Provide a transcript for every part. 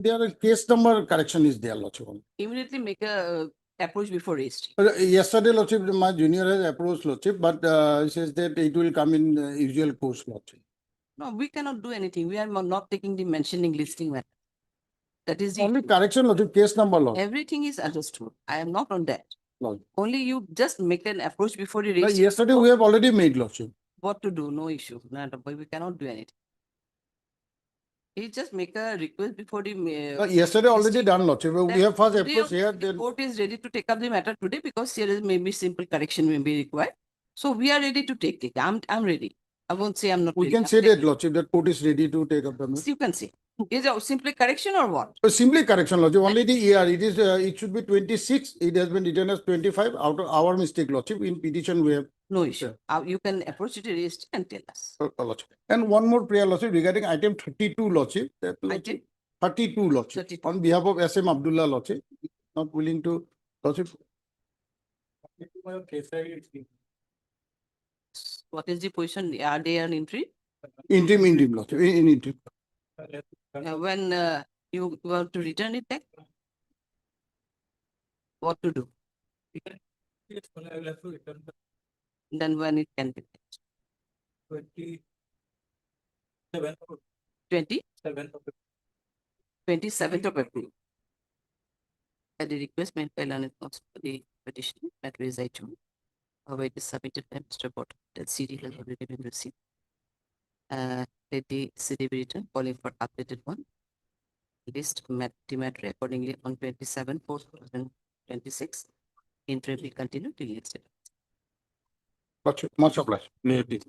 There are case number correction is there, Lordship. Immediately make a approach before registry. Yesterday, Lordship, my junior has approached, Lordship, but he says that it will come in usual course, Lordship. No, we cannot do anything. We are not taking the mentioning listing matter. That is the Only correction, Lordship, case number, Lordship. everything is understood. I am not on that. Lordship. Only you just make an approach before you No, register. yesterday we have already made, Lordship. What to do? No issue. No, but we cannot do anything. He just make a request before the. No, yesterday already done, Lordship. We have first Today approach here, the then. court is ready to take up the matter today because here is maybe simple correction may be required. So we are ready to take it. I'm ready. I won't say I'm not We ready. can I'm say that, ready. Lordship, that court is ready to take up the matter. You can say. Is it simply correction or what? Simply correction, Lordship. Only the year. It is. It should be 26. It has been written as 25. Out of our mistake, Lordship. In petition, we have. No issue. You can approach it registry and tell us. Lordship. And one more prayer, Lordship, regarding item 32, Lordship. That, Item 32, Lordship. 32. On behalf of SM Abdullah, Lordship. Not willing to, Lordship. What is the position? Are they an entry? Interim, Lordship. In interim. When you want to return it back? What to do? Then when it can be paid? 27th of April. At the request made by Learned Counsel for the petition, matter is item. However, it is submitted by Mr. Bott that CD has already been received. Let the CD be written, calling for updated one. List the matter accordingly on 27/4/2026. Interim will continue till next day. Lordship, much obliged. May I please?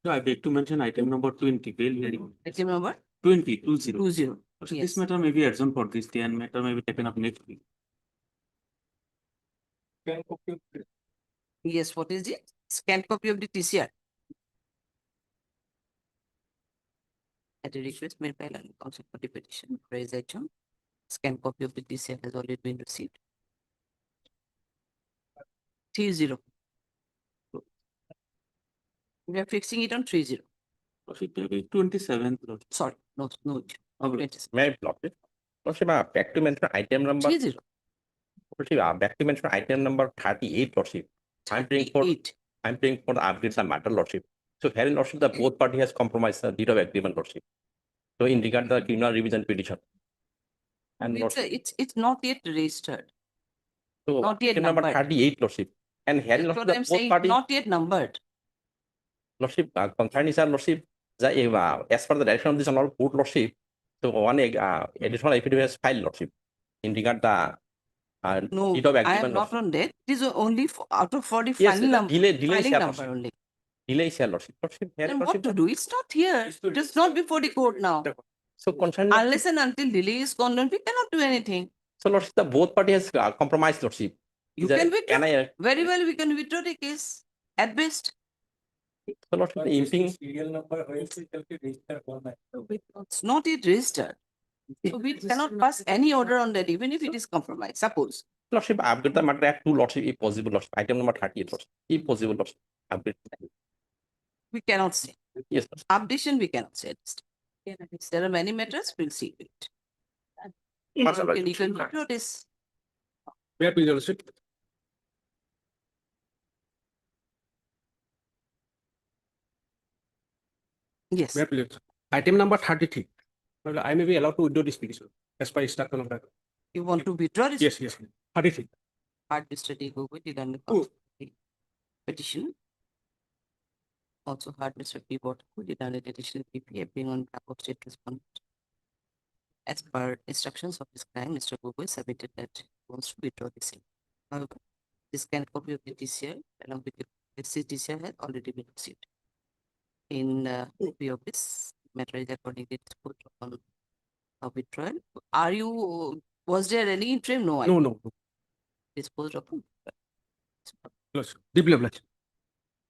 So I beg to mention item number 20, bail hearing. Item number 20. 20. So Yes. this matter may be adjourned for this day and matter may be taken up next week. Yes, what is it? Scanned copy of the TCR. At the request made by Learned Counsel for the petition, raise item. Scanned copy of the TCR has already been received. 30. We are fixing it on 30. So it may be 27th. Sorry, no. Okay. 27. May I block it? Lordship, back to mention item number. 30. Lordship, back to mention item number 38, Lordship. I'm paying for 38. the upgrades and matter, Lordship. So here in Lordship, the both party has compromised the deed of agreement, Lordship. So in regard to the criminal revision petition. And It's not yet registered. so not yet item number numbered. 38, Lordship. And here in That's Lordship, what the I'm both saying, party, not yet numbered. Lordship, concern is, Lordship, that as per the direction of this honorable court, Lordship, so one additional affidavit has filed, Lordship, in regard to No, deed of I agreement. am not on that. It is only out of for the Yes, final number. delay is Filing here, number Lordship. only. Delay is here, Lordship. Lordship, here, Then what Lordship, to do? It's not here. It is not before the court now. so concern, Unless and until delay is gone, we cannot do anything. so Lordship, the both party has compromised, Lordship. You Is that- can withdraw. Can I, Very well, we can withdraw the case at best. so Lordship, the imping, It's not yet registered. So we cannot pass any order on that, even if it is compromised. Suppose. Lordship, upgrade the matter at 2, Lordship, if possible, Lordship. Item number 38, Lordship, if possible, Lordship. Upgrade. We cannot say. Yes, Lordship. Updation, we cannot say. There are many matters, we'll see it. Much You obliged. can withdraw this. May I please, Your Lordship? Yes. May I please? Item number 33. Well, I may be allowed to withdraw this petition as per instruction of the. You want to withdraw this? Yes. 33. Hard Mr. D. Gauhati did under Oh. petition. Also hard Mr. P. Bott who did under additional PPA being on behalf of state respondent. As per instructions of this client, Mr. Gauhati submitted that he wants to withdraw the same. However, this scanned copy of the TCR along with the TCR has already been received. In copy of this matter is accordingly disposed on a withdrawal. Was there any interim? No. No. Disposed of. Lordship, deeply obliged.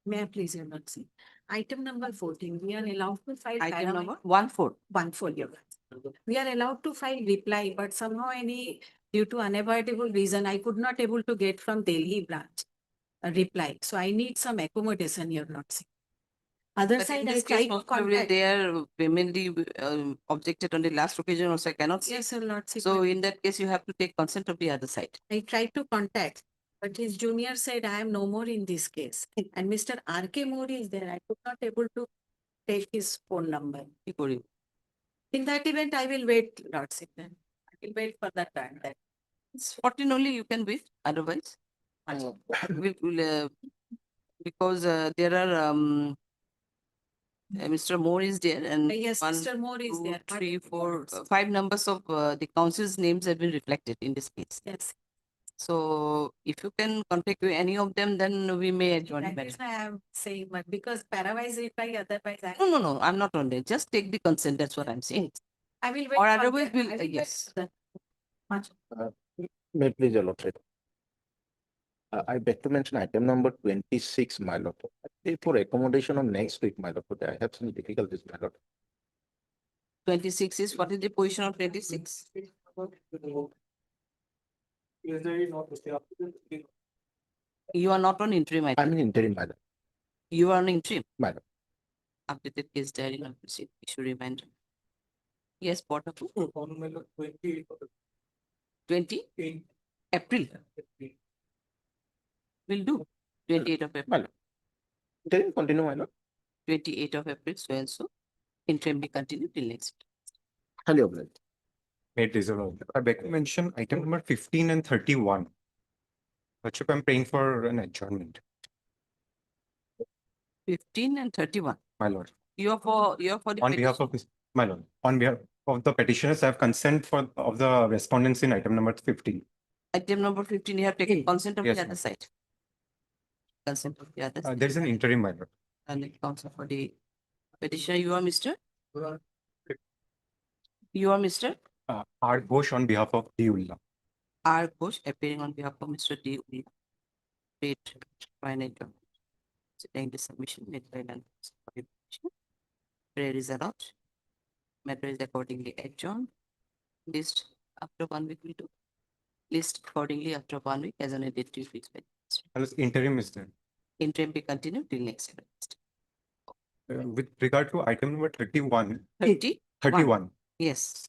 May I please, Your Lordship? Item number 14, we are allowed to file. Item number 14. 14, Your Lordship. We are allowed to file reply, but somehow due to unavoidable reason, I could not able to get from Delhi branch a reply. So I need some accommodation, Your Lordship. Other But in side, I this case, tried to most probably contact. they are mainly objected on the last occasion also I cannot see. Yes, Your Lordship. So in that case, you have to take consent of the other side. I tried to contact, but his junior said, I am no more in this case. And Mr. R.K. Modi is there. I could not able to take his phone number. কি করি? In that event, I will wait, Lordship. Then I will wait for that time. That It's 14 only you can wait, otherwise. Because there are Mr. Moore is there and yes, one, Mr. Modi is two, there. but- 3, 4, 5 numbers of the council's names have been reflected in this case. Yes, So if you can contact any of them, then we may adjourn. that the is matter. why I am saying, but because parawise reply, otherwise No, I'm not on there. Just take the consent. That's what I'm saying. I will wait. Or for otherwise that. we'll, I will wait yes. for that. Much. May I please, Your Lordship? I beg to mention item number 26, my lord. For accommodation of next week, my lord, I have some difficulties, my lord. 26 is, what is the position of 26? You are not on interim, I I'm think. in interim, my lord. You are on interim. My lord. Updated case diary, not proceed, issue reminder. Yes, Port of 20 April. Will do. 28 of April. My lord. Interim, continue, my lord. 28 of April, so and so. Interim be continued till next. Highly obliged. May it please the Lord. I beg to mention item number 15 and 31. Lordship, I'm praying for an adjournment, 15 and 31. my lord. You are for the On behalf petition. of this, my lord, on behalf of the petitioners, I have consent of the respondents in item number 15. Item number 15, you have taken consent of Yes, the other ma'am. side. Consent of the other side. There is an interim, my lord. And it counts for the petitioner. You are Mr. You are Mr. R. Ghosh on behalf of Diullah. R. Ghosh appearing on behalf of Mr. D. Ulla. Paid final term. Setting the submission made by land for the petitioner. Prayer is allowed. Matter is accordingly adjourned. List after 1 week will do. List accordingly after 1 week as on a date to be fixed by. Unless interim is there. Interim be continued till next year. With regard to item number 31, 30. 31. Yes.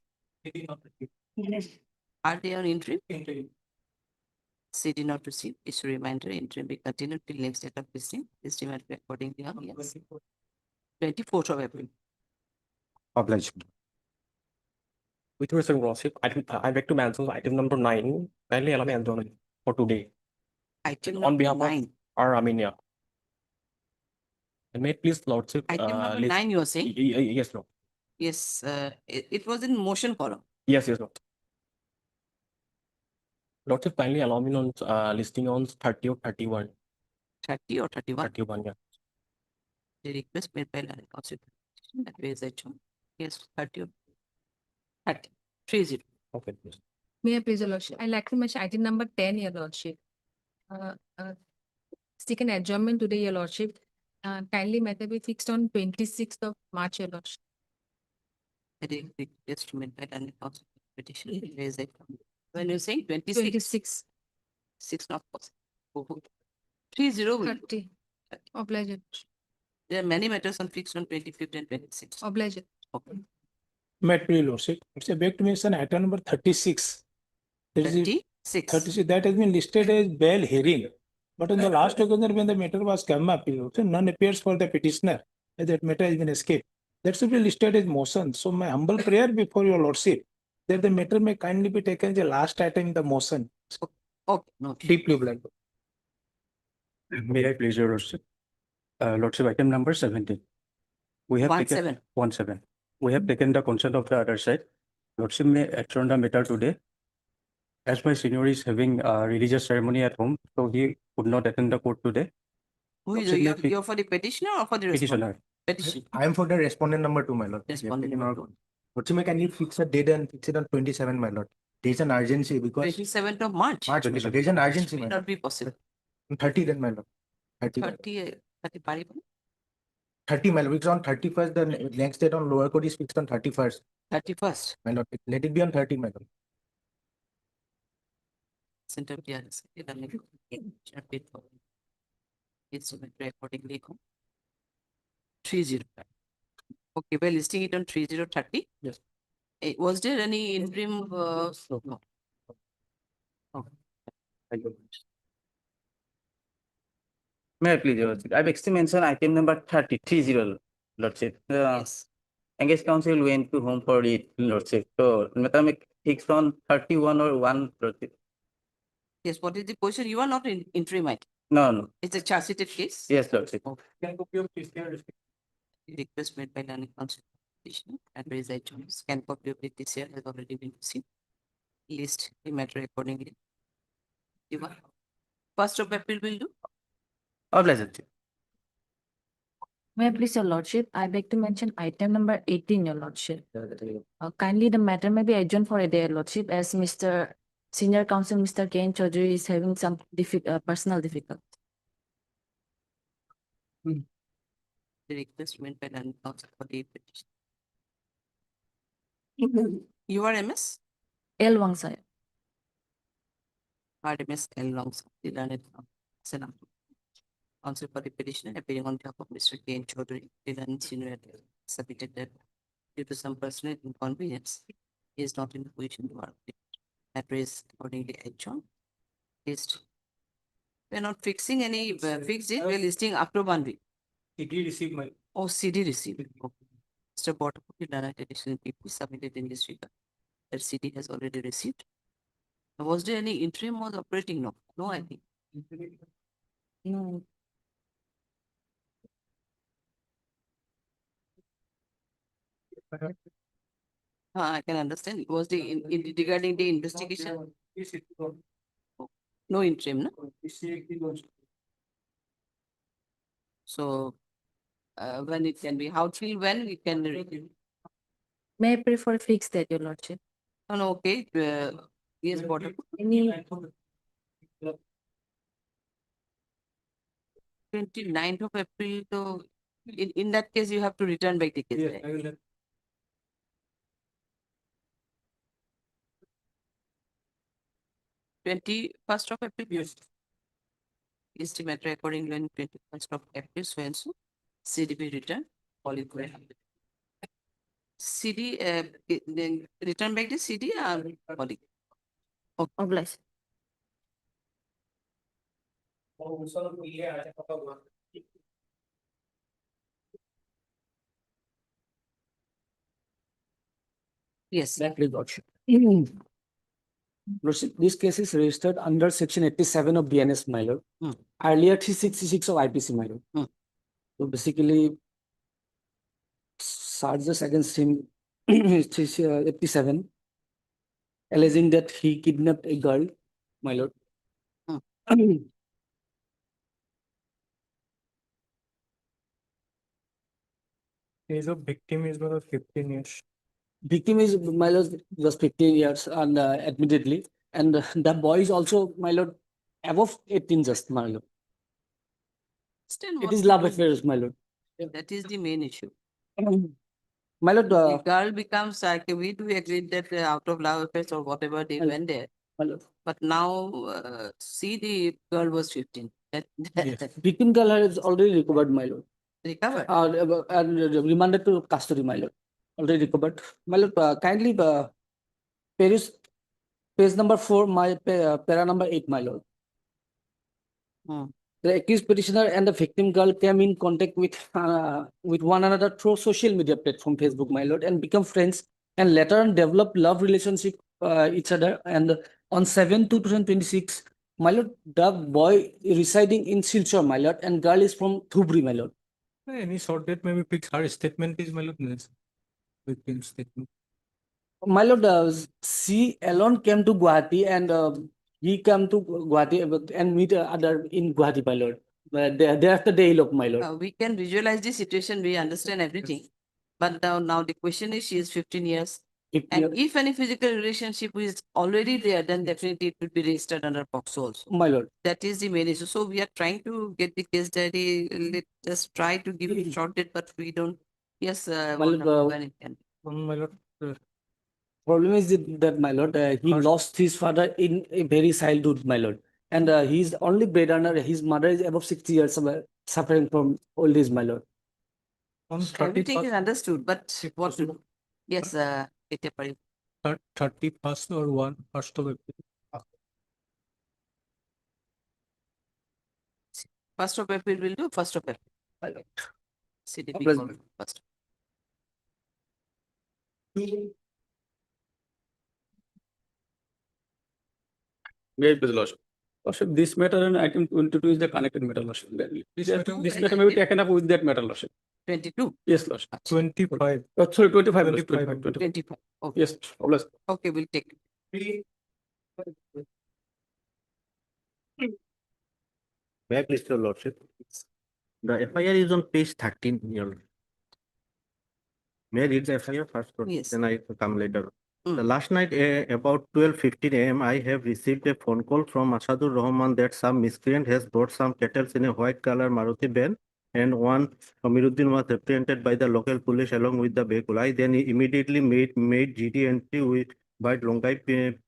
Are they on interim? CD not received. Issue reminder. Interim be continued till next date of listing. Estimate accordingly on, yes. 24th of April. Obliged. With respect, Your Lordship, I beg to mention item number 9. Kindly allow me adjournment for today. Item On number behalf of 9. Our Armenia. And may it please, Lordship. Item number list- 9 you are saying? Yes, Lord. Yes, it was in motion column. Yes, Lord. Lordship, kindly allow me on listing on 30 or 31. 30 or 31. 31, yeah. The request made by land council. That way is adjourned. Yes, 30 or 30. 30. Okay, please. May I please, Your Lordship? I'd like to mention item number 10, Your Lordship. Seek an adjournment today, Your Lordship. Kindly matter be fixed on 26th of March, Your Lordship. The request made by land council petition. Where is it from? When you say 26, 26, 6 not possible. 30 will do. 30. Obliged. There are many matters on fixed on 25th and 26th. Obliged. Okay. Met Your Lordship. It's a back to mention item number 36. There is a 36. 36 that has been listed as bail hearing. But on the last occasion when the matter was come up, so none appears for the petitioner. As that matter has been escaped. That should be listed as motion. So my humble prayer before Your Lordship that the matter may kindly be taken as the last item in the motion. Okay, no. Deeply obliged. May I please, Your Lordship? Lordship, item number 17. We have taken 17. 17. We have taken the consent of the other side. Lordship may adjourn the matter today. As my senior is having a religious ceremony at home, so he could not attend the court today. Who is Lordship, may you're for the petitioner or for the respondent? petitioner. Petition. I am for the respondent number 2, my lord. Respondent number 2. Lordship, can you fix a date and fix it on 27, my lord? There's an urgency because 27th of March. March, my lord. There's an urgency, May my not lord. be possible. 30 then, my lord. 30, 30, 30 paribu? 30, my lord. Because on 31st, the next date on lower court is fixed on 31st, 31st. my lord. Let it be on 30, my lord. Center of the other side, then make it paid for. It's accordingly. 30. Okay, by listing it on 3030. Yes. Was there any interim? No. Thank you. May I please, Your Lordship? I've actually mentioned item number 30, Lordship. Yes. Engaged counsel went to home for it, Lordship. So, madam, fixed on 31 or 1, Lordship. Yes. What is the position? You are not in interim item. No. It's a charge sheeted case. Yes, Lordship. Request made by learning counsel petitioner and raise item. Scan copy of it this year has already been received. List the matter accordingly. Eva, first of April will do. Obliged, Lordship. May I please, Your Lordship? I beg to mention item number 18, Your Lordship. Kindly, the matter may be adjourned for a day, Your Lordship, as Mr. Senior Counsel, Mr. K. N. Chaudhary is having some personal difficulty. The request made by learning counsel for the petition. You are MS? L. Wangsaya. RMS L longs the learned counsel for the petitioner appearing on behalf of Mr. K. N. Chaudhary, the learned senior submitted that due to some personal inconvenience, he is not in the position to work. Address accordingly adjourned. List. We are not fixing any fixed it. We are listing after 1 week. CD received my. Oh, CD received. Okay. Mr. Bottom, the learned additional people submitted in this regard. That CD has already received. Was there any interim was operating? No. No, I think. No. I can understand. Was the regarding the investigation? No interim, no? So when it can be, how till when we can review? May I prefer fixed date, Your Lordship? Oh, no, okay. Yes, Bottom. Any 29th of April. So in that case, you have to return back the case. Yes, right? I will. 21st of April. Yes. Is the matter according to 21st of April, so and so. CDB return. Polygraph. CD, then return back the CD or poly. obliged. Yes. Exactly, Lordship. Lordship, this case is registered under section 87 of BNS, my lord. Earlier 366 of IPC, my lord. So basically, charges against him is 87, alleging that he kidnapped a girl, my lord. Age of victim is about 15 years. Victim is, my lord, was 15 years and admittedly, and the boy is also, my lord, above 18 just, my lord. Understand It what is to love do. affairs, my lord. That is the main issue. My lord, The girl becomes like, we do agree that out of love affairs or whatever they Well, went there. my lord. But now, see, the girl was 15. That Victim girl has already recovered, my lord. recovered. And remanded to custody, my lord. Already recovered. My lord, kindly peruse page number 4, para number 8, my lord. The accused petitioner and the victim girl came in contact with one another through social media platform Facebook, my lord, and become friends, and later on develop love relationship each other. And on 7/2/2026, my lord, the boy residing in Silchar, my lord, and girl is from Thubri, my lord. Any short date maybe fix her statement is my lord. Victim statement. My lord, she alone came to Gauhati, and he came to Gauhati and meet other in Gauhati, my lord. Thereafter they elope, my lord. We can visualize the situation. We understand everything. But now the question is, she is 15 years. And if any physical relationship is already there, then definitely it would be registered under POCSO also. My lord. That is the main issue. So we are trying to get the case diary. Let us try to give it short date, but we don't. Yes, My lord, when it can. My lord. Problem is that, my lord, he lost his father in a very childhood, my lord. And he's only breadwinner. His mother is above 60 years suffering from old age, my lord. On Everything is understood, but what to do? Yes, Etepari. 31st or 1st of April. First of April will do, first of April. CDP Please. call first. May please, Lordship. Lordship, this matter and item 22 is the connected matter, Lordship. This matter may be taken up with that matter, Lordship. 22, Yes, Lordship. 25. Oh, sorry, 25, Lordship, 25. 25. 25. Okay, Yes, Lordship. okay, we'll take. May I please, your lordship? The FIR is on page 13 here. May I read the FIR first? Or Yes. Then I come later. The Mm. last night, about 12:15 AM, I have received a phone call from Asadur Rahman that some miscreant has brought some cattle in a white color Maruti van, and one Amiruddin was apprehended by the local police along with the vehicle. I then immediately made GT entry with by Longai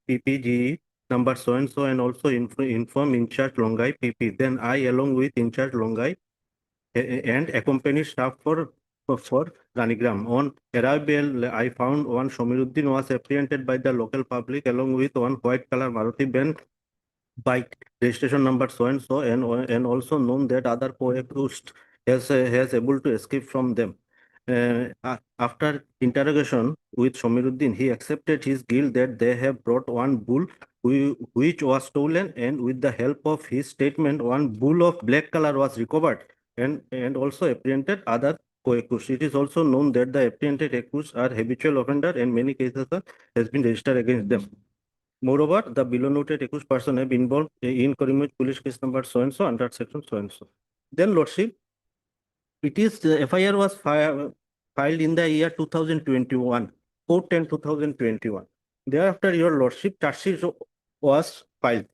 PPG number so and so, and also inform in charge Longai PP. Then I, along with in charge Longai, and accompanied staff for Ranigram. On arrival, I found one Shomiruddin was apprehended by the local public along with one white color Maruti van bike registration number so and so, and also known that other co-accused has able to escape from them. After interrogation with Shomiruddin, he accepted his guilt that they have brought one bull which was stolen, and with the help of his statement, one bull of black color was recovered, and also apprehended other co-accused. It is also known that the apprehended accused are habitual offender, and many cases has been registered against them. Moreover, the below noted accused person have involved in Karimganj police case number so and so under section so and so. Then, Lordship, it is FIR was filed in the year 2021, 4/10/2021. Thereafter, your Lordship, charge sheet was filed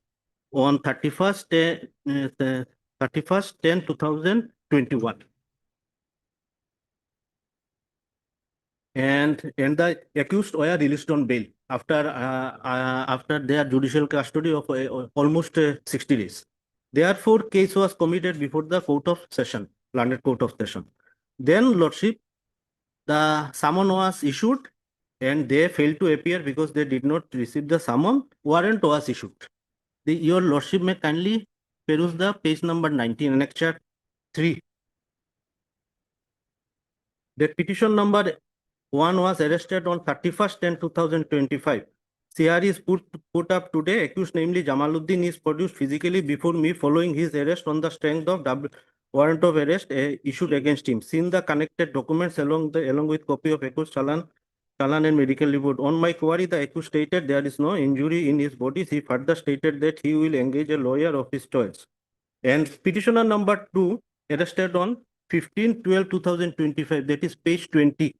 on 31st/10/2021. And the accused were released on bail after their judicial custody of almost 60 days. Therefore, case was committed before the Court of Session, Landed Court of Session. Then, Lordship, the summon was issued, and they failed to appear because they did not receive the summon. Warrant was issued. Your Lordship may kindly peruse the page number 19, annexure 3. The petition number 1 was arrested on 31st/10/2025. CR is put up today. Accused, namely Jamaluddin, is produced physically before me following his arrest on the strength of warrant of arrest issued against him. Seen the connected documents along with copy of accused challan and medical report. On my query, the accused stated there is no injury in his body. He further stated that he will engage a lawyer of his choice. And petitioner number 2, arrested on 15/12/2025, that is page 20.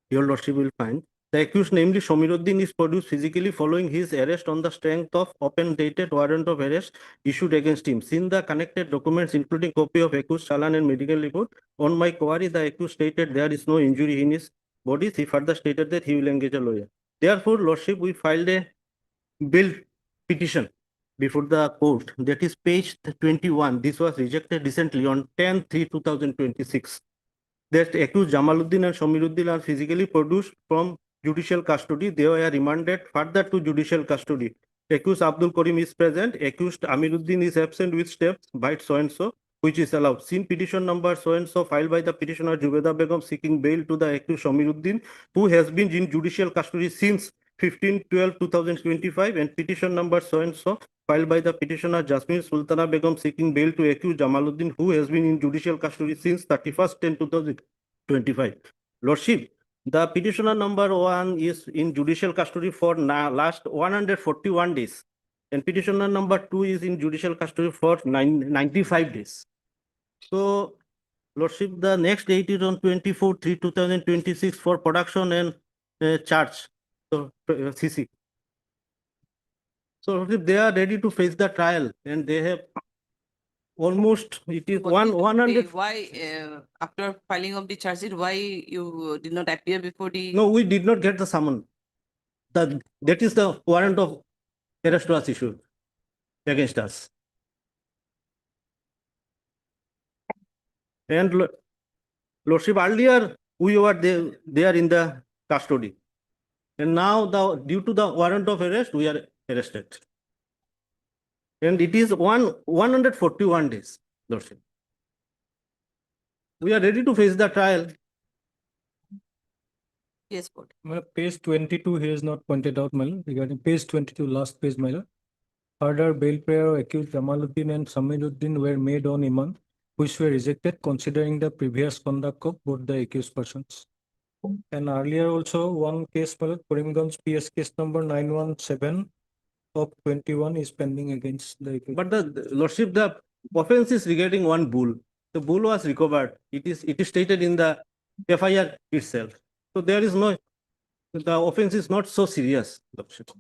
Your Lordship will find the accused, namely Shomiruddin, is produced physically following his arrest on the strength of open dated warrant of arrest issued against him. Seen the connected documents, including copy of accused challan and medical report. On my query, the accused stated there is no injury in his body. He further stated that he will engage a lawyer. Therefore, Lordship, we filed a bail petition before the court. That is page 21. This was rejected recently on 10/3/2026. That accused Jamaluddin and Shomiruddin are physically produced from judicial custody. They were remanded further to judicial custody. Accused Abdul Karim is present. Accused Amiruddin is absent with steps by so and so, which is allowed. Seen petition number so and so filed by the petitioner Jubeda Begum seeking bail to the accused Shomiruddin, who has been in judicial custody since 15/12/2025, and petition number so and so filed by the petitioner Jasmine Sultana Begum seeking bail to accused Jamaluddin, who has been in judicial custody since 31st/10/2025. Lordship, the petitioner number 1 is in judicial custody for last 141 days, and petitioner number 2 is in judicial custody for 95 days. So, Lordship, the next date is on 24/3/2026 for production and charge. So, CC. So, Lordship, they are ready to face the trial, and they have almost, it is What one did you 100. say? Why, after filing of the charges, why you did not appear before the? No, we did not get the summon. That is the warrant of arrest was issued against us. And Lordship, earlier we were there in the custody. And now due to the warrant of arrest, we are arrested. And it is 141 days, Lordship. We are ready to face the trial. Yes, board. Page 22, he has not pointed out, my lord, regarding page 22, last page, my lord. Further bail prayer of accused Jamaluddin and Samiruddin were made on Iman, which were rejected considering the previous conduct of both the accused persons. And earlier also, one case, my lord, Karimganj PS case number 917 of 21 is pending against the accused. But the Lordship, the offense is regarding one bull. The bull was recovered. It is stated in the FIR itself. So there is no, the offense is not so serious, Lordship.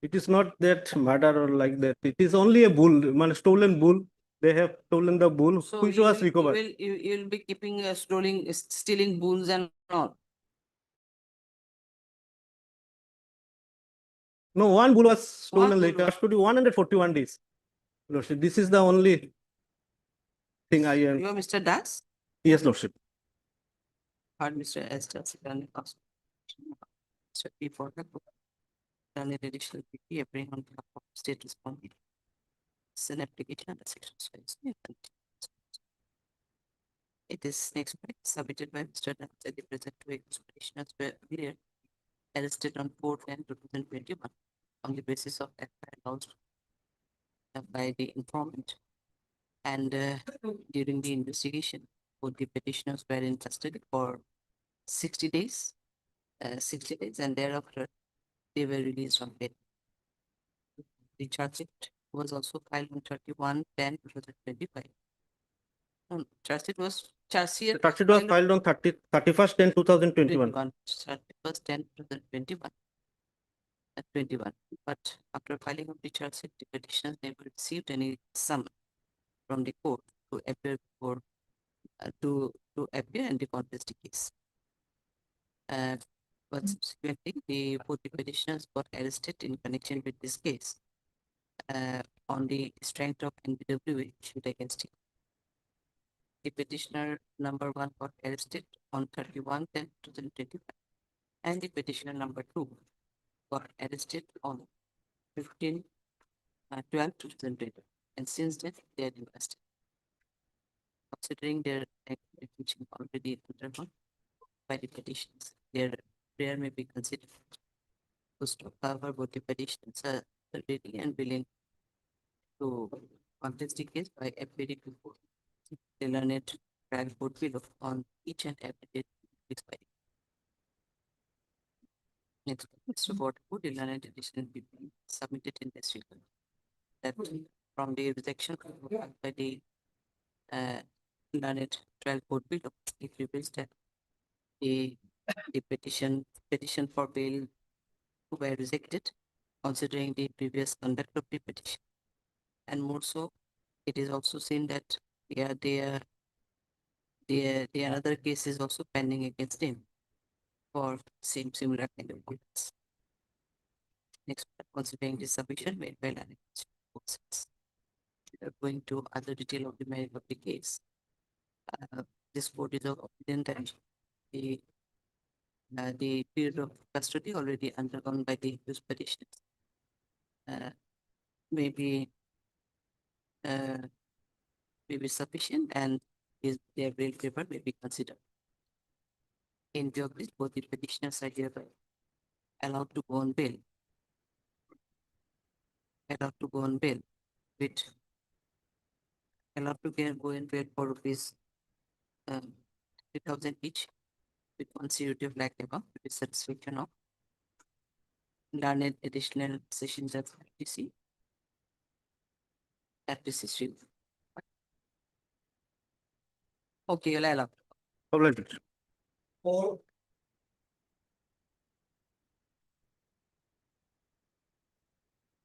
It is not that murder or like that. It is only a bull, stolen bull. They have stolen the bull So which you was will- recovered. You'll be keeping stealing bulls and all. No, one bull was stolen bull later. was- Custody 141 days. Lordship, this is the only thing I am. You are Mr. Das? Yes, Lordship. Heard Mr. Esther, Secretary of Mr. P. Porter, done an additional PP appearing on behalf of state respondent. It's an application under section 6. It is next by submitted by Mr. Das at the present to accused petitioners were earlier arrested on 4/10/2021 on the basis of FIR lodged by the informant. And during the investigation, both the petitioners were in custody for 60 days, and thereafter they were released on bail. The charge sheet was also filed on 31/10/2025. Charge sheet was Charge sheet was filed on 31st 10 2021. Charge sheet was 10/2021. 21. But after filing of the charge sheet, the petitioners never received any summons from the court to appear before to appear in the contest case. But subsequently, both the petitioners got arrested in connection with this case on the strength of NBWA issued against him. The petitioner number 1 got arrested on 31/10/2025, and the petitioner number 2 got arrested on 15/12/2020, and since then they are in custody. Considering their activity already undergone by the petitions, their prayer may be considered. However, both the petitions are ready and willing to contest the case by appearing before the learned trial court below on each and every date expiry. Next, Mr. Court, who the learned additional PP submitted in this regard that from the rejection by the learned trial court below, it reveals that the petition for bail were rejected considering the previous conduct of the petition. And more so, it is also seen that the another case is also pending against him for similar kind of offense. Next, considering the submission made by learned persons. Going to other detail of the merit of the case. This court is of opinion that the period of custody already undergone by the accused petitioners may be sufficient, and their bail paper may be considered. In view of this, both the petitioners are hereby allowed to go on bail. With allowed to go on bail for rupees 3,000 each, with one security of lakh above, with satisfaction of learned additional sessions of FTC. FTC. Okay, you'll allow.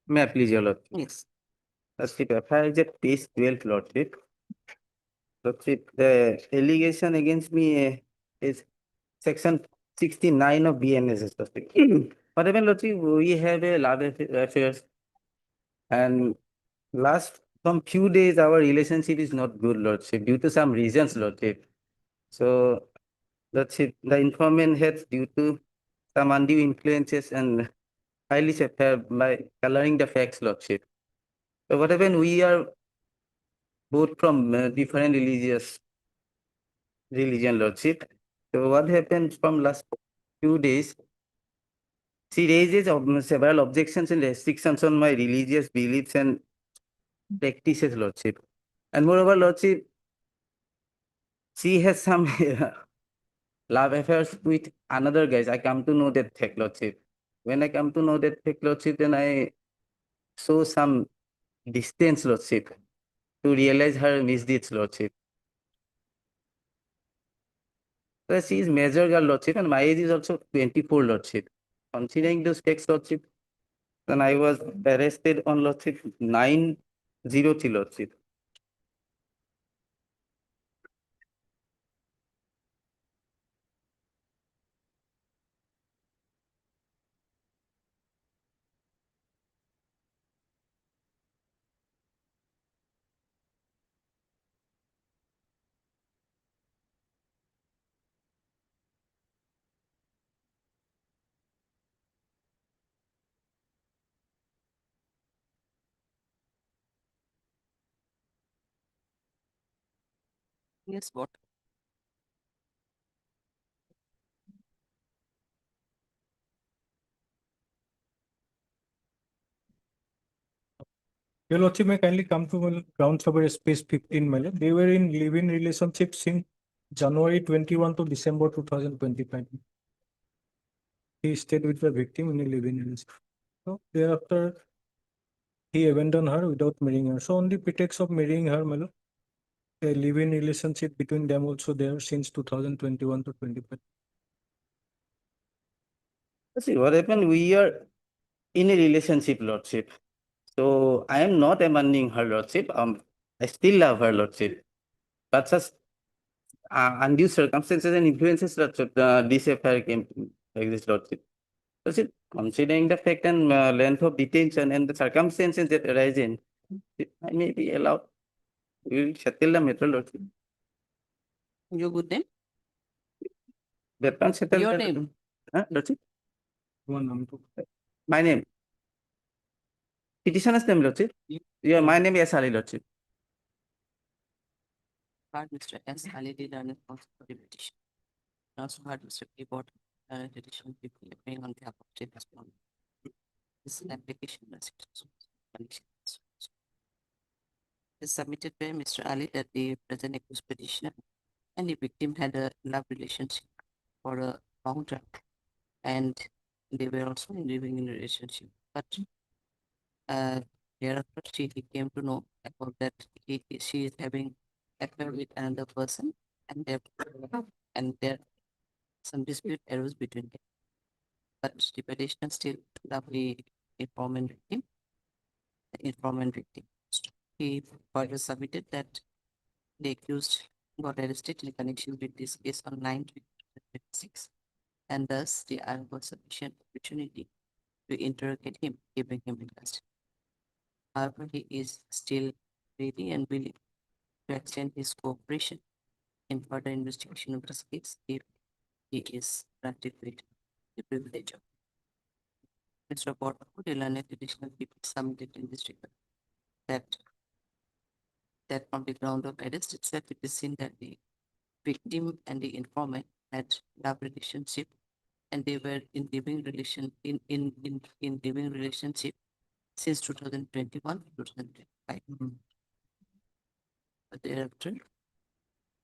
May I please, your Lordship? Yes. Lordship, FIR is at page 12, Lordship. Lordship, the allegation against me is section 69 of BNSS, Lordship. But even, Lordship, we have a love affairs, and last some few days our relationship is not good, Lordship, due to some reasons, Lordship. So the informant has due to some undue influences and highly separated by coloring the facts, Lordship. So what happened, we are both from different religion, Lordship. So what happened from last few days, she raises several objections and restrictions on my religious beliefs and practices, Lordship. And moreover, Lordship, she has some love affairs with another guys. I come to know that fact, Lordship. When I come to know that fact, Lordship, then I show some distance, Lordship, to realize her misdeeds, Lordship. So she is major girl, Lordship, and my age is also 24, Lordship. Considering those facts, Lordship, then I was arrested on, Lordship, 903, Lordship. Yes, what? Your Lordship, may kindly come to ground floor space 15, my lord. They were in live-in relationship since January 21 to December 2025. He stayed with the victim in a live-in relationship. So thereafter, he abandoned her without marrying her. So on the pretext of marrying her, my lord, a live-in relationship between them also there since 2021 to 25. See, what happened, we are in a relationship, Lordship. So I am not abandoning her, Lordship. I still love her, Lordship. But just undue circumstances and influences, Lordship, this affair came to exist, Lordship. Lordship, considering the fact and length of detention and the circumstances that arise in, I may be allowed. We will settle the matter, Lordship. Your good name? That can settle Your the- name? Lordship? One number. My name. Petitioner's name, Lordship. Yeah, my name is Ali, Lordship. Heard Mr. S. Ali did an response for the petition. Also heard Mr. P. Bott, petition people appearing on behalf of state respondent. This is an application restrictions. Conditions. Is submitted by Mr. Ali that the present accused petitioner and the victim had a love relationship for a long time, and they were also living in a relationship. But thereafter he came to know about that she is having affair with another person, and there some dispute arose between them. But the petitioner still loved the informant victim. He further submitted that the accused got arrested in connection with this case on 9/26, and thus the IR got sufficient opportunity to interrogate him, keeping him in custody. However, he is still ready and willing to extend his cooperation in further investigation of this case if he is granted with the privilege of Mr. Bott could learn additional people submitted in this regard that on the ground of arrest itself, it is seen that the victim and the informant had love relationship, and they were in living relationship since 2021 to 2025. But thereafter,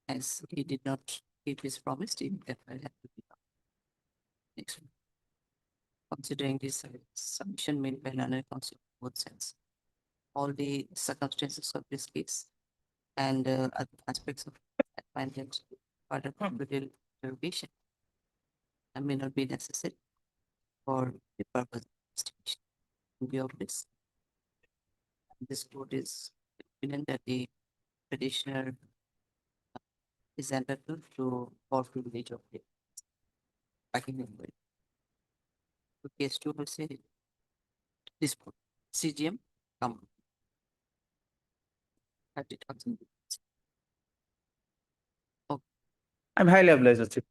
as he did not keep his promise, the FIR had to be done. Next one. Considering this submission made by learned counsel in both sense, all the circumstances of this case and other aspects of advantage further criminal interrogation may not be necessary for the purpose of investigation. In view of this court is confident that the petitioner is entitled to all privilege of the packing inquiry. So case 2 will say this court, CGM, come. 30,000. Okay. I'm highly obliged, Lordship.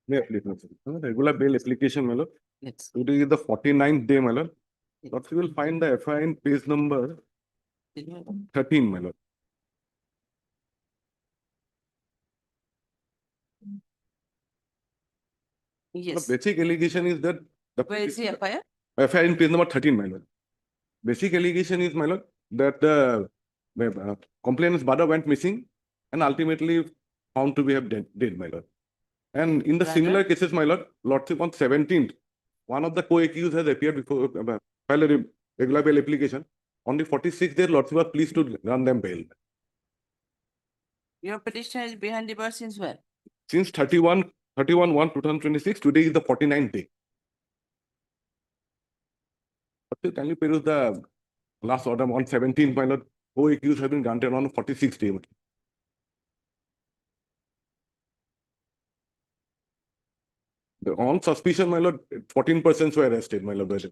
May I please, my lord? Regular bail application, my lord. Yes. Today is the 49th day, my lord. Lord, you will find the FIR in page number 13, my lord. The Yes. basic allegation is that the Where is the FIR? FIR in page number 13, my lord. Basic allegation is, my lord, that the complainant's brother went missing and ultimately found to be dead, my lord. And in the Brother? similar cases, my lord, Lordship, on 17th, one of the co-accused has appeared before filed a regular bail application. On the 46th day, Lordship was pleased to grant them bail. Your petitioner is behind the bar since when? Since 31/1/2026, today is the 49th day. Lordship, can you peruse the last order on 17th, my lord? Co-accused have been granted on 46th day. On suspicion, my lord, 14 persons were arrested, my lord.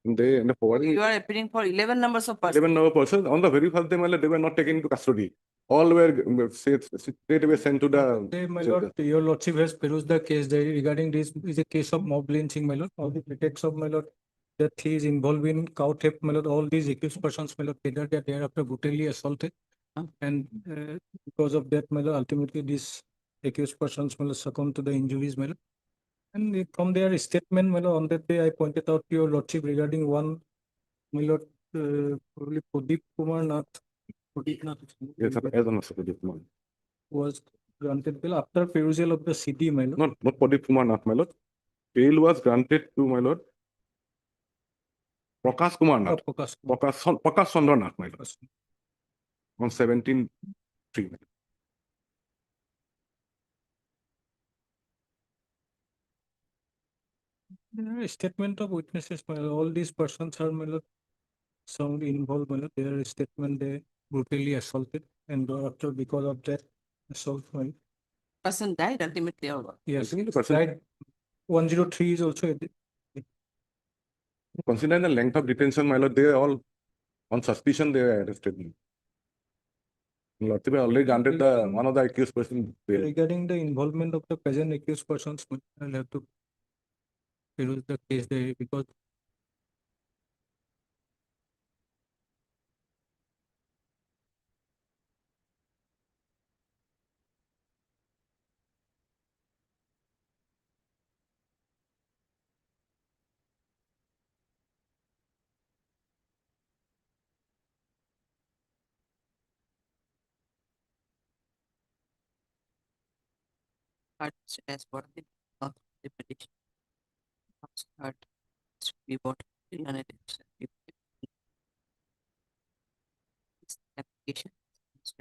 And the forwarding You are appealing for 11 numbers of persons. 11 number persons. On the very first day, my lord, they were not taken into custody. All were straight away sent to the. Today, my lord, your lordship has perused the case diary regarding this is a case of mob lynching, my lord. All the pretext of my lord that he is involved in cow theft, my lord. All these accused persons, my lord, later they are thereafter brutally assaulted, and because of that, my lord, ultimately these accused persons, my lord, succumbed to the injuries, my lord. And from their statement, my lord, on that day, I pointed out to your lordship regarding one, my lord, probably Pradeep Kumar Nath. Pradeep Nath. Yes, sir, as an Pradeep Kumar. Was granted bail after perusal of the CD, my lord. Not Pradeep Kumar Nath, my lord. Bail was granted to, my lord, Prakash Kumar Nath. Prakash Chandra Nath, my lord. On 17/3. Statement of witnesses, my lord. All these persons are, my lord, sound involved, my lord. Their statement, they brutally assaulted, and after because of that assault, my lord. Person died ultimately or what? Yes, Ultimately, person- died. 103 is also. Considering the length of detention, my lord, they are all on suspicion, they were arrested. Lord, they already granted the one of the accused person bail. Regarding the involvement of the present accused persons, I'll have to peruse the case there because Heard as what of the petition. Also heard to be bought in an election. This application is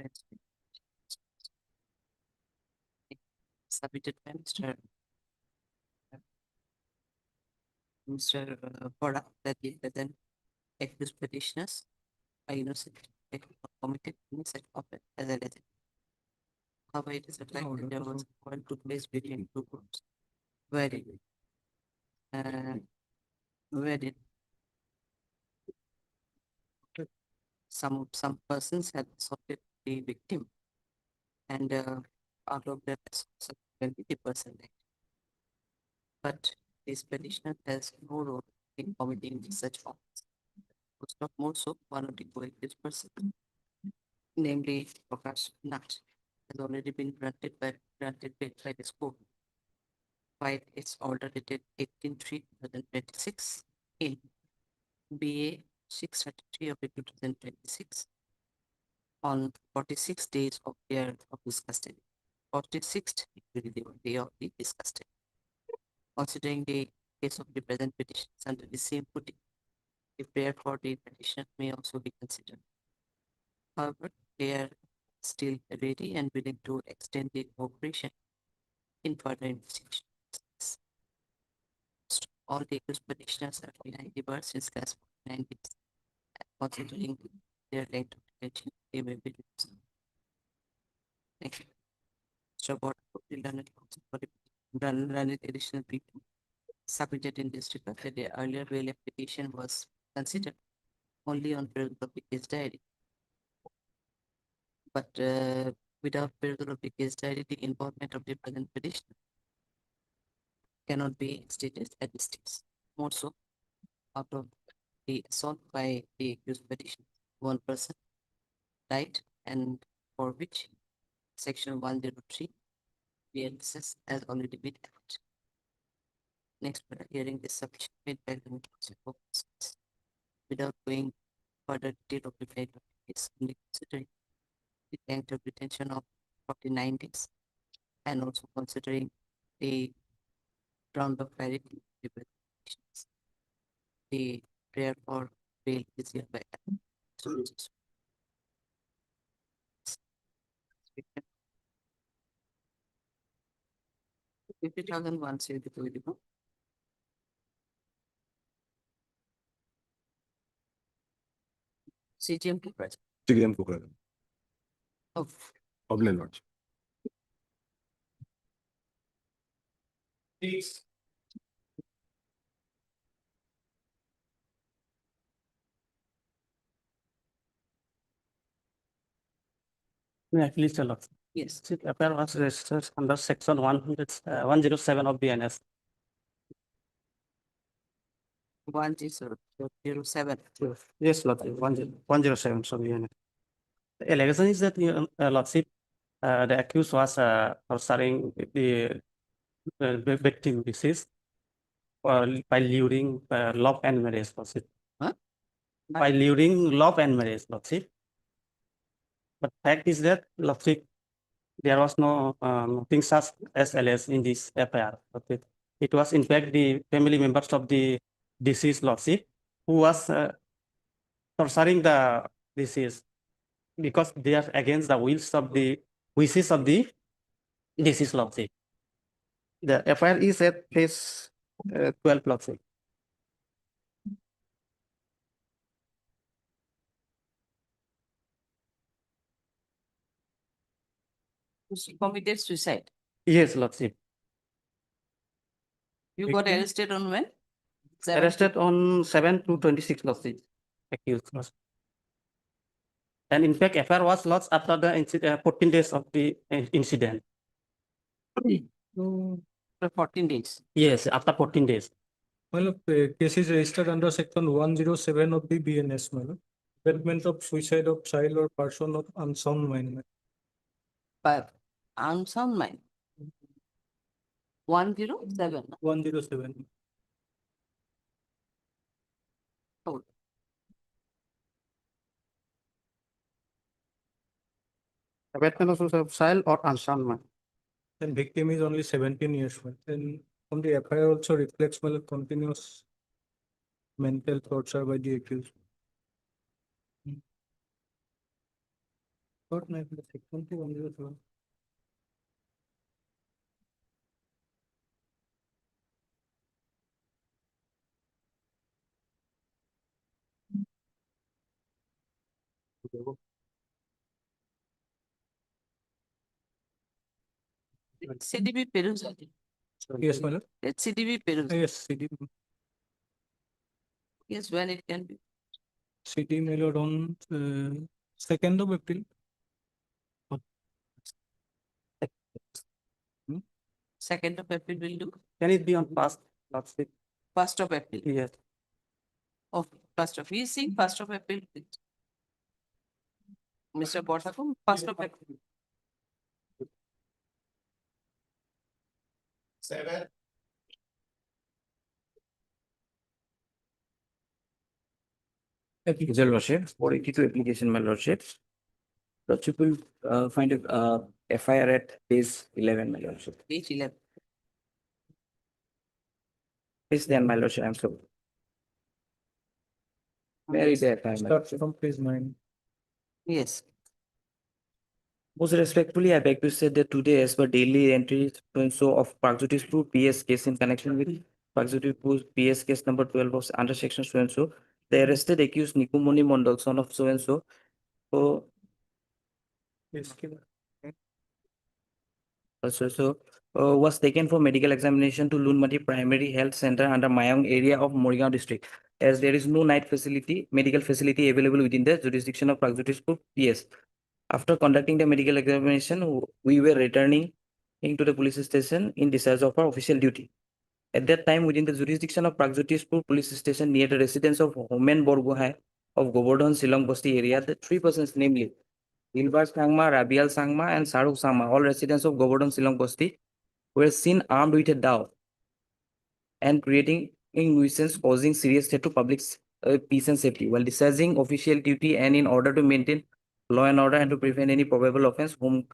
submitted by Mr. Boda that the present accused petitioners are innocent committed any such offense as alleged. However, it is applied that there was a quarrel took place between two groups wherein some persons had assaulted the victim, and out of that subsequently the person died. But this petitioner has no role in committing such offense. Was not more so one of the co-accused person, namely Prakash Nath, has already been granted bail by the court by its order dated 18/3/2026 in BA 633 of 2026 on 46 days of his custody. 46th day of his custody. Considering the case of the present petitions under the same footing, the prayer for the petitioner may also be considered. However, they are still ready and willing to extend the cooperation in further investigations. All the accused petitioners are behind the bar since last 9 days, considering their length of detention, they may be dismissed. Next. Mr. Board of the Learned Counsel for the Learned additional people submitted in this regard that the earlier bail application was considered only on perusal of the case diary. But without perusal of the case diary, the involvement of the present petitioner cannot be stated at this stage. More so, out of the assault by the accused petitioner, one person died, and for which section 103 the emphasis has already been added. Next, we are hearing the submission made by the counsel for persons. Without going further detail of the fact of the case, only considering the length of detention of 49 days, and also considering the ground of parity with the petitions. The prayer for bail is hereby accepted. So, 50,001 say the political. CGM to present. CGM Kukragan Of of landlords. May I please tell us? yes, It affair was registered under section 107 of the NS. 1007. Yes, Lordship, 107, sorry. The allegation is that, Lordship, the accused was torturing the victim deceased by luring love and marriage, Lordship. Huh? By luring love and marriage, Lordship. But fact is that, Lordship, there was no nothing such as alleged in this FIR. Lordship. It was in fact the family members of the deceased, Lordship, who was torturing the deceased because they are against the wishes of the deceased, Lordship. The FIR is at page 12, Lordship. She committed suicide. Yes, Lordship. You got Victim? arrested on when? 7 Arrested on 7 to 26, Lordship. Accused, Lordship. And in fact, FIR was lodged after the 14 days of the incident. for 14 days. Yes, after 14 days. Well, the case is registered under section 107 of the BNS, my lord. Development of suicide of child or person of unsound mind. But unsound mind. 107. 107. Oh. Abatement of suicide of child or unsound mind. And victim is only 17 years old. And on the FIR also reflects well continuous mental torture by the accused. What my section 107. CDB perusal. Yes, my lord. It's CDB perusal. Yes, CD. Yes, when it can be. CD my lord on 2nd of April. 2nd of April will do. Can it be on past, Lordship? 1st of April. Yes. Of 1st of, we see 1st of April. Mr. Borsakum, 1st of April. Your Lordship, for 82 application, my Lordship. Lordship will find a FIR at page 11, my Lordship. Page 11. Please then, my Lordship, I'm sorry. Very there, my Lordship. Start from page 9. Yes. Most respectfully, I beg to say that today, as per daily entry so of Pragjyotispur PS case in connection with Pragjyotispur PS case number 12 of under section so and so, the arrested accused Nikumoni Mondal, son of so and so, So, Yes, give it. was taken for medical examination to Lunmati Primary Health Center under Mayang area of Morigao district, as there is no night facility, medical facility available within the jurisdiction of Pragjotishpur PS. After conducting the medical examination, we were returning into the police station in discharge of our official duty. At that time, within the jurisdiction of Pragjotishpur police station near the residence of Homen Borgohai of Govardhan Silong Basti area, the 3 persons, namely Dilbar Sangma, Rabial Sangma, and Saruk Sangma, all residents of Govardhan Silong Basti, were seen armed with a dao and creating a nuisance causing serious threat to public peace and safety. While discharging official duty and in order to maintain law and order and to prevent any probable offense, Home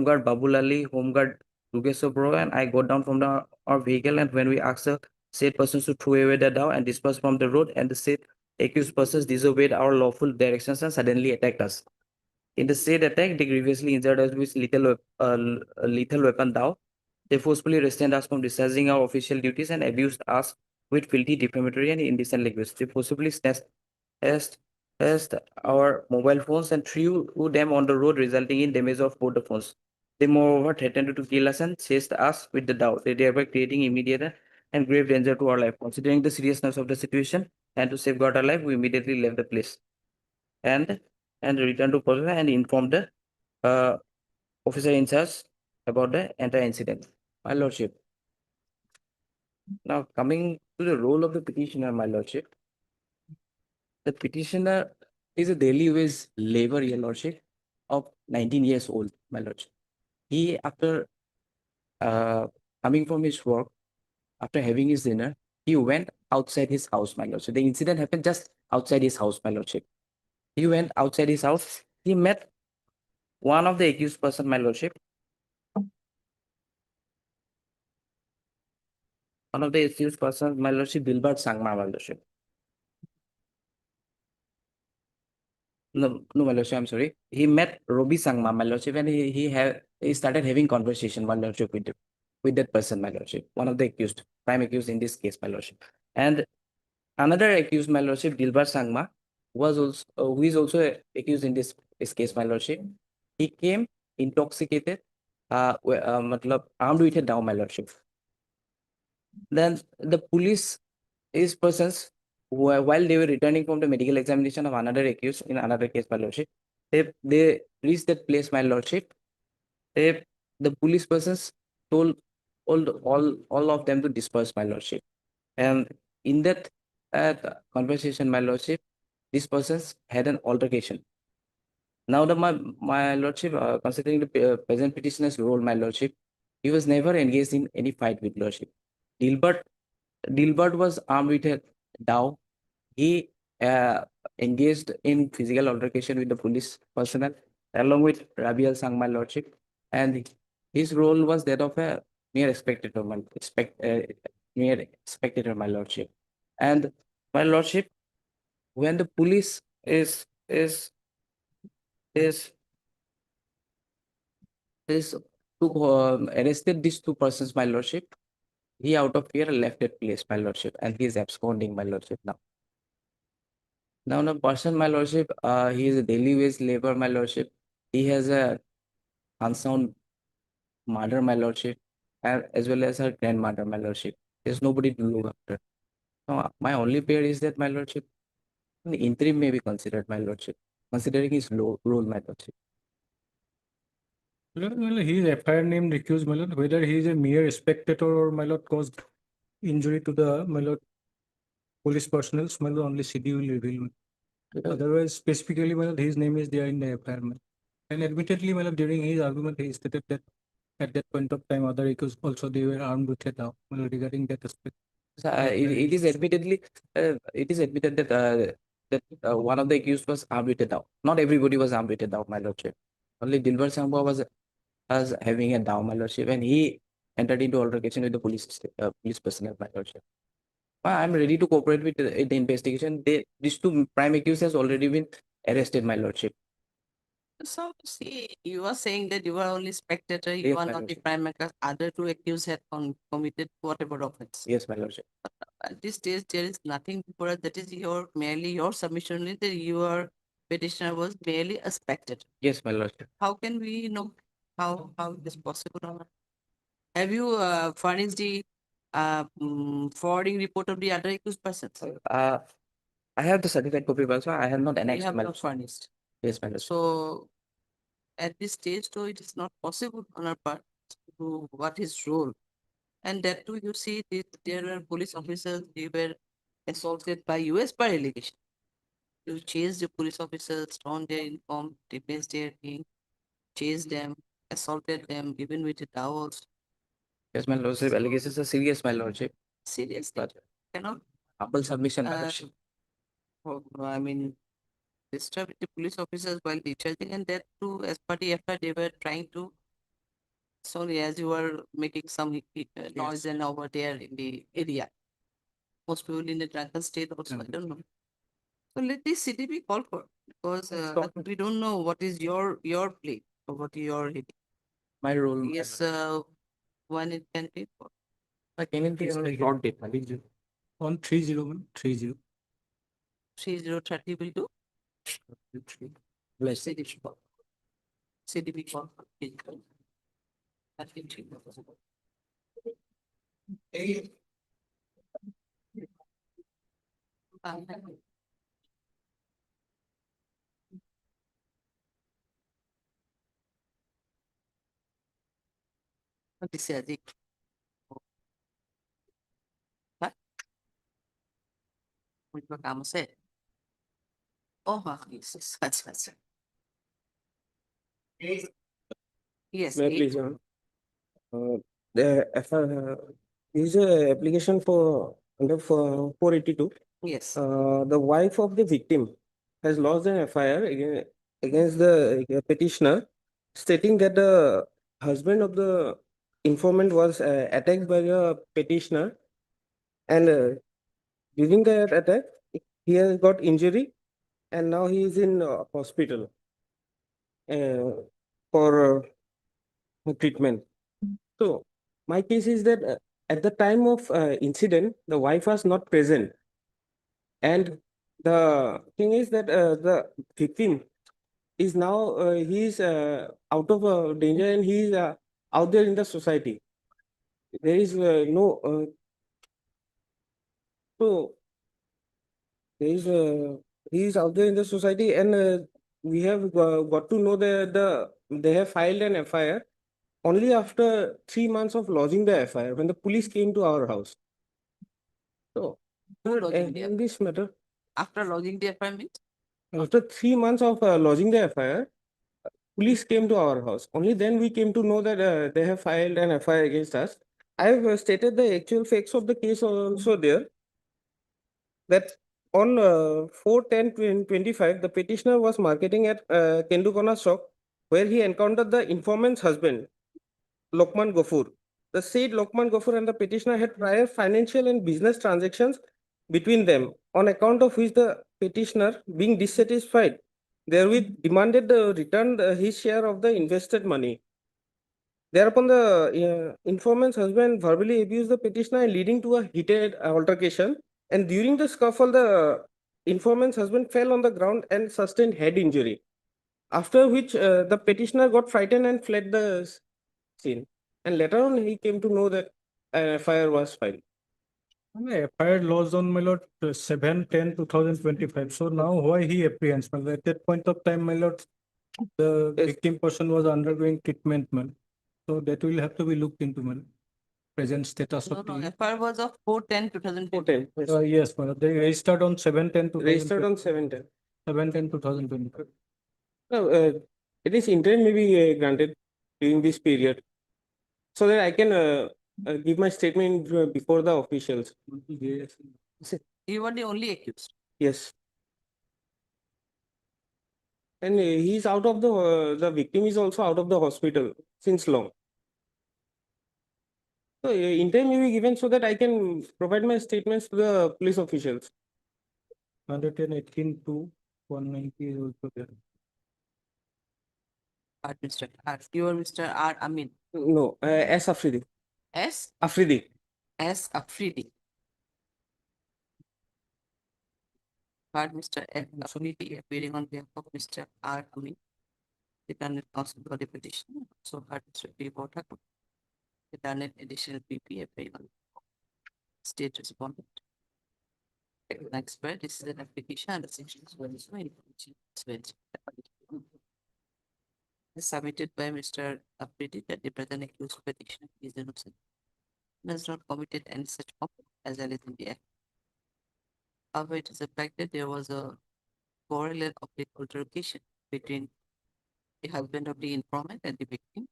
Guard Babul Ali, Home Guard Dugesho Bro, and I got down from our vehicle, and when we asked the said persons to throw away the dao and disperse from the road, and the said accused persons disobeyed our lawful directions and suddenly attacked us. In the said attack, they grievously injured us with lethal weapon dao. They forcefully restrained us from discharging our official duties and abused us with filthy, defamatory, and indecent language. They forcibly snatched our mobile phones and threw them on the road, resulting in damage of both the phones. They moreover threatened to kill us and chased us with the dao, thereby creating immediate and grave danger to our life. Considering the seriousness of the situation and to safeguard our life, we immediately left the place and returned to Kolkata and informed the officer in charge about the entire incident. My lordship. Now coming to the role of the petitioner, my lordship. The petitioner is a daily wage labor, your lordship, of 19 years old, my lordship. He, after coming from his work, after having his dinner, he went outside his house, my lordship. The incident happened just outside his house, my lordship. He went outside his house. He met one of the accused person, my lordship. One of the accused persons, my lordship, Dilbar Sangma, my lordship. No, my lordship, I'm sorry. He met Robi Sangma, my lordship, and he started having conversation, my lordship, with that person, my lordship. One of the accused, prime accused in this case, my lordship. And another accused, my lordship, Dilbar Sangma, was also who is also accused in this case, my lordship. He came intoxicated, matlab, armed with a dao, my lordship. Then the police is persons who, while they were returning from the medical examination of another accused in another case, my lordship, they reached that place, my lordship. The police persons told all of them to disperse, my lordship. And in that conversation, my lordship, these persons had an altercation. Now, my lordship, considering the present petitioner's role, my lordship, he was never engaged in any fight with lordship. Dilbert was armed with a dao. He engaged in physical altercation with the police personnel along with Rabial Sang, my lordship, and his role was that of a mere spectator, my lordship. And my lordship, when the police arrested these 2 persons, my lordship, he out of fear left that place, my lordship, and he is absconding, my lordship, now. Now, the person, my lordship, he is a daily wage labor, my lordship. He has a unsound mother, my lordship, as well as her grandmother, my lordship. There's nobody to look after. Now, my only prayer is that, my lordship, the interim may be considered, my lordship, considering his role, my lordship. Well, he is FIR named accused, my lord, whether he is a mere spectator or, my lord, caused injury to the, my lord, police personnel, my lord, only CD will reveal. Otherwise, specifically, my lord, his name is there in the FIR. And admittedly, my lord, during his argument, he stated that at that point of time, other accused also they were armed with a dao, my lord, regarding that aspect. So, it is admitted that one of the accused was armed with a dao. Not everybody was armed with a dao, my lordship. Only Dilbar Sangma was having a dao, my lordship, and he entered into altercation with the police personnel, my lordship. I'm ready to cooperate with the investigation. These 2 prime accused has already been arrested, my lordship. So, see, you are saying that you are only spectator, you Yes, are my not the lordship. prime actor. Other 2 accused had committed whatever offense. Yes, my lordship. At this stage, there is nothing before us. That is merely your submission only that you are petitioner was merely a spectator. Yes, my lordship. How can we know how it is possible or not? Have you furnished the forwarding report of the other accused persons? Uh, I have the certified copy also. I have not You annexed, have my not lordship. furnished. Yes, my lordship. So at this stage, though, it is not possible on our part to do what is role. And that too, you see, there were police officers, they were assaulted by US per allegation. You chase the police officers, storm their inform, defense their thing, chase them, assaulted them, even with the towels. Yes, my lordship. So- Allegations are serious, my lordship. Seriously, But cannot. humble submission, my Uh, lordship. I mean, disturb the police officers while discharging, and that too, as per the FIR, they were trying to. Sorry, as you were making some noise and over there in the area. Most people in a drunken state also, I don't know. So let this city be called for, because we don't know what is your play or what your My role. yes, when it can be for. I can be on a short date, my lordship. On 30, 3030 will do. Bless. CDB call. CDB call. That will be possible. This is the কিবা কাম আছে? Yes, আচ্ছা। Yes, May I eight. please, the is a application for under 482. Yes, The wife of the victim has lodged an FIR against the petitioner, stating that the husband of the informant was attacked by the petitioner, and during that attack, he has got injury, and now he is in hospital for treatment. So my case is that at the time of incident, the wife was not present, and the thing is that the victim is now he is out of danger, and he is out there in the society. There is no so there is he is out there in the society, and we have got to know that they have filed an FIR only after 3 months of lodging the FIR, when the police came to our house. So Who lodging the in this matter, after logging the appointment. after 3 months of lodging the FIR, police came to our house. Only then we came to know that they have filed an FIR against us. I have stated the actual facts of the case also there, that on 4/10/25, the petitioner was marketing at Kendukona shop, where he encountered the informant's husband, Lokman Gofur. The said Lokman Gofur and the petitioner had prior financial and business transactions between them, on account of which the petitioner, being dissatisfied therewith, demanded the return his share of the invested money. Thereupon, the informant's husband verbally abused the petitioner, leading to a heated altercation. And during the scuffle, the informant's husband fell on the ground and sustained head injury. After which, the petitioner got frightened and fled the scene. And later on, he came to know that a FIR was filed. FIR lodged on my lord 7/10/2025. So now why he apprehends? My lord? At that point of time, my lord, the Yes. victim person was undergoing treatment, man. So that will have to be looked into, man. Present status No, of no, the. FIR was of 4/10/2020. 410. Yes. Yes, my lord. They registered on 7/10/2025. Registered on 710. 7/10/2025. No, it is interim may be granted during this period, so that I can give my statement before the officials. You were the only accused. Yes. And he's out of the victim is also out of the hospital since long. So interim may be given so that I can provide my statements to the police officials. 118/2/190 is also there. Mr. R. You are Mr. R. Amin. No, S. Afridi. S. Afridi. S. Afridi. Part Mr. F. Affinity appearing on behalf of Mr. R. Ami, the Daniel Council for the petition. So part Mr. P. Botaku, the Daniel additional PP appearing on state respondent. Next part, this is an application under section 1 submitted by Mr. Afridi that the present accused petitioner is innocent and has not committed any such offense as alleged in the act. However, it is a fact that there was a correlate of the altercation between the husband of the informant and the victim,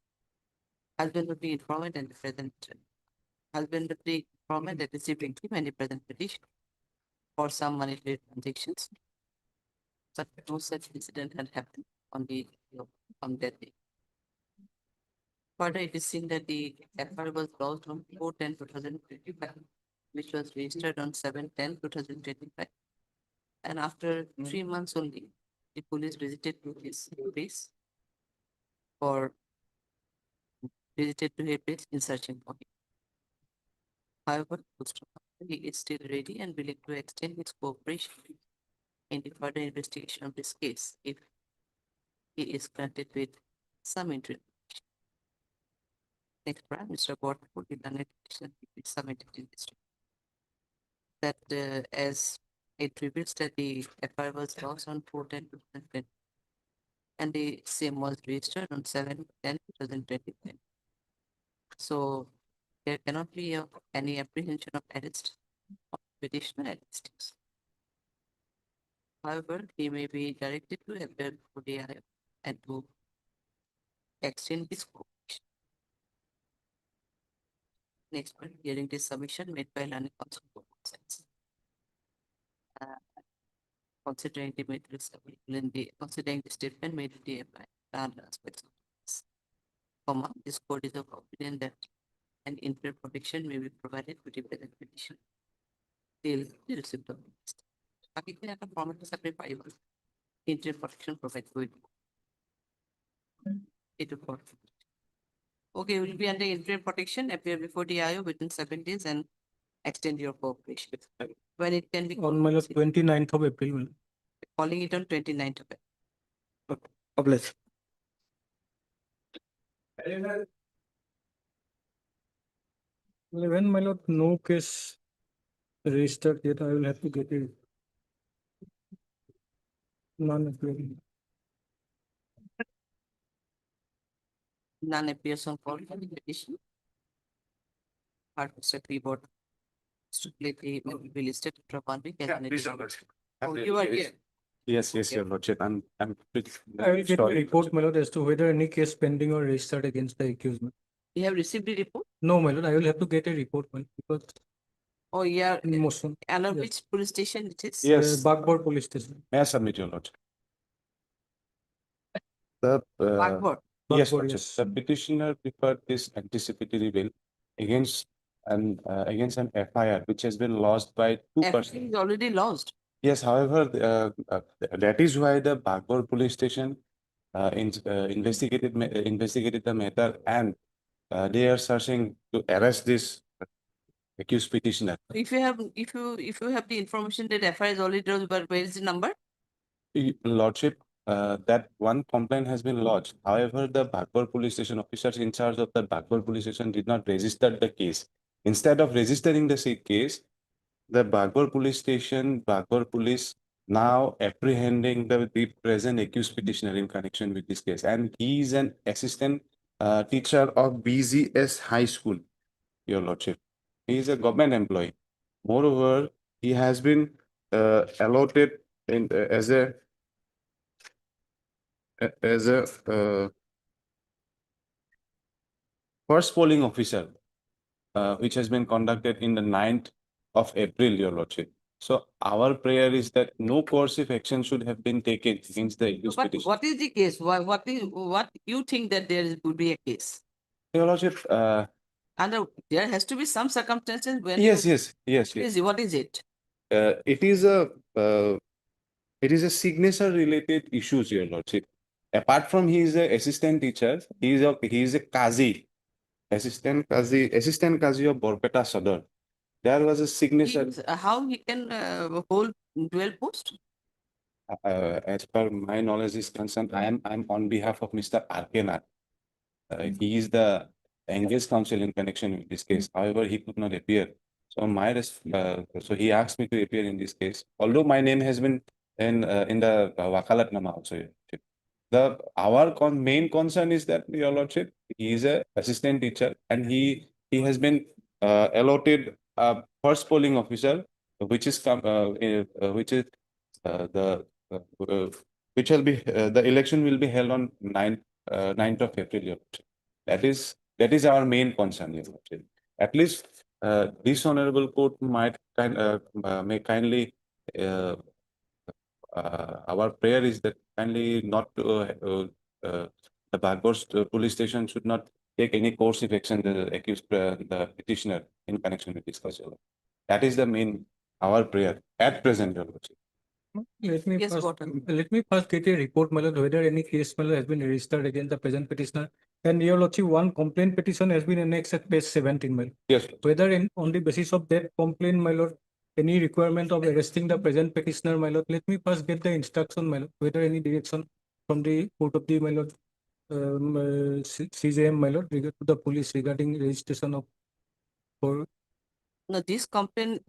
husband of the informant and the present, husband of the informant that is the victim and the present petitioner for some monetary transactions. Such no such incident had happened on on that day. Further, it is seen that the FIR was lodged on 4/10/2025, which was registered on 7/10/2025. And after 3 months only, the police visited to his place in searching for him. However, he is still ready and willing to extend his cooperation in the further investigation of this case if he is granted with some interest. Next, Prime Minister Gauhati did an addition submitted in this that as it reveals that the FIR was lost on 4/10/2020 and the same was registered on 7/10/2025. So there cannot be any apprehension of arrest of petitioner at this stage. However, he may be directed to appear before the alia and to extend his cooperation. Next one, hearing the submission made by Learning Council for Consents. Considering the matrix considering the statement made in the FI and aspects of this, this court is of opinion that an interim protection may be provided to the present petition till the receipt of the list. Hakikatnya akan format separate variable. Interim protection provided with it. Okay, you will be under interim protection, appear before the IO within 7 days and extend your cooperation. When it can be On my lord, 29th of April. my lord. calling it on 29th of April. Obliged. When my lord, no case registered yet, I will have to get it. None appearing. None appears on call for the petition. Part Mr. Keyboard. Strictly will be listed to one week. Oh, you are here. Yes, your lordship, I'm pretty. I will get a report, my lord, as to whether any case pending or registered against the accused. You have received the report? No, my lord, I will have to get a report, my lord, because Oh, yeah. in motion. Under Yes. which police station it is? Yes. Bagbor police station. May I submit, your lordship? The, Bagbor. yes, Bagbor, lordship. yes. The petitioner preferred this anticipatory bill against an FIR which has been lodged by two FIR persons. is already lost. Yes, however, that is why the Bagbor police station investigated the matter, and they are searching to arrest this accused petitioner. If you have the information that FIR is already lost, but where is the number? Lordship, that one complaint has been lodged. However, the Bagbor police station officers in charge of the Bagbor police station did not register the case. Instead of registering the said case, the Bagbor police station, Bagbor police now apprehending the present accused petitioner in connection with this case. And he is an assistant teacher of BZS High School, your lordship. He is a government employee. Moreover, he has been allotted as a first polling officer, which has been conducted in the 9th of April, your lordship. So our prayer is that no coercive action should have been taken against the accused But petitioner. what is the case? What you think that would be a case? Your lordship, And there has to be some circumstances when yes. What is it? It is a signature related issues, your lordship. Apart from he is a assistant teacher, he is a Qazi, assistant Qazi of Borpeta Sadar. There was a signature. How he can hold dual post? as per my knowledge is concerned, I'm on behalf of Mr. R.K. Nath. He is the engaged counsel in connection with this case. However, he could not appear. So so he asked me to appear in this case. Although my name has been in the Wakalatnama also. Our main concern is that, Your Lordship, he is a assistant teacher and he has been allotted a first polling officer, which is the which will be the election will be held on 9th of April, Your Lordship. That is our main concern, Your Lordship. At least this honorable court may kindly our prayer is that kindly not the Bhagpur police station should not take any coercive action the accused the petitioner in connection with this case. Your Lordship. That is the main our prayer at present, Your Lordship. Let me Yes, first, Gautam. let me first get a report, my lord, whether any case, my lord, has been registered against the present petitioner. And your lordship, one complaint petition has been annexed at page 17, my lord. Yes. Whether on the basis of that complaint, my lord, any requirement of arresting the present petitioner, my lord, let me first get the instruction, my lord, whether any direction from the court of the, my lord, CJM, my lord, regard to the police regarding registration of for No, this complaint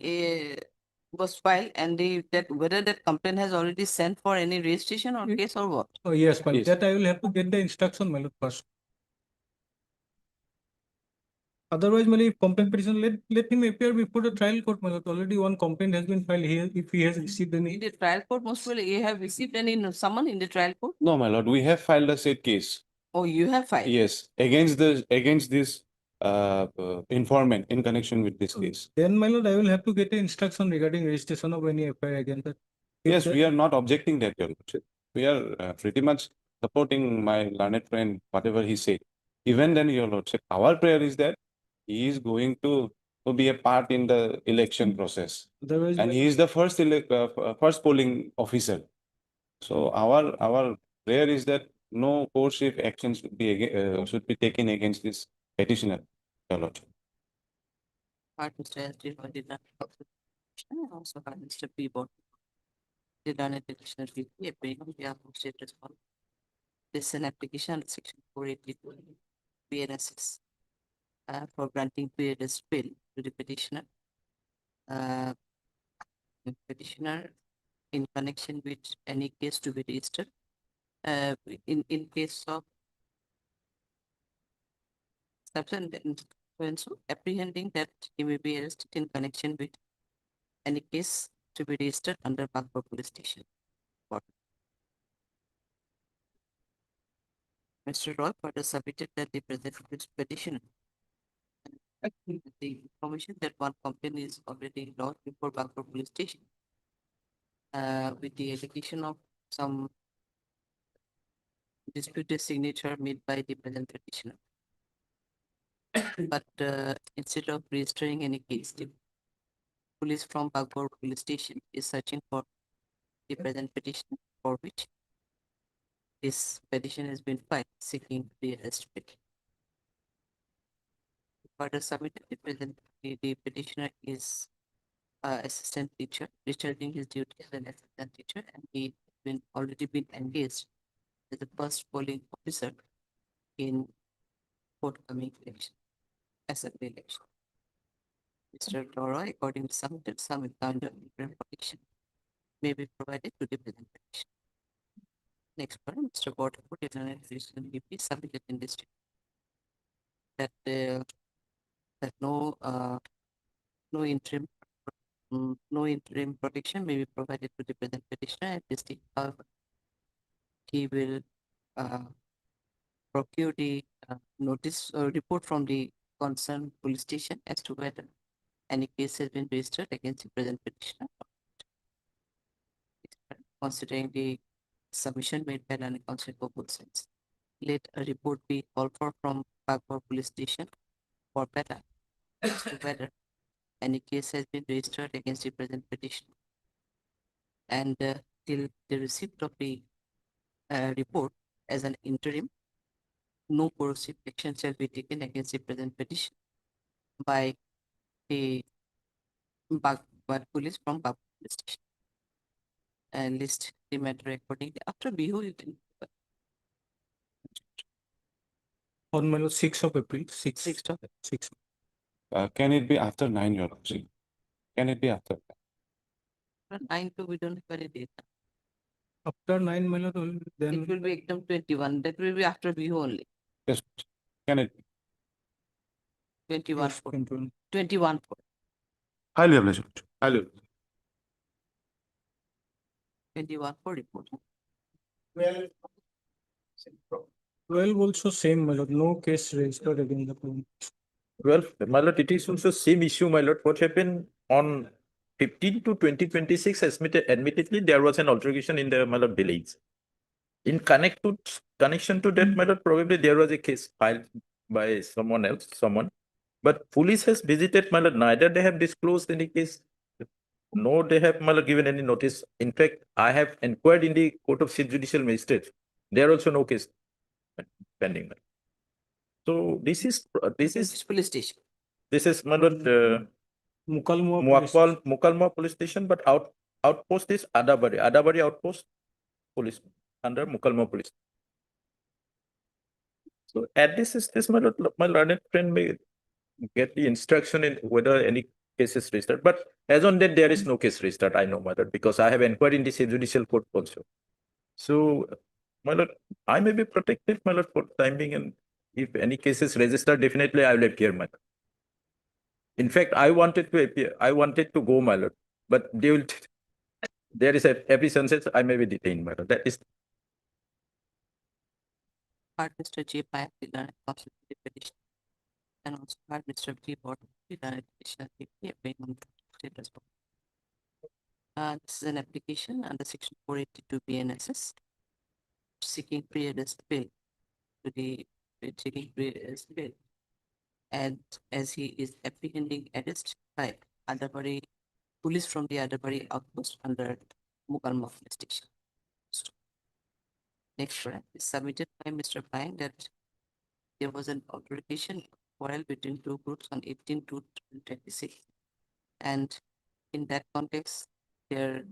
was filed and that whether that complaint has already sent for any registration or Ye- case or what? oh yes, my lord, Yes. that I will have to get the instruction, my lord, first. Otherwise, my lord, if complaint petition, let him appear before the trial court, my lord. Already one complaint has been filed here. If he has received In any, the trial court, most probably you have received any summon in the trial court? No, my lord, we have filed a said case. Oh, you have filed? Yes, against this informant in connection with this case. then my lord, I will have to get an instruction regarding registration of any FIR against that. If Yes, the- we are not objecting that, Your Lordship. We are pretty much supporting my learned friend, whatever he said. Even then, Your Lordship, our prayer is that he is going to be a part in the election process. Otherwise, And he is the first polling officer. So our prayer is that no coercive action should be taken against this petitioner, Your Lordship. Heard Mr. S.D. Roy did not and also heard Mr. P. Bot. Did not petitioner PP appearing on behalf of state response. This is an application under section 482 BNSS for granting periodist bill to the petitioner. Petitioner in connection with any case to be registered. In case of subsequent apprehending that he may be arrested in connection with any case to be registered under Bhagpur police station. Mr. Roy further submitted that the present petition the information that one complaint is already lodged before Bhagpur police station with the allegation of some disputed signature made by the present petitioner. But instead of registering any case, the police from Bhagpur police station is searching for the present petition for which this petition has been filed seeking the arrest bill. Further submitted the petitioner is assistant teacher, discharging his duty as an assistant teacher, and he already been engaged as the first polling officer in forthcoming election, assembly election. Mr. Dora, according to submitted, some kind of protection may be provided to the present petition. Next one, Mr. Board put in an additional BP submitted in this that that no interim no interim protection may be provided to the present petitioner at this stage. However, he will procure the notice or report from the concerned police station as to whether any case has been registered against the present petitioner. Considering the submission made by Learning Council for both sides, let a report be called for from Bhagpur police station for better as to whether any case has been registered against the present petitioner. And till the receipt of the report as an interim, no coercive action shall be taken against the present petition by the by police from Bhagpur police station. And list the matter accordingly. After Bihu, you can On my lord, 6th of April, 6. 6th of 6. Can it be after 9, Your Lordship? Can it be after? April 9 to we don't have any date. After 9, my lord, It then will be Ekdom 21. That will be after Bihu only. Yes. Can it be? 21 yes, for 21. 21 for Highly obliged. Highly obliged. 21 for report. 12 also same, my lord. No case registered against the plaintiff. Well, my lord, it is also same issue, my lord. What happened on 15 to 2026, admittedly, there was an altercation in the, my lord, village. In connection to that, my lord, probably there was a case filed by someone else, but police has visited, my lord, neither they have disclosed any case, nor they have, my lord, given any notice. In fact, I have inquired in the Court of Chief Judicial Magistrate. There also no case pending. my lord. So this is Police station. this is, my lord, Mukalmua police. Mukalma police station, but outpost is Adabari. Adabari outpost police under Mukalma police. So at this is this, my lord, my learned friend may get the instruction in whether any case is registered. But as on that, there is no case registered. I know, my lord, because I have inquired in the judicial court also. So, my lord, I may be protected, my lord, for time being, and if any case is registered, definitely I will appear, my lord. In fact, I wanted to appear. I wanted to go, my lord, but they will. There is every sunset I may be detained, my lord. That is Part Mr. J. Payak, the Learned Counsel for the petition. And also part Mr. P. Bott, the Learned Petitioner, appearing on status. This is an application under Section 482 BNSS seeking pre-arrest bail to the seeking pre-arrest bail. And as he is apprehending arrest by Adabari police from the Adabari outpost under Mukalma police station. Next one is submitted by Mr. Pine that there was an altercation quarrel between two groups on 18 to 26. And in that context, there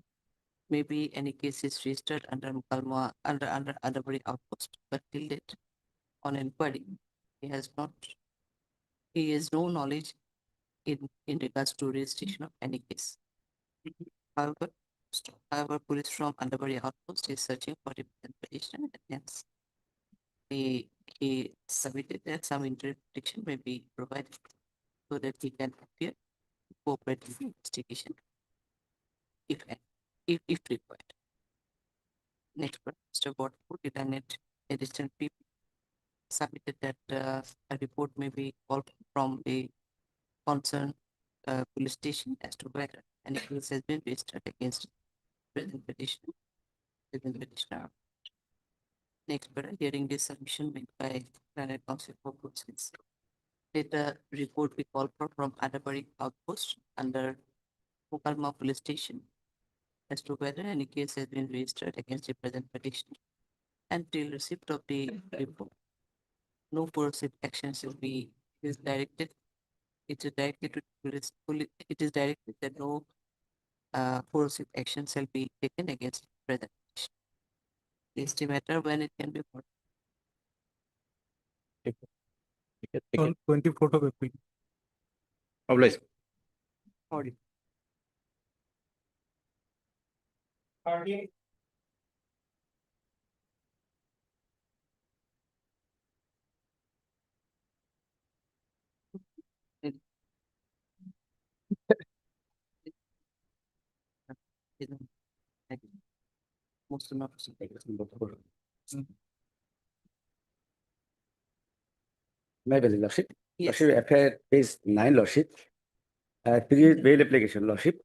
may be any cases registered under Mukalma, under Adabari outpost, but till date, on inquiry, he has no knowledge in regards to registration of any case. However, police from Adabari outpost is searching for the petitioner, and hence he submitted that some interpretation may be provided so that he can appear to cooperate in the investigation if required. Next, Mr. Botford, litigant additional people submitted that a report may be called from the concerned police station as to whether any case has been registered against present petitioner. Next, hearing this submission made by Learned Counsel for Proceedings. Let a report be called for from Adabari outpost under Mukalma police station as to whether any case has been registered against the present petitioner. Until receipt of the report, no proceed actions will be directed. It is directed to police. It is directed that no proceed action shall be taken against present petitioner. Is the matter when it can be brought? On 24th of April. obliged. Audio. Most not. My bad, Lordship. Yes. Lordship, FIR page 9, Lordship. Period bail application, Lordship.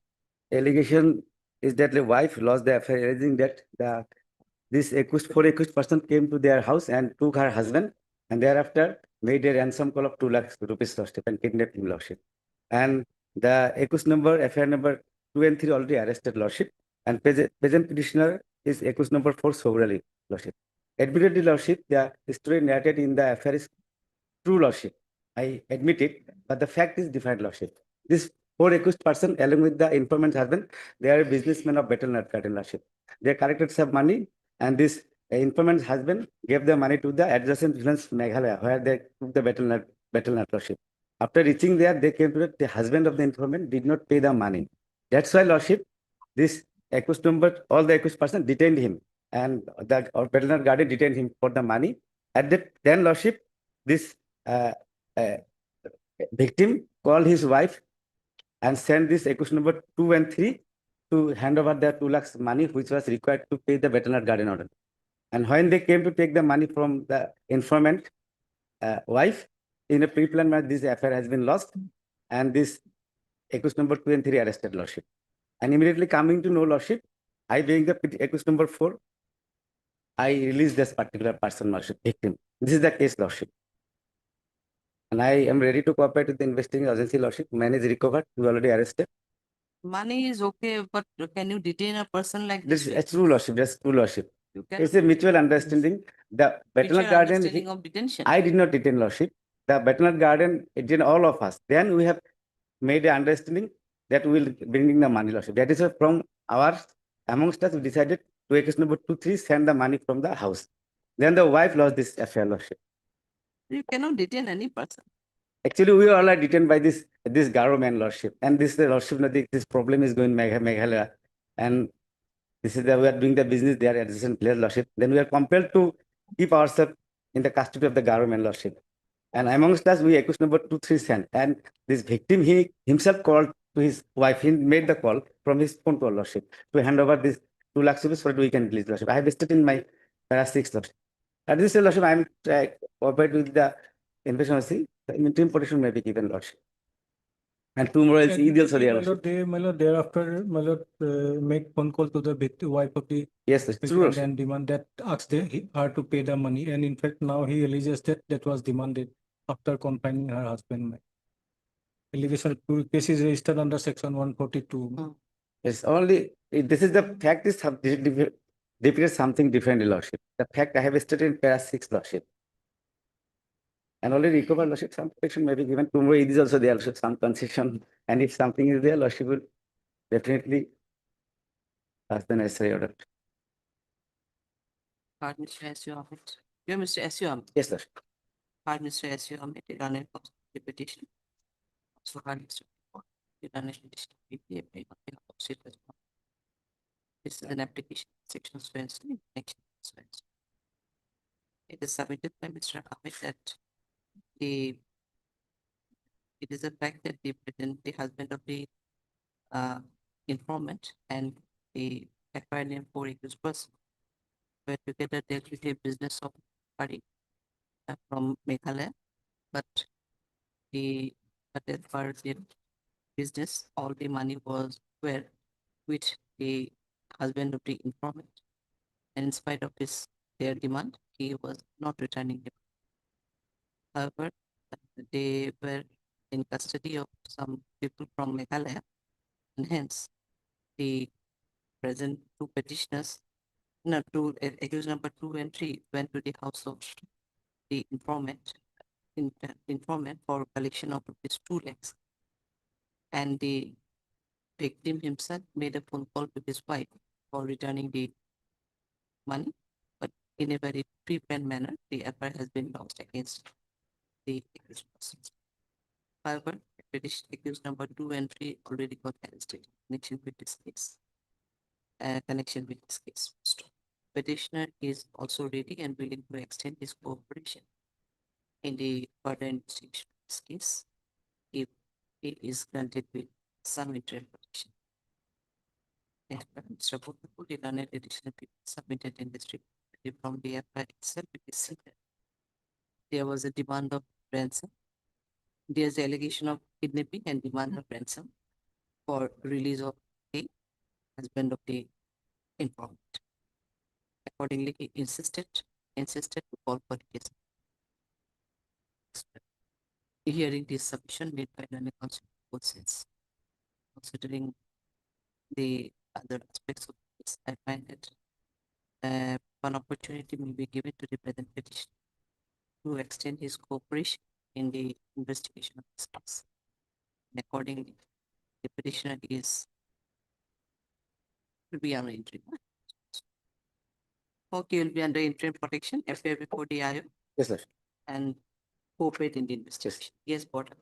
Allegation is that the wife lost the affair, alleging that this four accused person came to their house and took her husband, and thereafter made a ransom call of 2 lakhs rupees, Lordship, and kidnapped him, Lordship. And the accused number, affair number 2 and 3 already arrested, Lordship. And present petitioner is accused number 4 soberly, Lordship. Admittedly, Lordship, the story narrated in the affair is true, Lordship. I admit it, but the fact is different, Lordship. This four accused person along with the informant's husband, they are businessmen of Battle Nut Garden Lordship. They collected some money, and this informant's husband gave the money to the adjacent village Meghalaya, where they took the Battle Nut Lordship. After reaching there, they came to the husband of the informant did not pay the money. That's why, Lordship, this accused number, all the accused person detained him, and the Battle Nut Garden detained him for the money. At that, then, Lordship, this uh, uh, victim called his wife and sent this accused number 2 and 3 to hand over the 2 lakhs money which was required to pay the Battle Nut Garden order. And when they came to take the money from the informant wife, in a pre-planned manner, this affair has been lost, and this accused number 2 and 3 arrested, Lordship. And immediately coming to know, Lordship, I being the accused number 4, I released this particular person, Lordship, victim. This is the case, Lordship. And I am ready to cooperate with the investigating agency, Lordship. Man is recovered, we already arrested. Money is okay, but can you detain a person like This this? is true, Lordship. That's true, Lordship. You can It's a mutual understanding. The Battle mutual Garden, understanding of detention. I did not detain, Lordship. The Battle Garden, it did all of us. Then we have made an understanding that we will bring the money, Lordship. That is why from our, amongst us, we decided to accused number 2, 3 send the money from the house. Then the wife lost this affair, Lordship. You cannot detain any person. Actually, we all are detained by this Garo man, Lordship. And this Lordship, this problem is going Meghalaya. And this is we are doing the business there at adjacent place, Lordship. Then we are compelled to keep ourselves in the custody of the Garo man, Lordship. And amongst us, we accused number 2, 3 sent. And this victim, he himself called to his wife. He made the call from his phone call, Lordship, to hand over this 2 lakh rupees so that we can release, Lordship. I have listed in my para 6, Lordship. At this, Lordship, I am cooperating with the investigation. The interim protection may be given, Lordship. And tomorrow is Eid also there, Lordship. My lord, thereafter, my lord, make phone call to the wife of the Yes, it's true, victim Lordship. and demand that asked her to pay the money. And in fact, now he alleges that that was demanded after confining her husband. Allegation case is registered under section 142. It's only, this is the fact is depicted something different, Lordship. The fact I have stated in para 6, Lordship. And already recovered, Lordship, some protection may be given. Tomorrow it is also there, Lordship, some concession. And if something is there, Lordship will definitely ask the necessary order. Pardon, Mr. S. U. Ahmed. You are Mr. S. U. Ahmed. Yes, Lordship. Pardon, Mr. S. U. Ahmed, the runner of the petition. So, pardon, Mr. The runner petition. This is an application, section 20, section 20. It is submitted by Mr. Ahmed that it is a fact that the husband of the informant and the acquired name for accused person were together dealt with a business of party from Meghalaya, but as far as the business, all the money was with the husband of the informant, and in spite of their demand, he was not returning it. However, they were in custody of some people from Meghalaya, and hence the present two petitioners, accused number 2 and 3 went to the house of the informant for collection of rupees 2 lakhs, and the victim himself made a phone call to his wife for returning the money, but in a very pre-planned manner, the affair has been launched against the accused persons. However, accused number 2 and 3 already got arrested in connection with this case. Petitioner is also ready and willing to extend his cooperation in the further investigation of this case if he is granted with some interim protection. Mr. Bhutapur, the learned additional people submitted in this report from the affair itself, it is seen that there was a demand of ransom. There is allegation of kidnapping and demand of ransom for release of the husband of the informant. Accordingly, he insisted to call for his hearing this submission made by the counsel both sides. Considering the other aspects of this, I find that an opportunity may be given to the present petitioner to extend his cooperation in the investigation of this case. And accordingly, the petitioner will be under interim. Okay, will be under interim protection, appear before the IO Yes, sir. and cooperate in the investigation. Yes, board.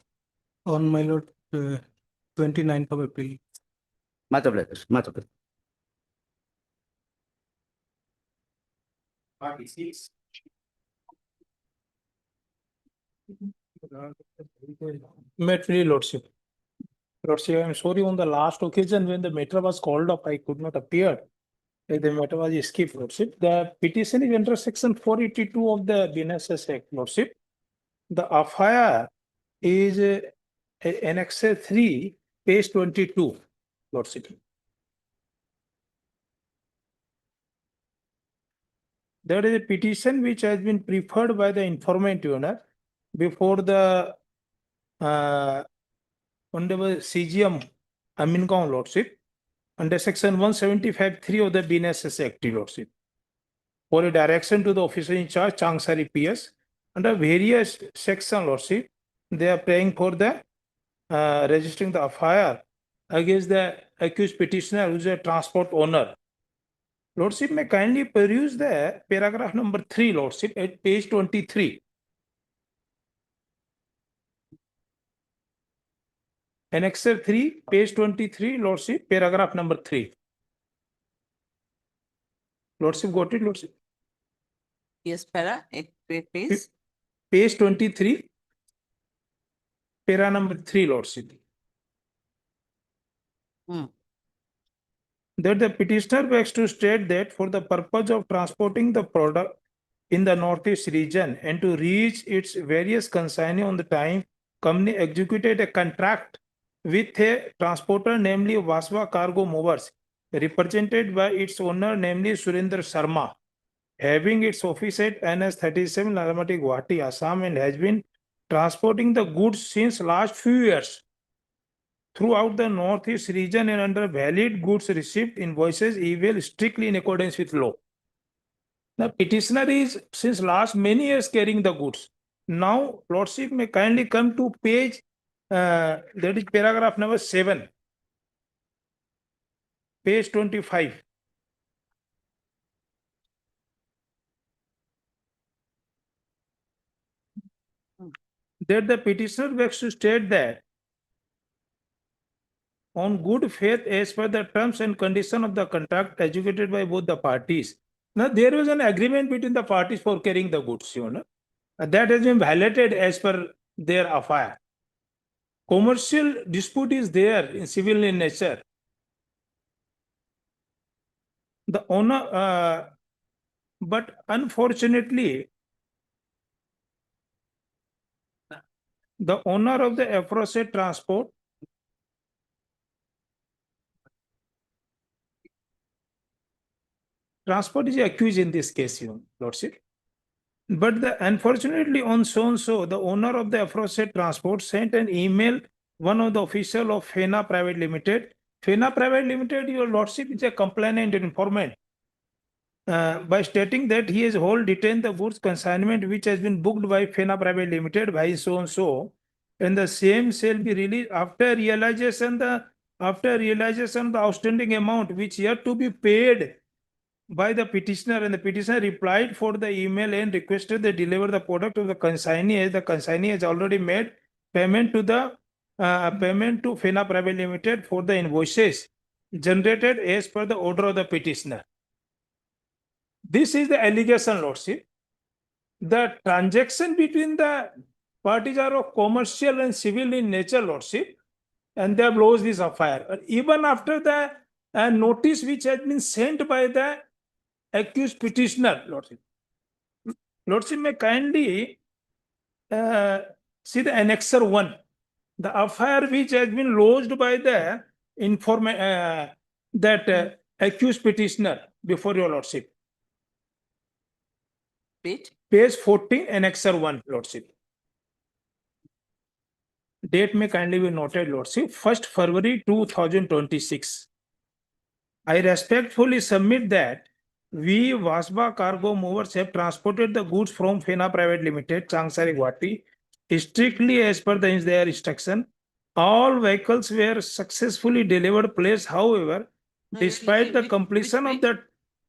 On my lord, 29th of April. Much obliged, much obliged. Met free lordship. Lordship, I am sorry, on the last occasion when the matter was called up, I could not appear. The matter was skipped, lordship. The petition is under section 482 of the BNSS Act, lordship. The FIR is Annex 3, page 22, lordship. There is a petition which has been preferred by the informant owner before the Honorable CGM Amingaon Lordship under section 175(3) of the BNSS Act, Lordship, for a direction to the officer in charge, Changsari PS, under various section, Lordship. They are praying for the registering the FIR against the accused petitioner who is a transport owner. Lordship, may kindly peruse the paragraph number 3, Lordship, at page 23. Annexure 3, page 23, Lordship, paragraph number 3. Lordship, got it, Lordship? Yes, para, please. Page 23, para number 3, Lordship. That the petitioner begs to state that for the purpose of transporting the product in the Northeast region and to reach its various consignee on the time, company executed a contract with a transporter, namely Vasva Cargo Movers, represented by its owner, namely Surinder Sharma, having its office at NS 37 Naramati, Gauhati, Assam, and has been transporting the goods since last few years throughout the Northeast region and under valid goods receipt invoices, email strictly in accordance with law. The petitioner is since last many years carrying the goods. Now, Lordship may kindly come to page, that is paragraph number 7, page 25. That the petitioner begs to state that on good faith as per the terms and conditions of the contract executed by both the parties. Now, there was an agreement between the parties for carrying the goods, that has been violated as per their affair. Commercial dispute is there in civil in nature. The owner, but unfortunately, the owner of the aforesaid transport is accused in this case, Lordship. But unfortunately, on so and so, the owner of the aforesaid transport sent an email, one of the official of FENA Private Limited. FENA Private Limited, your Lordship, is a complainant and informant. By stating that he has hold detained the goods consignment which has been booked by FENA Private Limited by so and so, and the same shall be released after realization the outstanding amount which yet to be paid by the petitioner, and the petitioner replied for the email and requested they deliver the product of the consignee, as the consignee has already made payment to FENA Private Limited for the invoices generated as per the order of the petitioner. This is the allegation, Lordship. The transaction between the parties are of commercial and civil in nature, Lordship, and they have closed this affair. Even after the notice which has been sent by the accused petitioner, Lordship. Lordship may kindly see the annexure 1, the affair which has been lodged by the accused petitioner before your Lordship. Page 14, annexure 1, Lordship. Date may kindly be noted, Lordship, 1st February 2026. I respectfully submit that we Vasva Cargo Movers have transported the goods from FENA Private Limited, Changsari, Gauhati, strictly as per their instruction, All vehicles were successfully delivered place, however, No, despite the which completion of page? that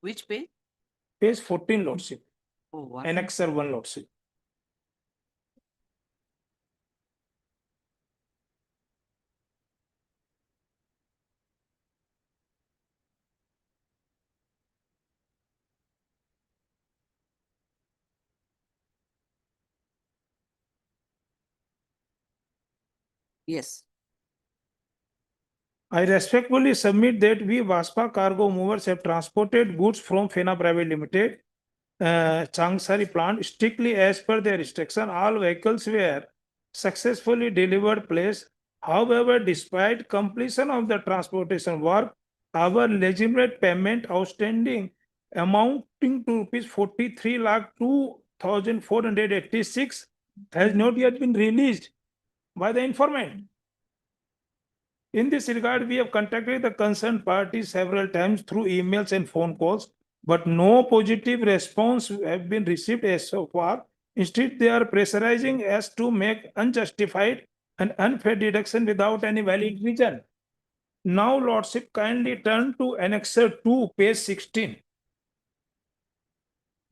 Which page? page 14 Lordship, Oh, what? Annexure 1 Lordship. Yes. I respectfully submit that we Vaspa cargo movers have transported goods from Fena Private Limited, Changsari plant strictly as per their restriction. All vehicles were successfully delivered place. However, despite completion of the transportation work, our legitimate payment outstanding amounting to rupees 43 lakh 2,486 has not yet been released by the informant. In this regard, we have contacted the concerned parties several times through emails and phone calls, but no positive response have been received as so far. Instead, they are pressurizing us to make unjustified and unfair deduction without any valid reason. Now, Lordship, kindly turn to Annexure 2, page 16.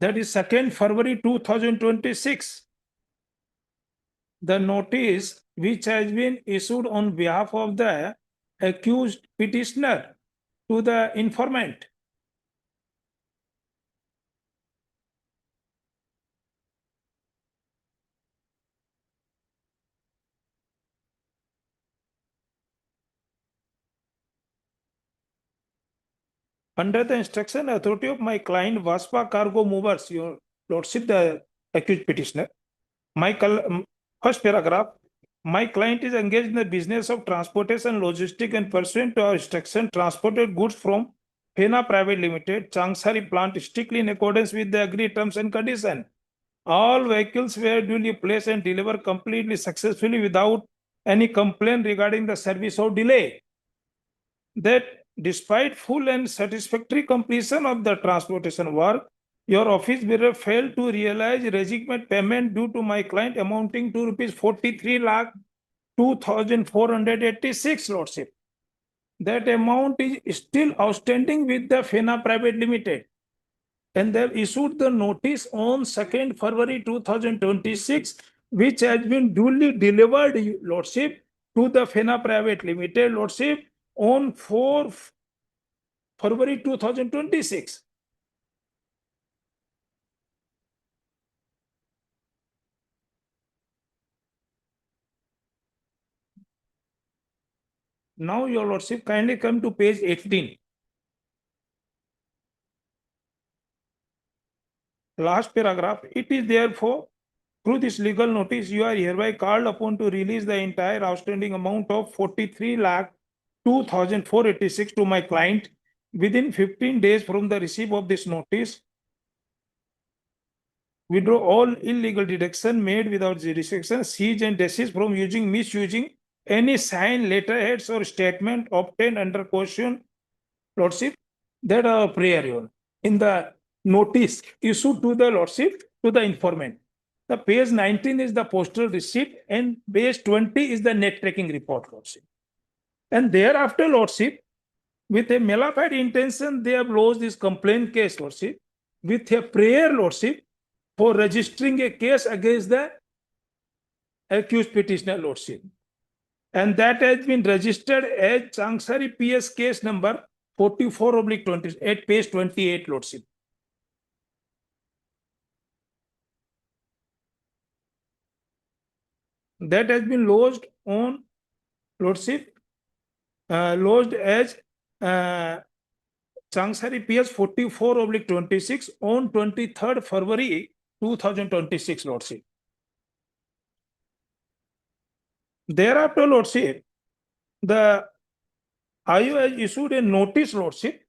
That is 2nd February 2026. The notice which has been issued on behalf of the accused petitioner to the informant. Under the instruction authority of my client Vaspa Cargo Movers, your lordship, the accused petitioner, first paragraph, my client is engaged in the business of transportation, logistics, and pursuant to our instruction, transported goods from Fena Private Limited, Changsari plant, strictly in accordance with the agreed terms and conditions. All vehicles were duly placed and delivered completely successfully without any complaint regarding the service or delay. That despite full and satisfactory completion of the transportation work, your office bearer failed to realize resignation payment due to my client amounting to rupees 43 lakh 2,486, Lordship. That amount is still outstanding with the Fena Private Limited. And they have issued the notice on 2nd February 2026, which has been duly delivered, Lordship, to the Fena Private Limited, Lordship, on 4th February 2026. Now, your lordship, kindly come to page 18. Last paragraph. It is therefore, through this legal notice, you are hereby called upon to release the entire outstanding amount of 43 lakh 2,486 to my client within 15 days from the receipt of this notice. Withdraw all illegal deduction made without jurisdiction, seize and desist from misusing any sign, letterheads, or statement obtained under caution, Lordship, that are prayer in the notice issued to the Lordship to the informant. The page 19 is the postal receipt and page 20 is the net tracking report, Lordship. And thereafter, Lordship, with a malified intention, they have lodged this complaint case, Lordship, with a prayer, Lordship, for registering a case against the accused petitioner, Lordship. And that has been registered as Changsari PS case number 44/20 at page 28, Lordship. That has been lodged on, Lordship, lodged as Changsari PS 44/26 on 23rd February 2026, Lordship. Thereafter, Lordship, the IO has issued a notice, Lordship,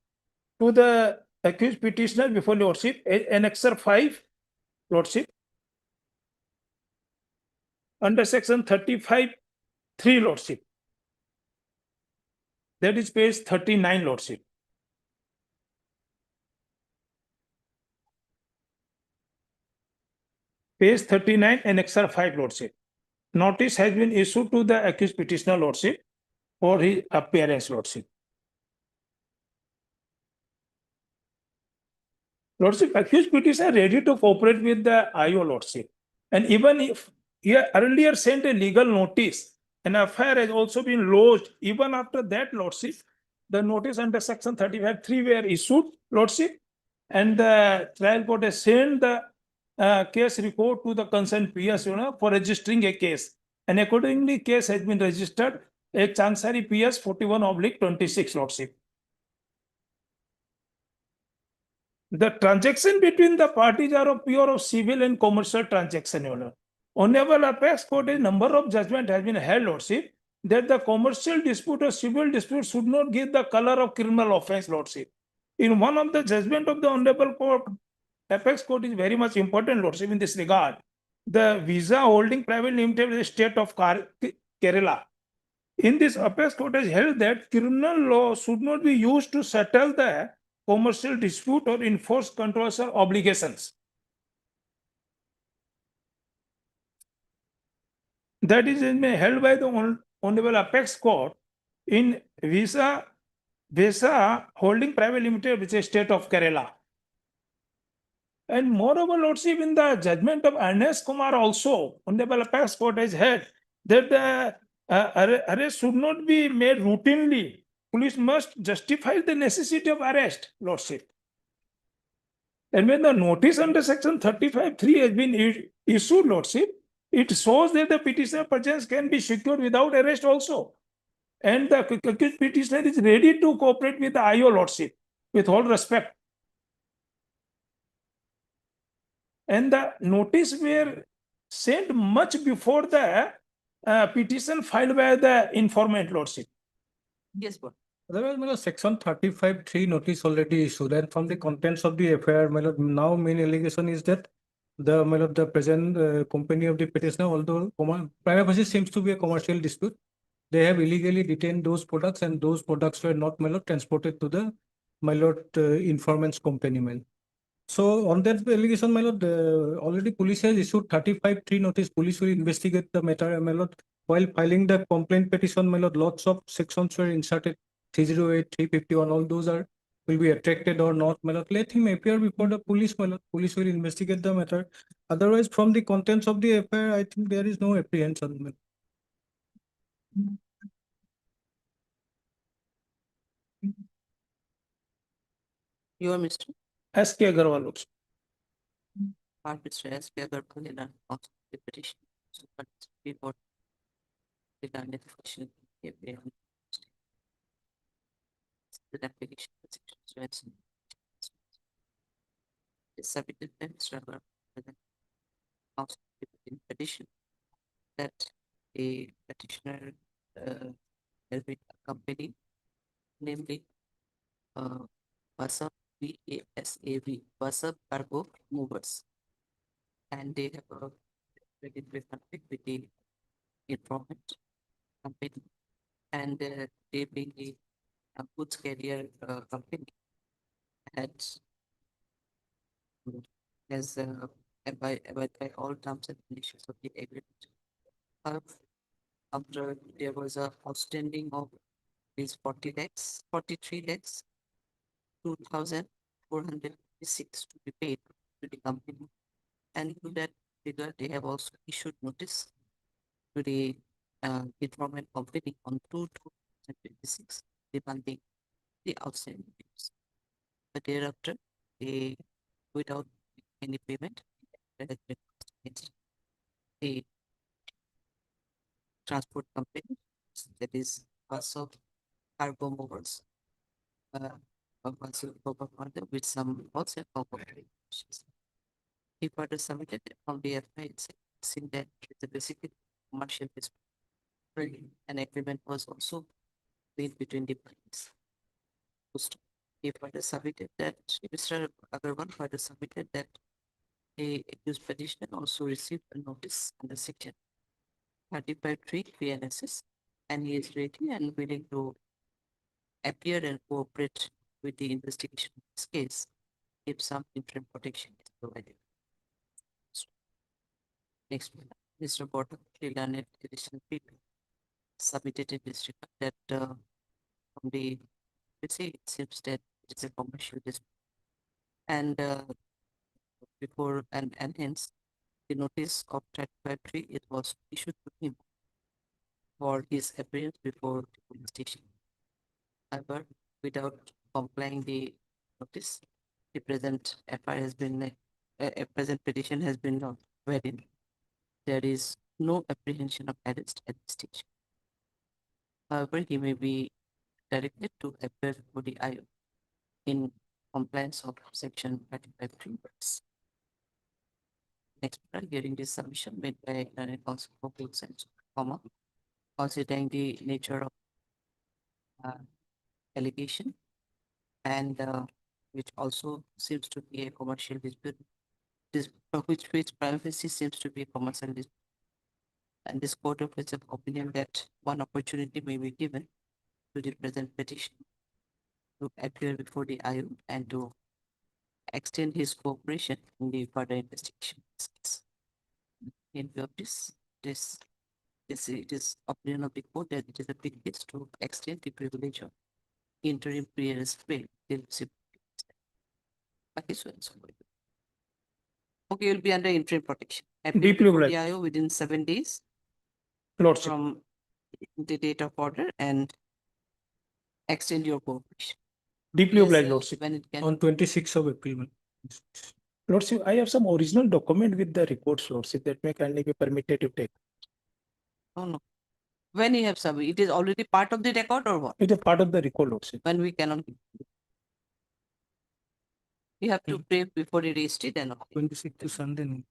to the accused petitioner before Lordship, Annexure 5, Lordship, under section 35(3), Lordship. That is page 39, Lordship. Page 39, Annexure 5, Lordship. notice has been issued to the accused petitioner lordship for his appearance lordship. Lordship, accused petitioner ready to cooperate with the IO lordship. And even if he earlier sent a legal notice, an FIR has also been lodged. Even after that lordship, the notice under section 35(3) were issued lordship, and the trial court has sent the case report to the concerned PS for registering a case. And accordingly, case has been registered a Chancery PS 41/26 lordship. The transaction between the parties are of pure civil and commercial transaction. Your Honor. Honorable Apex Court, a number of judgment has been held, lordship, that the commercial dispute or civil dispute should not give the color of criminal offense, lordship. In one of the judgment of the Honorable Court, Apex Court is very much important, lordship, in this regard. The Visa Holding Private Limited is the state of Kerala. In this, Apex Court has held that criminal law should not be used to settle the commercial dispute or enforce contractual obligations. That is held by the Honorable Apex Court in Visa Holding Private Limited, which is state of Kerala. And moreover, lordship, in the judgment of Ernest Kumar also, Honorable Apex Court has held that the arrest should not be made routinely. Police must justify the necessity of arrest, lordship. And when the notice under section 35(3) has been issued, lordship, it shows that the petitioner presence can be secured without arrest also. And the accused petitioner is ready to cooperate with the IO lordship with all respect. And the notice were sent much before the petition filed by the informant lordship. Yes, board. Otherwise, my lord, section 35(3) notice already issued, and from the contents of the FIR, my lord, now main allegation is that the my lord, the present company of the petitioner, although prima facie seems to be a commercial dispute, they have illegally detained those products, and those products were not, my lord, transported to the my lord informant's company, my lord. So on that allegation, my lord, already police has issued 35(3) notice. Police will investigate the matter, my lord. While filing the complaint petition, my lord, lots of sections were inserted. 308, 351, all those will be attracted or not, my lord. Let him appear before the police, my lord. Police will investigate the matter. Otherwise, from the contents of the FIR, I think there is no apprehension, my lord. You are Mr. S.K. Agarwal also. Mr. S.K. Agarwal in an also the petition. So what is the report regarding the question the application is submitted by Mr. Agarwal also in petition that a petitioner has been accompanied, namely Basab BASAV, Basab Cargo Movers, and they have a very conflict with the informant company, and they being a goods carrier company has abide by all terms and conditions of the agreement. After there was a outstanding of these 43 lakhs, 2,456 to be paid to the company, and to that figure they have also issued notice to the informant company on 2/2026 demanding the outstanding dues. But thereafter, they, without any payment, against the transport company, that is also cargo movers, with some also corporations. He further submitted from the FI saying that the basic commercial dispute, an agreement was also made between the parties. He further submitted that Mr. Agarwal further submitted that the accused petitioner also received a notice under section 35(3) PNSS, and he is ready and willing to appear and cooperate with the investigation of this case if some interim protection is provided. Next one. Mr. Porter, learned additional PP, submitted a district that from the, let's say, it seems that it's a commercial dispute. And before, and hence, the notice of 35(3), it was issued to him for his appearance before the police station. However, without complying the notice, the present FIR has been, a present petition has been not wherein there is no apprehension of arrest at this stage. However, he may be directed to appear before the IO in compliance of section 35(3). Next, hearing this submission made by Learned Counsel for both sides, comma, considering the nature of allegation and which also seems to be a commercial dispute, which prima facie seems to be a commercial dispute. And this court of opinion that one opportunity may be given to the present petition to appear before the IO and to extend his cooperation in the further investigation of this case. In view of this, it is opinion of the court that it is a big case to extend the privilege of interim pre-arrest bail till okay, so and so. Okay, you'll be under interim protection. Appear Deeply before the obliged. IO within 7 days Lordship. from the date of order and extend your cooperation. Deeply Yes, obliged, Lordship. when it can. On 26th of April. Lordship, I have some original document with the reports, Lordship, that may kindly be permitted to take. Oh no. When you have submitted, it is already part of the record or what? It is part of the record, Lordship. When we cannot. You have to pray before the registry, then okay. 26 to Sunday.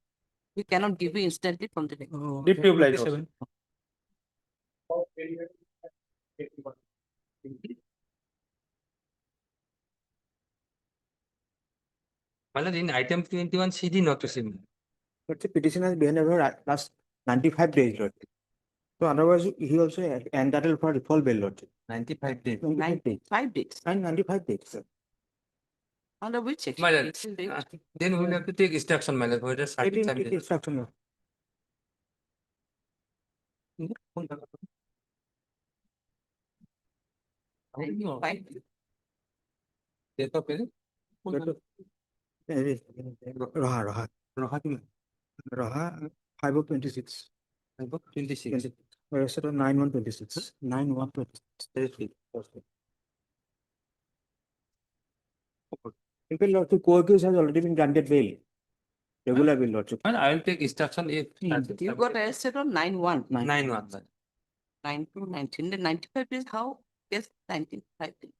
We cannot give you instantly from the record. Oh, Deeply obliged, 27. Lordship. Matlab in item 21 CD notice. But the petition has been over last 95 days, Lord. So otherwise, he also entitled for recall bail, Lord. 95 days. 95 days. 5 days. And 95 days, sir. Under which section? My lord, Which date? then we will have to take instruction, my lord, whether 18 certain days. instruction, Lord. Fine. Date of appearance? Raha, Raha, 5/26. 26. Whereas it was 9/1/26. 9/1/26. In fact, Lordship, co-accused has already been granted bail. Regular bail, Lordship. And I will take instruction if. You got arrested on 9/1. 9/1. 9 to 19. Then 95 days, how? Yes, 95 days.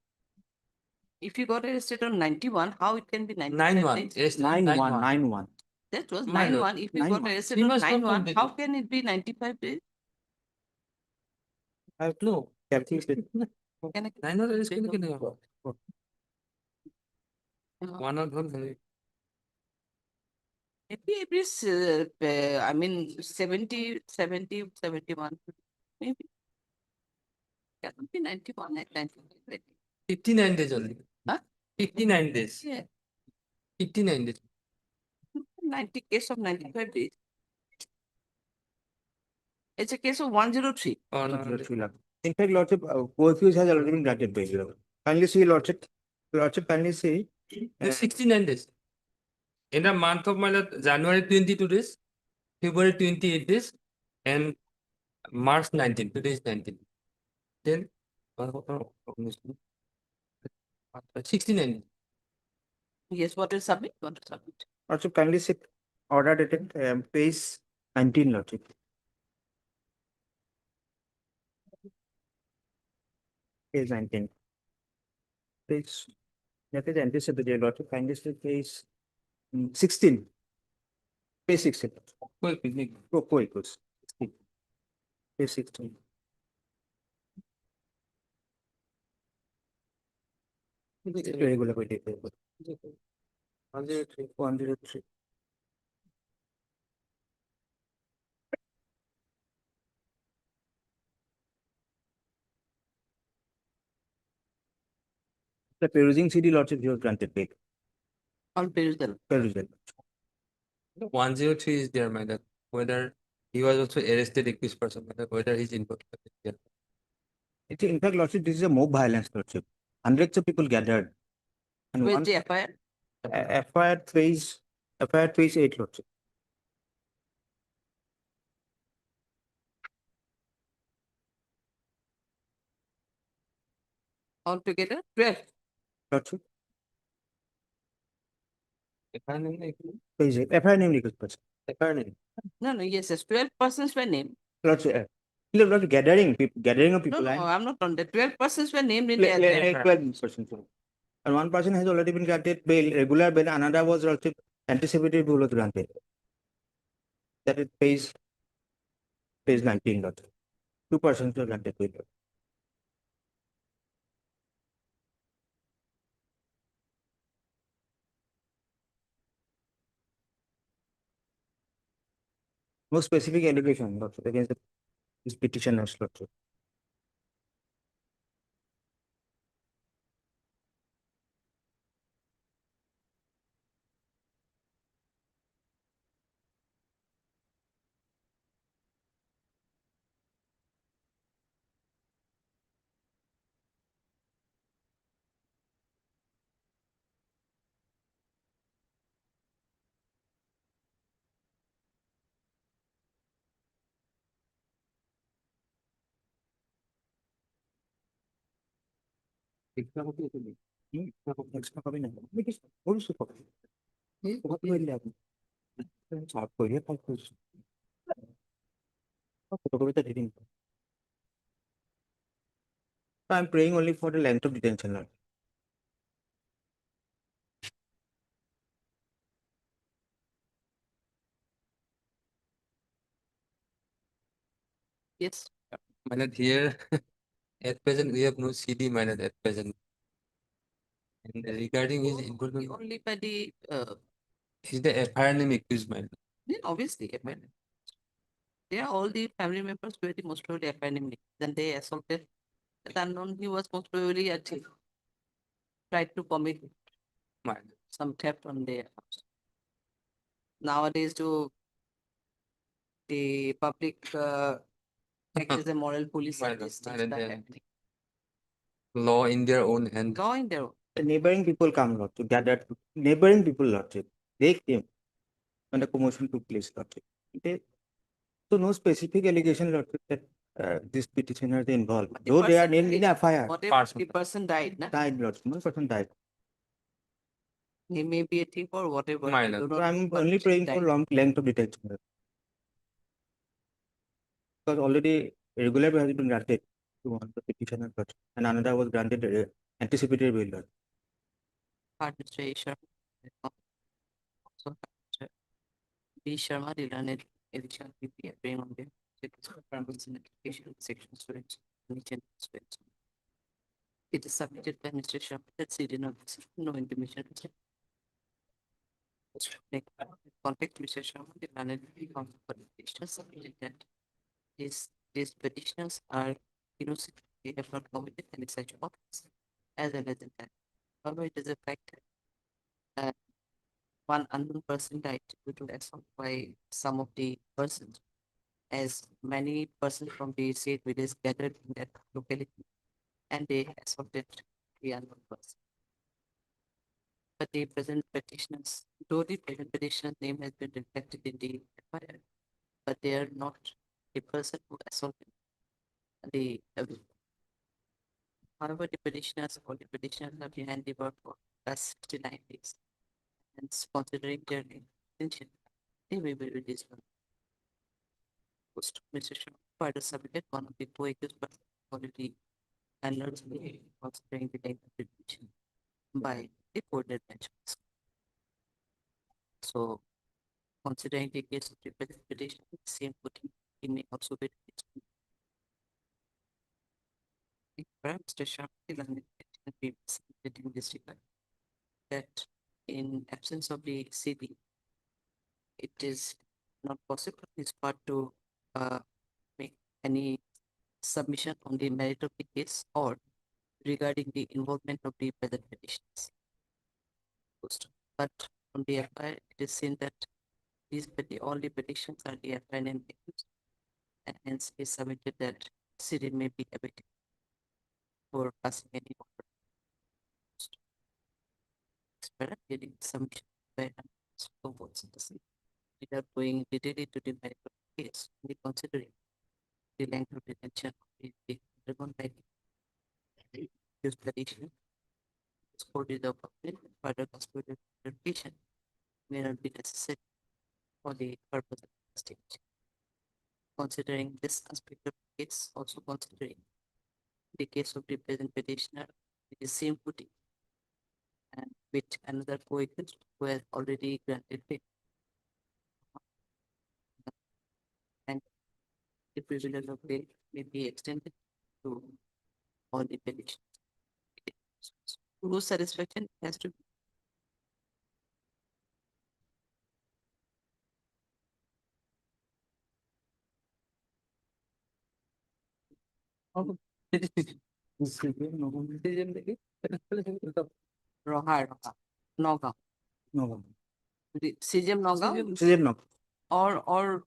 If you got arrested on 91, how it can be 95 9/1. days? Yes, 9/1, 9/1. That was My lord. 9/1. If you got 9/1. arrested He on must not 9/1, complete how it. can it be 95 days? I have No. calculated. Can I? 9/1 is going to Uh, one or one. Maybe it is, I mean, 70, 71, maybe. Cannot be 91 at 95. 59 days only. Huh? 59 days. Yeah, 59 days. 90 case of 95 days. It's a case of 103. Or In fact, Lordship, co-accused has already been granted bail. Lord. Kindly see, Lordship. Lordship, kindly see. 69 days. In the month of my lord, January 22 days, February 28 days, and March 19. Today is 19. Then 69 days. Yes, what is submit? What is submit? Lordship, kindly see order dated page 19, Lordship. Page 19. Page, that is anticipated, Lordship. Kindly see page 16. Page 16. Co-accused. Page 16. Regular by date. 103. 103. The perusing CD, Lordship, you have granted bail. On perusal. Perusal. 103 is there, my lord. Whether He was also arrested accused person, whether he's involved. Yeah. In fact, Lordship, this is a mob violence, Lordship. Hundreds of people gathered. And Where's one the FIR? FIR phase 8, Lordship. Altogether, 12. Lordship. FIR name, Phase 8. FIR name accused person. FIR name. No, yes, 12 persons were named. Lordship, gathering of people. No, I'm not on the 12 persons were named in Let- let- the 12 persons. And one person has already been granted bail, regular bail, another was also anticipated bail was granted. That is phase 19, Lordship. 2 persons were granted bail. No specific allegation, Lordship, against this petitioners, Lordship. Extra copy is there. Extra copy nahi. What is the copy? Copy will have. Chart को ये file को photocopy तो reading. I'm praying only for the length of detention, Lord. Yes. My lord, here at present we have no CD, my lord, at present. And regarding his involvement, Only by the, is the FIR name accused, my lord? then obviously, FIR. They are all the family members were the most probably FIR name. Then they assaulted the unknown. He was most probably a thief. Tried to commit My lord. some theft on their house. Nowadays, the public act as a moral police. My lord, these things my lord, start then happening. law in their own hand. Law in their own. The neighboring people come, Lord, to gather. Neighboring people, Lordship. They came when the commotion took place, Lordship. So no specific allegation, Lordship, that this petitioner is involved. But the Though they are person named in died. FIR. Whatever the person died, na? Died, Lordship. One person died. He may be a thief or whatever. My I lord. do So not I'm know, but only praying for died. length of detention. Because already a regular bail has been granted to one of the petitioner, Lordship, and another was granted anticipated bail, Lord. Hard Mr. A. Sharma. Also, Mr. B. Sharma, the learned edition PP appearing on the Prohibitions in Education section students. Students. It is submitted by Mr. Sharma that CD not no intimation. Contact Mr. Sharma, the learned counsel for the petitioner submitted that these petitioners are innocent. They have not committed any such offense as well as in that. However, it is a fact that one unknown person died due to assault by some of the persons, as many persons from the state village gathered in that locality and they assaulted the unknown person. But the present petitioners, though the present petitioner's name has been reflected in the FIR, but they are not the person who assaulted the however, the petitioners or the petitioners are behind the work for last 69 days. And considering their intention, they will be released from post. Mr. Sharma further submitted one of the co-accused persons already alerts me considering the type of detention by the coordinate bench. So, considering the case of the present petition, the same footing, he may also be released. Mr. Sharma be submitted in this regard that in absence of the CD, it is not possible on his part to make any submission on the merit of the case or regarding the involvement of the present petitions. But from the FIR, it is seen that all the petitions are the FIN and accused, and hence is submitted that proceeding may be abated for passing any order. Expired during submission by votes in the same. Without going detail into the medical case, we considering the length of detention be undergone by the accused petitioner. This court is the public further custodial patient may not be necessary for the purpose of investigation. Considering this aspect of the case, also considering the case of the present petitioner with the same footing and with another co-accused who has already granted bail. And the privilege of bail may be extended to all the petitions. Whose satisfaction has to be Roha, Nogam. CGM Nogam Sejam no. or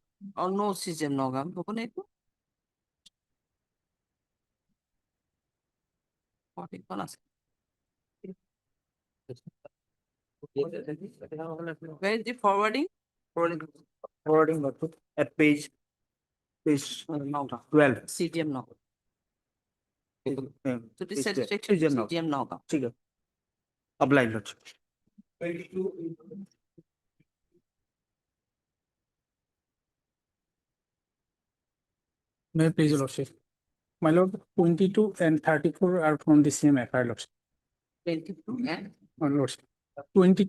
no CGM Nogam. Open it. What is on us? Where is the forwarding? Forwarding notebook at page Nogam. 12. CGM Nogam. So Page this 12. satisfaction CGM no. CGM Nogam. ठीक है. Obliged lordship. May I please, your lordship? My lord, 22 and 34 are from the same FIR, lordship. 22 and My lordship, 20,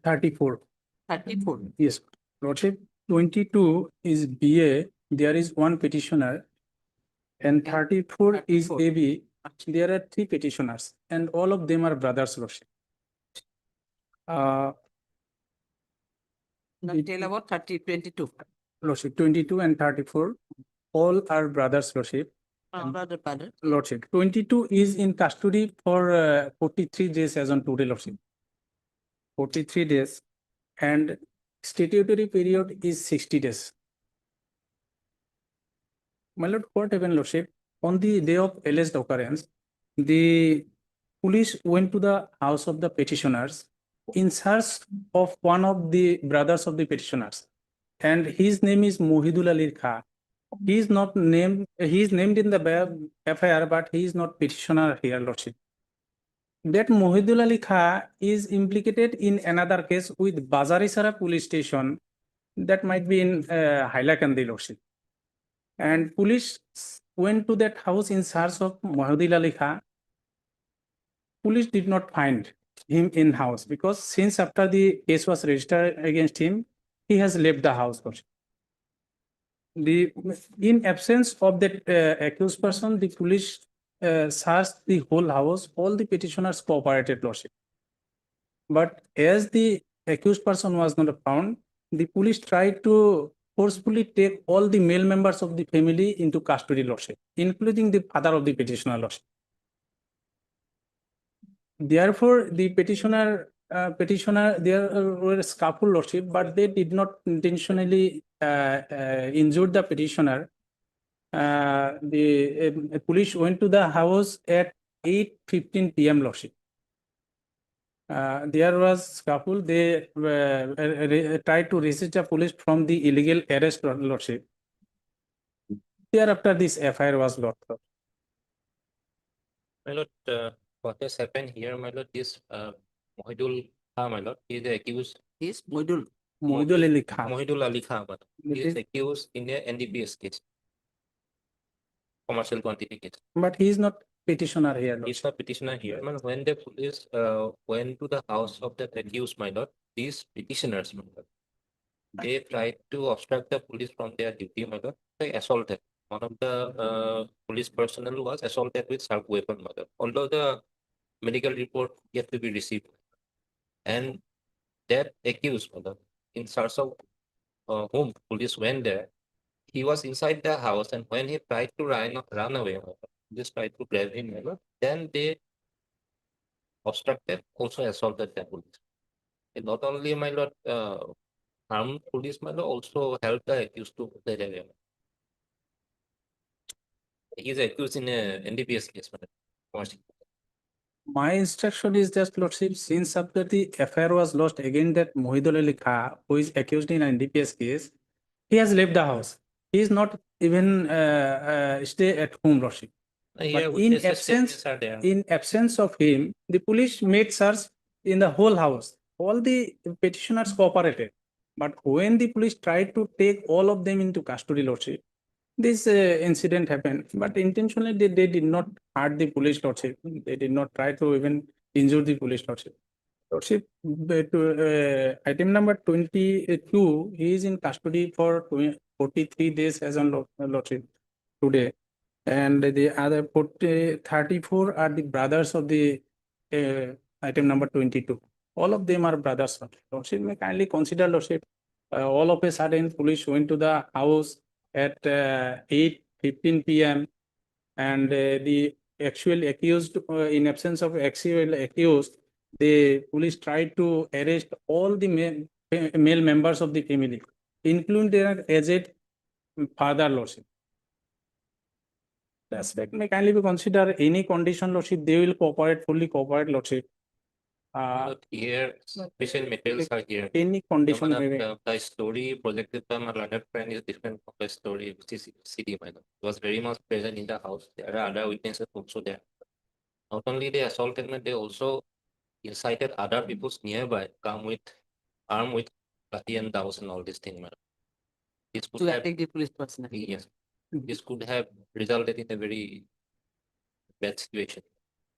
34. 34. Yes, lordship, 22 is BA, there is one petitioner, and 34 is 34. AB, there are three petitioners, and all of them are brothers, lordship. Now tell about 22. Lordship, 22 and 34, all are brothers, lordship. Brother. Lordship, 22 is in custody for 43 days as on today, lordship. 43 days, and statutory period is 60 days. My lord, what happened, lordship? On the day of alleged occurrence, the police went to the house of the petitioners in search of one of the brothers of the petitioners, and his name is Mohidul Ali Khan. He is not named. He is named in the FIR, but he is not petitioner here, lordship. That Mohidul Ali Khan is implicated in another case with Bazarisara police station that might be in Hailakandi, lordship. And police went to that house in search of Mohidul Ali Khan. Police did not find him in house because since after the case was registered against him, he has left the house, lordship. In absence of that accused person, the police searched the whole house. All the petitioners cooperated, lordship. But as the accused person was not found, the police tried to forcefully take all the male members of the family into custody, lordship, including the father of the petitioner, lordship. Therefore, the petitioner there were scaffold, lordship, but they did not intentionally injure the petitioner. The police went to the house at 8:15 p.m. lordship. There was scaffold. They tried to resist the police from the illegal arrest, lordship. Thereafter, this FIR was lodged. My lord, what has happened here, my lord, this Mohidul Khan, my lord, he is accused. He is Mohidul. Mohidul Ali Khan. Mohidul Ali Khan, my lord. He It is is- accused in a NDPS case. Commercial quantity case. But he is not petitioner here, He's lordship. not petitioner here. Man, when the police went to the house of the accused, my lord, these petitioners, my lord, they tried to obstruct the police from their duty, my lord. They assaulted. One of the police personnel was assaulted with sharp weapon, my lord. Although the medical report yet to be received, and that accused, my lord, in search of whom police went there, he was inside the house, and when he tried to run away, my lord, just tried to grab him, my lord, then they obstructed, also assaulted the police. And not only, my lord, armed police man also helped the accused to the area. He is accused in a NDPS case, madam. My instruction is just, Lordship, since after the FIR was lodged against that Mohidul Ali Khan, who is accused in an NDPS case, he has left the house. He is not even stay at home, Lordship. Here, But in witnesses' statements are there. absence of him, the police made search in the whole house. All the petitioners cooperated. But when the police tried to take all of them into custody, Lordship, this incident happened. But intentionally, they did not hurt the police, Lordship. They did not try to even injure the police, Lordship. Lordship, item number 22, he is in custody for 43 days as on Lordship today. And the other 34 are the brothers of the item number 22. All of them are brothers. Lordship, may kindly consider, Lordship, all of a sudden police went to the house at 8:15 p.m. and the actual accused, in absence of actual accused, the police tried to arrest all the male members of the family, including their aged father, Lordship. The aspect may kindly be consider any condition, Lordship, they will fully cooperate, Lordship. But here, sufficient materials are here. Any condition The, may be. the story projected by my learned friend is different from the story which is CD minor. Was very much present in the house. There are other witnesses also there. Not only they assaulted me, they also incited other people's nearby come with armed with lathi and daws and all these things, madam. This could To have, attack the police personally. yes, this could have resulted in a very bad situation.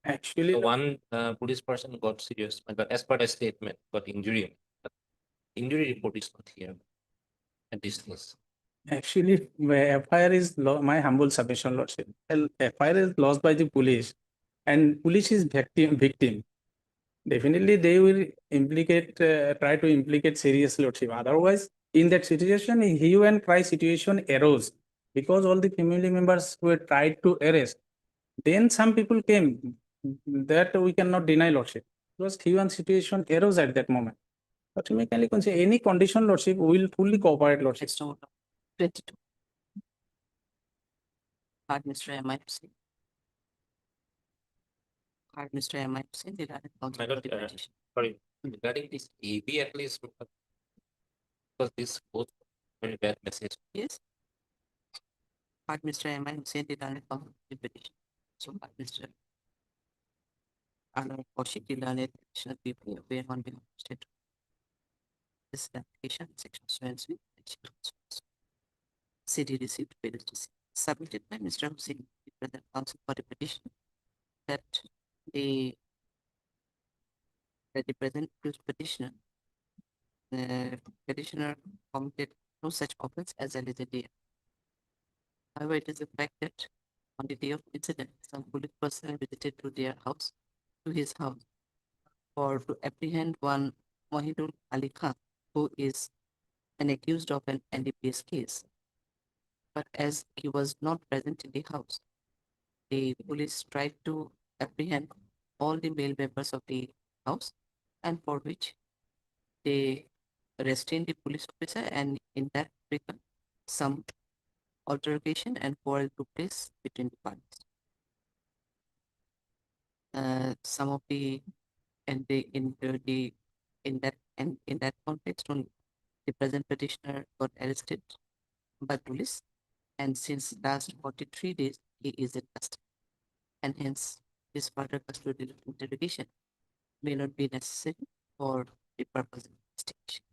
Actually, So one police person got serious, but as per the statement, got injury. But injury report is not here at this place. actually, FIR is my humble submission, Lordship. FIR is lost by the police, and police is victim. Definitely, they will try to implicate serious, Lordship. Otherwise, in that situation, hue and cry situation arose because all the family members were tried to arrest. Then some people came. That we cannot deny, Lordship. Because hue and situation arose at that moment. But we can consider any condition, Lordship, we will fully cooperate, Lordship. Next note, 22. Hard Mr. M.I. Hussain. Hard Mr. M.I. Hussain, the direct counsel for the petition. Sorry, regarding this AB at least, because this both very bad message. Yes. Hard Mr. M.I. Hussain, the direct counsel for the petition. So, Hard Mr. Anand Kaushik, the direct petitioner, people appear on behalf of state. This application, section 7C, city received failed to see. Submitted by Mr. Hussain, the present counsel for the petition, that the present accused petitioner, the petitioner committed no such offense as allegedly. However, it is a fact that on the day of incident, some police personnel visited to his house, for to apprehend one Mohidul Ali Khan, who is an accused of an NDPS case. But as he was not present in the house, the police tried to apprehend all the male members of the house, and for which they restrained the police officer, and in that regard, some altercation and quarrel took place between the parties. Some of the in that context, only the present petitioner got arrested by police, and since last 43 days he is in custody, and hence his further custodial interrogation may not be necessary for the purpose of investigation.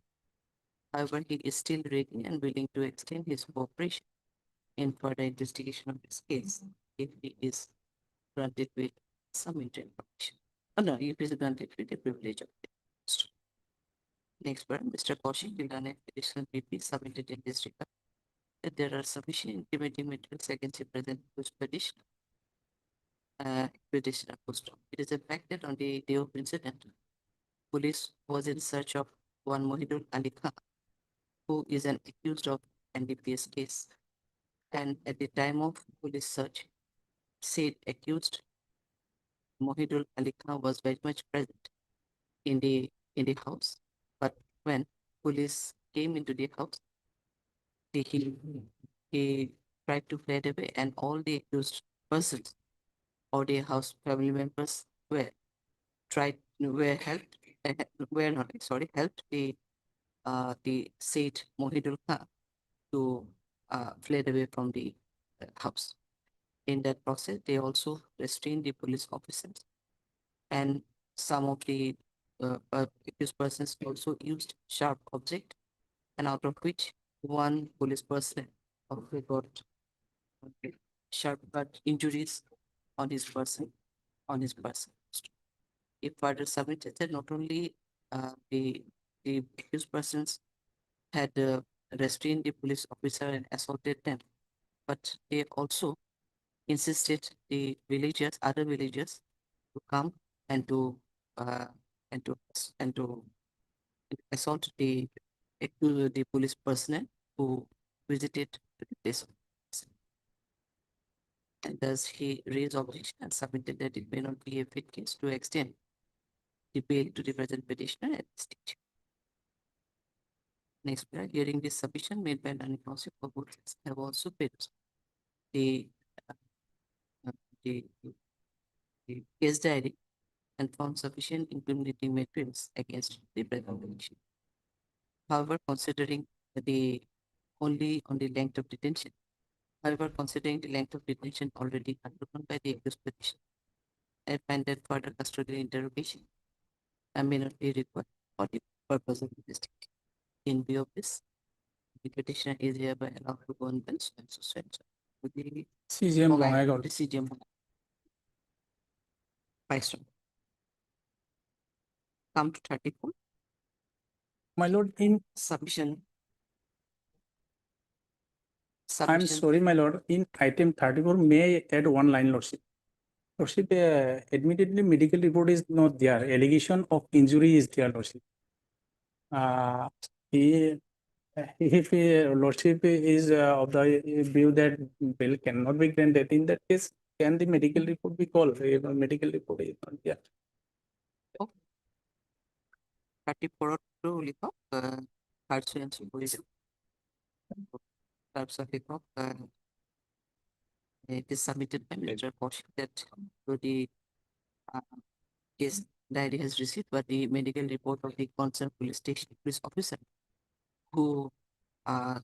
However, he is still ready and willing to extend his cooperation in further investigation of this case if he is granted with some information. Oh no, if he is granted with the privilege of the host. Next one, Mr. Kaushik Dilane, additional PP submitted in this regard that there are sufficient incriminating materials against the present petitioner. Petitioner post. It is a fact that on the day of incident, police was in search of one Mohidul Ali Khan, who is an accused of NDPS case. And at the time of police search, said accused Mohidul Ali Khan was very much present in the house. But when police came into the house. He tried to flee away, and all the accused persons or their house family members were helped helped the said Mohidul Khan to fled away from the house. In that process, they also restrained the police officers, and some of the accused persons also used sharp object, and out of which one police person also got sharp cut injuries on his person. If further submitted that not only the accused persons had restrained the police officer and assaulted them, but they also insisted the other villagers, to come and to assault the police personnel who visited the place of offense. And thus he raised objection and submitted that it may not be a fit case to extend the bail to the present petitioner at this stage. Next, hearing this submission made by learned counsel for both sides have also paid the case diary and found sufficient incriminating materials against the present petitioner. However, considering only on the length of detention, considering the length of detention already undergone by the accused petitioner, I find that further custodial interrogation may not be required for the purpose of investigation. In view of this, the petitioner is hereby allowed to go on bench and suspension with the CGM Bongaigaon. the CGM. Vice Chair. Come to 34. My lord, in Submission. I'm Submission. sorry, my lord, in item 34, may I add one line, lordship? Lordship, admittedly, medical report is not there. Allegation of injury is there, lordship. If lordship is of the view that bail cannot be granted, in that case, can the medical report be called? If a medical report is not there. 34 to Likop, Hartsu and Supervision. Types of Likop, it is submitted by Mr. Kaushik that the case diary has received, but the medical report of the concerned police officer who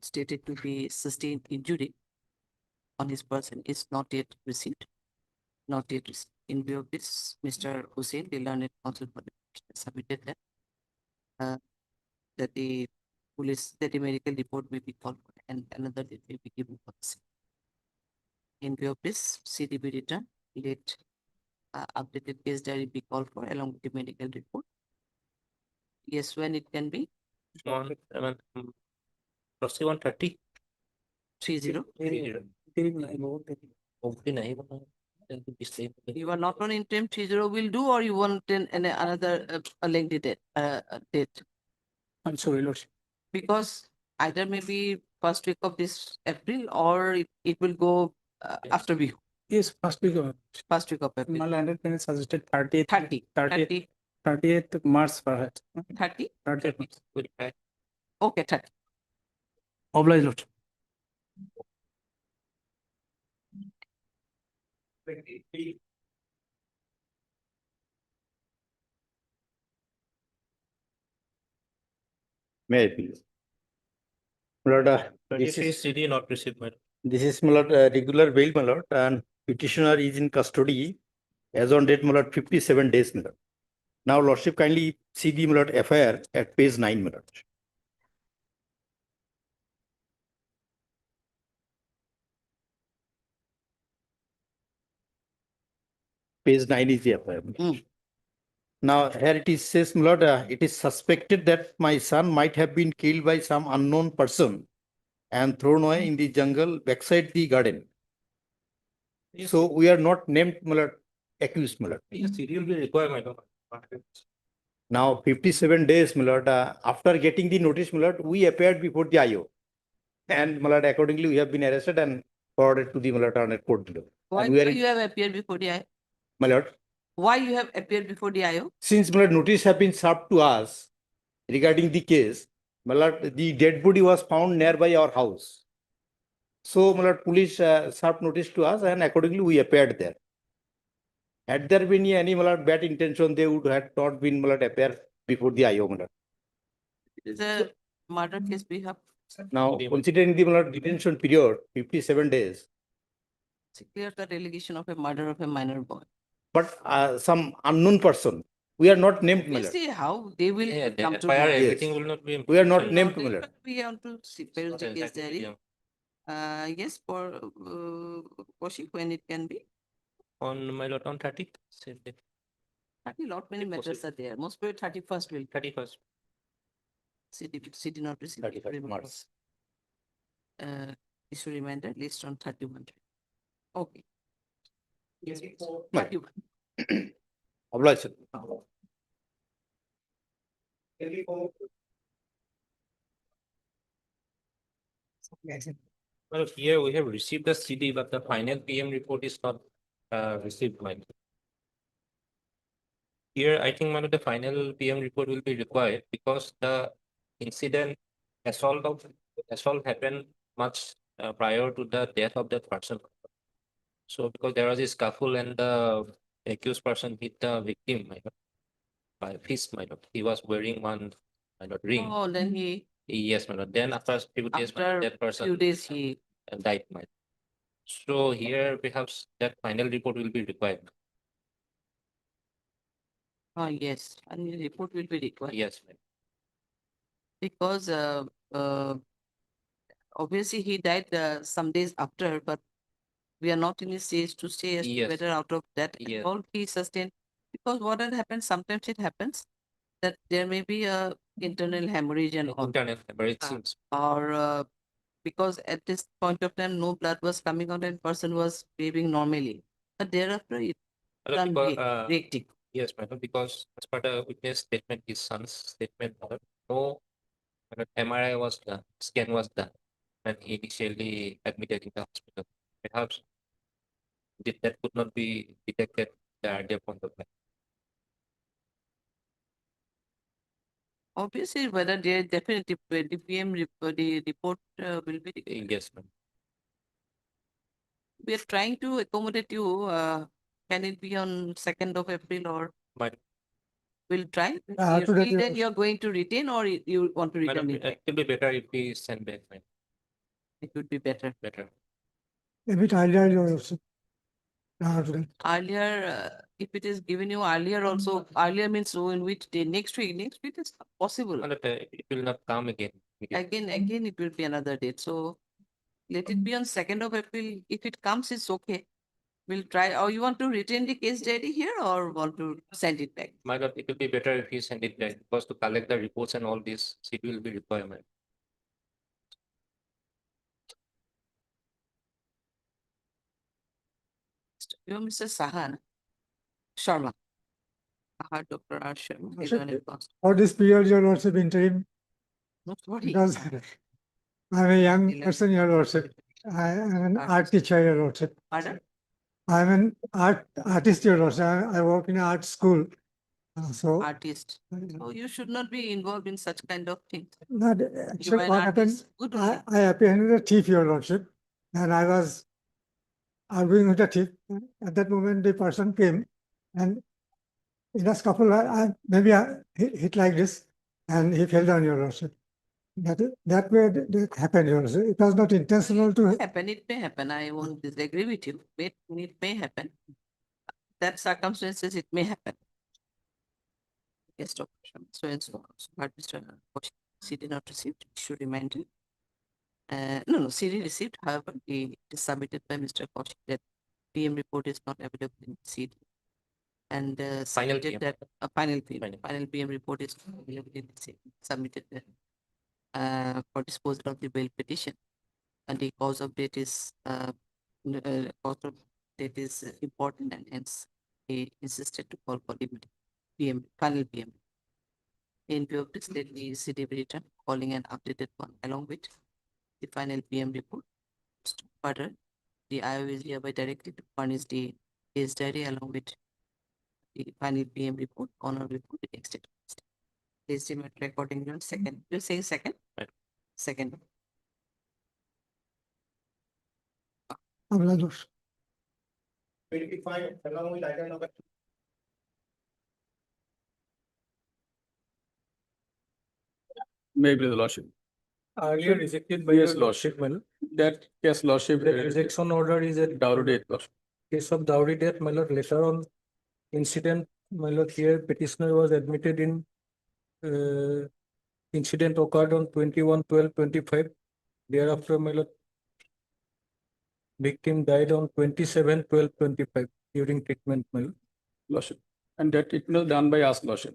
stated to be sustained injury on his person is not yet received. In view of this, Mr. Hussain, the learned counsel for the petitioner, submitted that the medical report may be called for and another date may be given for the same. In view of this, CDB return, let updated case diary be called for along with the medical report. Yes, when it can be? Proceed 130. 30. 30. You are not on interim 30 will do, or you want another lengthy date? I'm sorry, lordship. Because either maybe first week of this April or it will go after we. Yes, first week of April. my landed pen suggested 30th. 30th 30th March, perhaps. 30? 30th March. Okay, 30. Obliged, lordship. May I please? My lord, This is CD not received, my lord. this is, my lord, regular bail, my lord, and petitioner is in custody as on date, my lord, 57 days, my lord. Now, lordship, kindly see the, my lord, FIR at page 9, my lord. Page 9 is the FIR. Now, here it is says, my lord, it is suspected that my son might have been killed by some unknown person and thrown away in the jungle backside the garden. Yes. So we are not named, my lord, accused, my lord. Yes, CD will be required, my lord. Now, 57 days, my lord, after getting the notice, my lord, we appeared before the IO. And, my lord, accordingly, we have been arrested and forwarded to the, my lord, court below. Why And we are you have appeared before the IO? My lord, Why you have appeared before the IO? since, my lord, notice have been served to us regarding the case, my lord, the dead body was found nearby our house. So, my lord, police served notice to us, and accordingly we appeared there. Had there been any, my lord, bad intention, they would have not been, my lord, appear before the IO, my lord. It is a murder case we have. Now, considering the, my lord, detention period, 57 days, It's a clear-cut allegation of a murder of a minor boy. but some unknown person, we are not named, my We'll lord. see how they will Yeah, the come to FIR, know. everything Yes. will not be. We are not Will named, not my be, lord. but we have to see, It's peruse not the case exactly diary. video. Yes, for Kaushik, when it can be. On my lot on 30th, same day, 30 lot many If matters possible. are there. Most probably 31st will 31st. city not receive. 31st March. Issue reminder list on 31. Okay. Yes, Right. 31. Obliged. Well, here we have received the CD, but the final PM report is not received. Here, I think one of the final PM report will be required because the incident assault happened much prior to the death of that person. So because there was a scuffle and the accused person hit the victim, by fist, he was wearing one ring. Oh, then Yes, then after a few days, after that person few days he died. So here perhaps that final report will be required. yes, and the report will be required. Yes, Because obviously he died some days after, but we are not in a stage to say as to Yes. whether out of that Yes. all he sustained. Because what had happened, sometimes it happens that there may be a internal hemorrhage and all, Internet, but it seems. or because at this point of time no blood was coming out and person was behaving normally, but thereafter it turned hectic. Yes, madam, because as per the witness statement, his son's statement, no MRI was done, scan was done, and he initially admitted in the hospital. Perhaps that could not be detected at the earlier point of time. Obviously, whether there definitely the PM the report will be. Yes, ma'am. We are trying to accommodate you. Can it be on 2nd of April or? But We'll try. to Till that, then you are going to retain or you want to return madam, it back? it will be better if we send back, ma'am. It would be better. Better. a bit earlier, to that. Earlier, if it is given you earlier also, earlier means so in which day? Next week is possible. But, it will not come again. Again, it will be another date. So let it be on 2nd of April. If it comes, it's okay. We'll try. Or you want to retain the case diary here or want to send it back? My lord, it will be better if you send it back because to collect the reports and all this, it will be requirement. You are Mr. Sahan Sharma. Dr. R. Sharma. Worship, Legal and Constitutional. For this period, your lordship interim, No, sorry. because I'm a young person, your lordship. I am an art teacher, your lordship. Pardon? I'm an artist, your lordship. I work in art school. So, Artist. So you should not be involved in such kind of things. not You actually are an what happened, artist. Good only. I apprehended a thief, your lordship, and I was arguing with the thief. At that moment, the person came, and in a scuffle, maybe I hit like this, and he fell down, your lordship. That way that happened, your lordship. It was not intentional to. It may happen. I won't disagree with you. It may happen. That circumstances, it may happen. Yes, Dr. Sharma. So and so. But Mr. CD not received. Issue reminder. No, CD received. However, it is submitted by Mr. Kaushik that PM report is not available in CD. And Final submitted PM. that final PM report is not available in CD. Submitted for disposal of the bail petition. And the cause of death is important, and hence he insisted to call for the PM, final PM. In view of this, let the city return calling an updated one along with the final PM report. Further, the IO is hereby directed to furnish the case diary along with the final PM report, honor report, the next date. disseminate recording note. Second, you say second? Right. Second. Bangladesh. 25 along with item number Maybe the lordship. Earlier rejected by Yes, your lordship. lordship, my lord. That case lordship. The rejection order is a Dowry date lordship. case of dowry death, my lord. Later on incident, my lord, here petitioner was admitted in incident occurred on 21/12/25. Thereafter, my lord, victim died on 27/12/25 during treatment, my lord. Lordship. And that it was done by us lordship.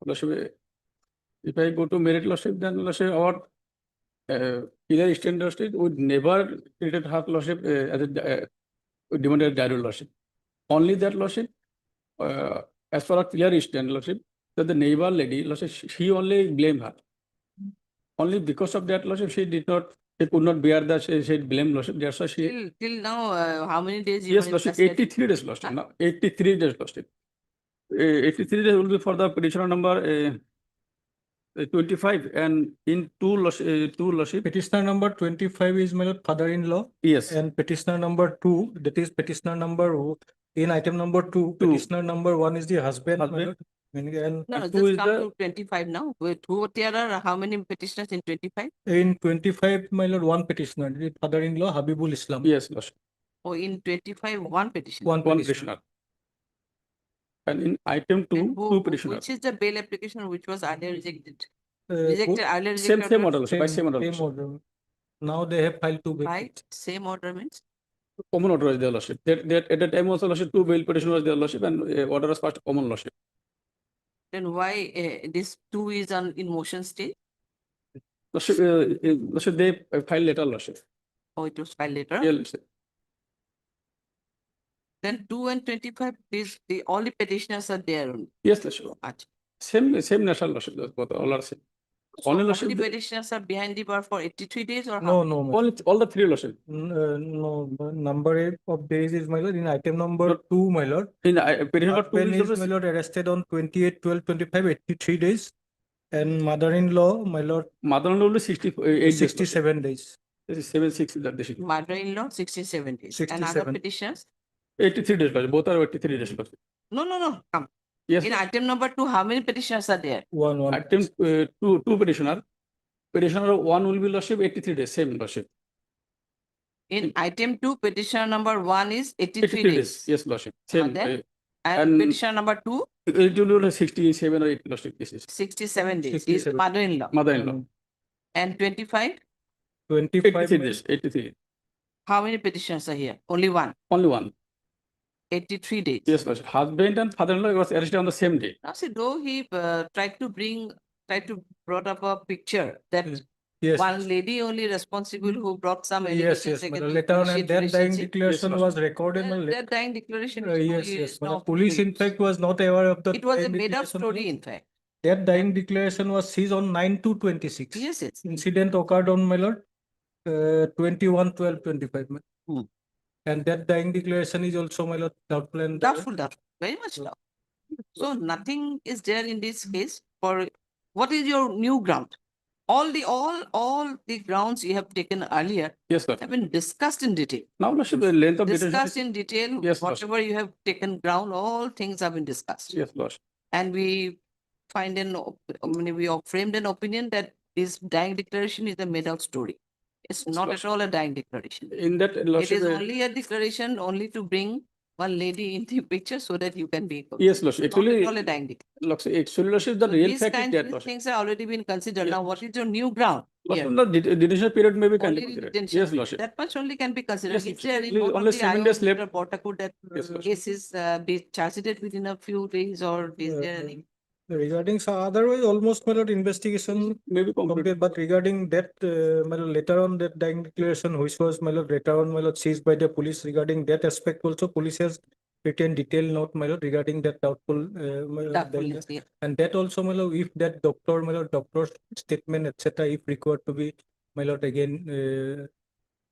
Lordship, if I go to merit lordship, then lordship our either standard state would never treated her lordship as a demanded diary lordship. Only that lordship, as far as clear stand lordship, that the neighbor lady lordship, she only blame her. Only because of that lordship, she could not bear that she blame lordship. That's why she. Till now, how many days you Yes, were lordship. incarcerated? 83 days lordship. Now 83 days lordship. 83 days will be for the petitioner number 25 and in two lordship. Petitioner number 25 is my lord father-in-law. Yes. And petitioner number 2, that is petitioner number in item number 2, petitioner number 1 is the husband, my Husband. lord. And No, no, two just is come the- to 25 now. Wait, there are how many petitioners in 25? in 25, my lord, one petitioner, the father-in-law Habibul Islam. Yes, lordship. Oh, in 25, one petition. One One petitioner. petitioner. And in item 2, And two petitioners. which is the bail application which was earlier rejected? Earlier Rejected Same order? order, by same order. Same order. Now they have filed 2 bail. Right, same order means? Common order was their lordship. That at the time also lordship, 2 bail petition was their lordship and order was first common lordship. Then why this 2 is in motion state? Lordship, they filed later lordship. Oh, it was filed later? Yeah, lordship. Then 2 and 25, the only petitioners are there only. Yes, lordship. Acha. Same national lordship. Both all are same. So Only how lordship. many petitioners are behind the bar for 83 days or how? No, no, my Only all the 3 lordship. no, number of days is my lord in item number 2, my lord. In petition number 2 Husband is my lord arrested on 28/12/25, 83 days. And mother-in-law, my lord, mother-in-law only 68 days. 67 days. This is 76 that they should. Mother-in-law, 67 days. And other 67. petitioners? 83 days. Lordship. Both are 83 days. Lordship. No, come. Yes. In item number 2, how many petitioners are there? One. Item two petitioner. Petitioner 1 will be lordship 83 days. Same lordship. In item 2, petitioner number 1 is 83 83 days. Yes, lordship. Same. then? and And petitioner number 2, it will be 67 or 8 lordship cases. 67 days. Is 67. mother-in-law. Mother-in-law. And 25, 25. 83 days. 83. how many petitioners are here? Only one. Only one. 83 days. Yes, lordship. Husband and father-in-law was arrested on the same day. Now see, though he tried to brought up a picture that Yes. one lady only responsible who brought some Yes, allegations but against later on, and that dying relationship. declaration Yes, was recorded. That dying declaration Yes, is yes. But now the police, in fact, was not aware of the. it was a dying made up declaration. story, in fact. That dying declaration was seized on 9/2/26. Yes, yes. Incident occurred on, my lord, 21/12/25. Hmm. And that dying declaration is also, my lord, doubtful and Doubtful, very much doubtful. So nothing is there in this case for what is your new ground? All the grounds you have taken earlier Yes, lordship. have been discussed in detail. Now, lordship, the length of detention. Discussed in detail, Yes, lordship. whatever you have taken ground, all things have been discussed. Yes, lordship. And we find we have framed an opinion that this dying declaration is a made out story. It's not at all a dying declaration. In that It lordship. is only a declaration only to bring one lady in the picture so that you can be. Yes, lordship. It's not Actually, at all a dying declaration. lordship, actually, lordship, the So real these fact is kinds that of lordship. things have already been considered. Yes, Now, what is your new ground? Lordship, Here? the detention period may be kindly Only considered. detention. Yes, lordship. That much only can be considered. Yes, Is there in only- one of only the 7 IO, days left. Mr. Botaku, that Yes, lordship. cases be charged within a few days, or is there any? regarding so otherwise almost, my lord, investigation Maybe complete. But regarding that, my lord, later on that dying declaration, which was, my lord, later on, my lord, seized by the police, regarding that aspect also, police has written detailed note, my lord, regarding that doubtful, my lord, Doubtfulness, yeah. and that also, my lord, if that doctor, my lord, doctor's statement, etc., if required to be, my lord, again,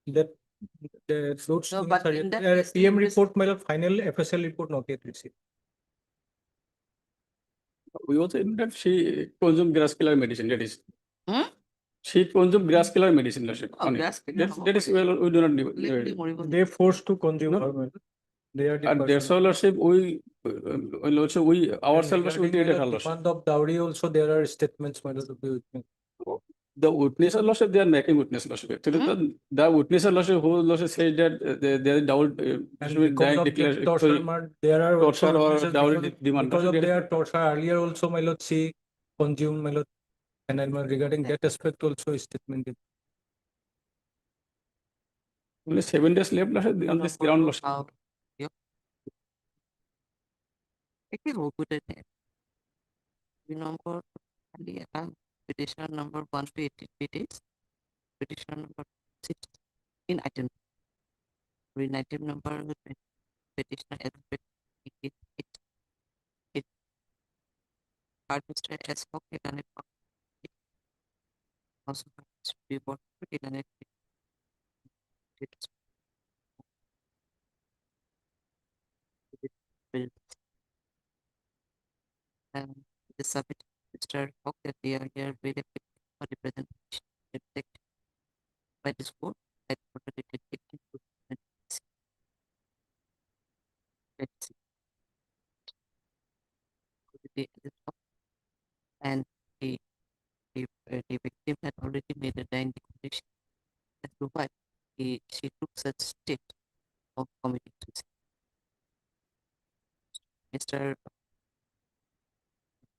that those No, things but are in that yet- case, the PM report, my lord, final FSL report not yet received. We also know that she consumed grass killer medicine, that is. Hmm? She consumed grass killer medicine, Lordship. Oh, on it. grass killer, That is well, we do not need. Legally horrible. They forced to consume No. her, my lord. They are the And that's person. all, Lordship, Lordship, we And ourselves we regarding, my treated her, lord, Lordship. demand of dowry also, there are statements, my lord, of the witness. The witness, Lordship, they are making witness, Lordship. Actually, the witness, Lordship, who Lordship said that there is doubt, And because of the torture, there are torture also or witnesses dowry because demand. because of Lordship, their torture earlier also, my lord, she consumed, my lord. And then regarding that aspect also is statement. only 7 days left, Lordship, on this ground, Lordship. How? Yep. It is good at that. The number, the petitioner number 1 to 83 days, petitioner number 6 in item. In item number, petitioner it hard Mr. S. Hock, also report the subject Mr. Hock that they are here with a for the presentation reflected by this court that and the victim had already made a dying declaration as to why she took such step of committing suicide. Mr.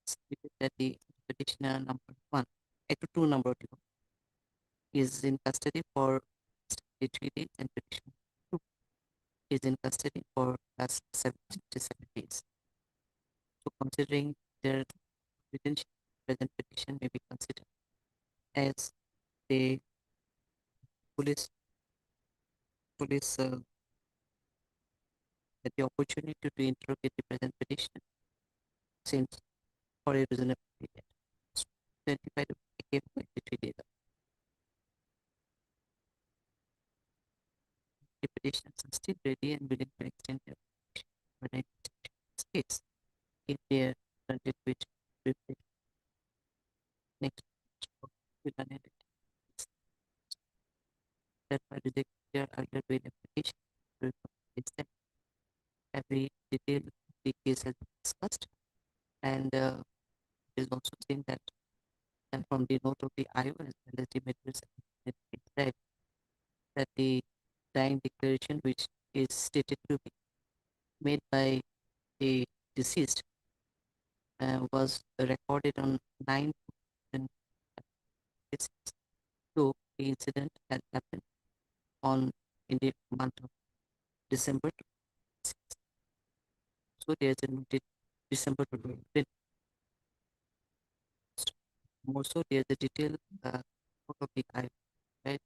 stated that the petitioner number 1, two number 2, is in custody for 3 days and petitioner 2 is in custody for last 77 days. So considering their detention, present petition may be considered as the police had the opportunity to interrogate the present petition since for a reasonable period. 25 became 23 days. The petitioners are still ready and willing to extend their petition for the case if they are granted with privilege. Next, with an edit. That by rejecting their earlier bail application, is that every detail of the case has been discussed, and it is also seen that, and from the note of the IO as well as the materials that the dying declaration which is stated to be made by the deceased was recorded on 9 and so the incident had happened on in the month of December 26. So there's a noted December 2020. Also there's a detailed note of the IO, right,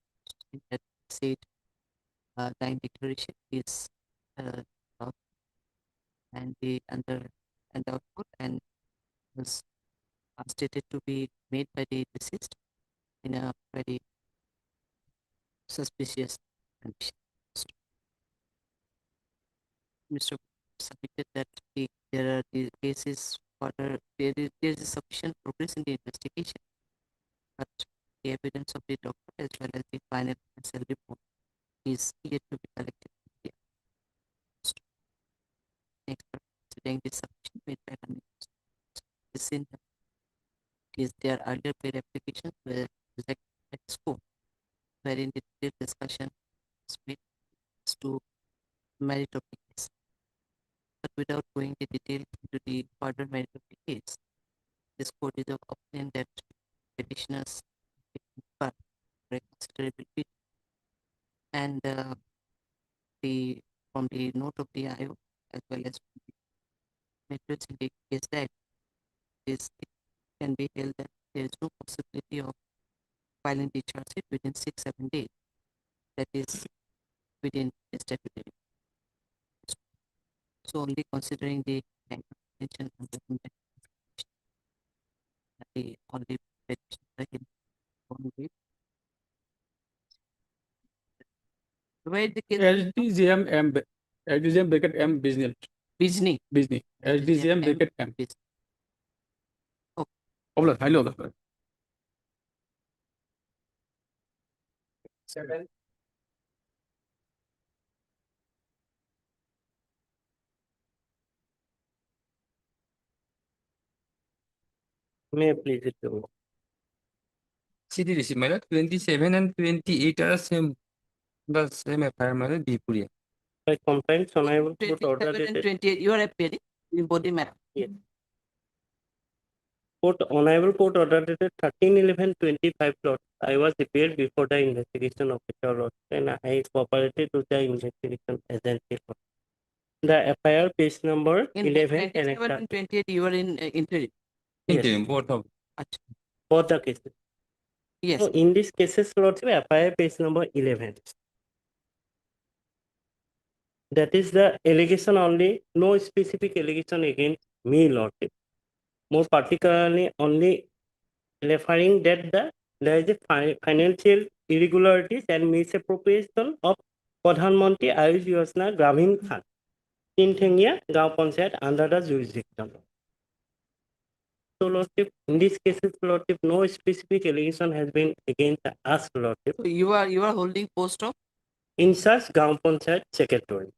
that said dying declaration is and the under and the output and was stated to be made by the deceased in a very suspicious condition. Mr. submitted that there are the cases further there is sufficient progress in the investigation, but the evidence of the doctor as well as the final cell report is yet to be collected. Next, considering the submission made by the this in is their earlier paid applications were rejected at school, wherein the detailed discussion was made to merit of the case. But without going the detail into the further merit of the case, this court is of opinion that petitioners for a considerable fee and the from the note of the IO as well as materials in the case that is it can be held that there is no possibility of filing the charge sheet within 6-7 days. That is within the statutory. So only considering the intention and the only where the case SDGM bracket M business. business. Business. SDGM bracket M. highly obliged. May I please it to CD receipt, my lord. 27 and 28 are same, the same FIR, my lord, Bipuri. by complaints unable to put order 27 and dated 28, you are appearing in both the matter. put unable put order dated 13/11/25 plot. I was appeared before the investigation officer lot and I cooperated to the investigation agency. The FIR page number In 11 and 27 and 28, you are in interim. Yes. Interim, both of. Acha. both the cases. Yes. So in these cases, Lordship, FIR page number 11. That is the allegation only, no specific allegation against me, Lordship. More particularly, only referring that there is a financial irregularities and misappropriation of Pradhan Mantri Ayush Yojana Gramin Fund in Thengia, Gaon Panchayat under the jurisdiction. So, Lordship, in these cases, Lordship, no specific allegation has been against us, Lordship. So you are holding post of In such Gaon Panchayat secretary.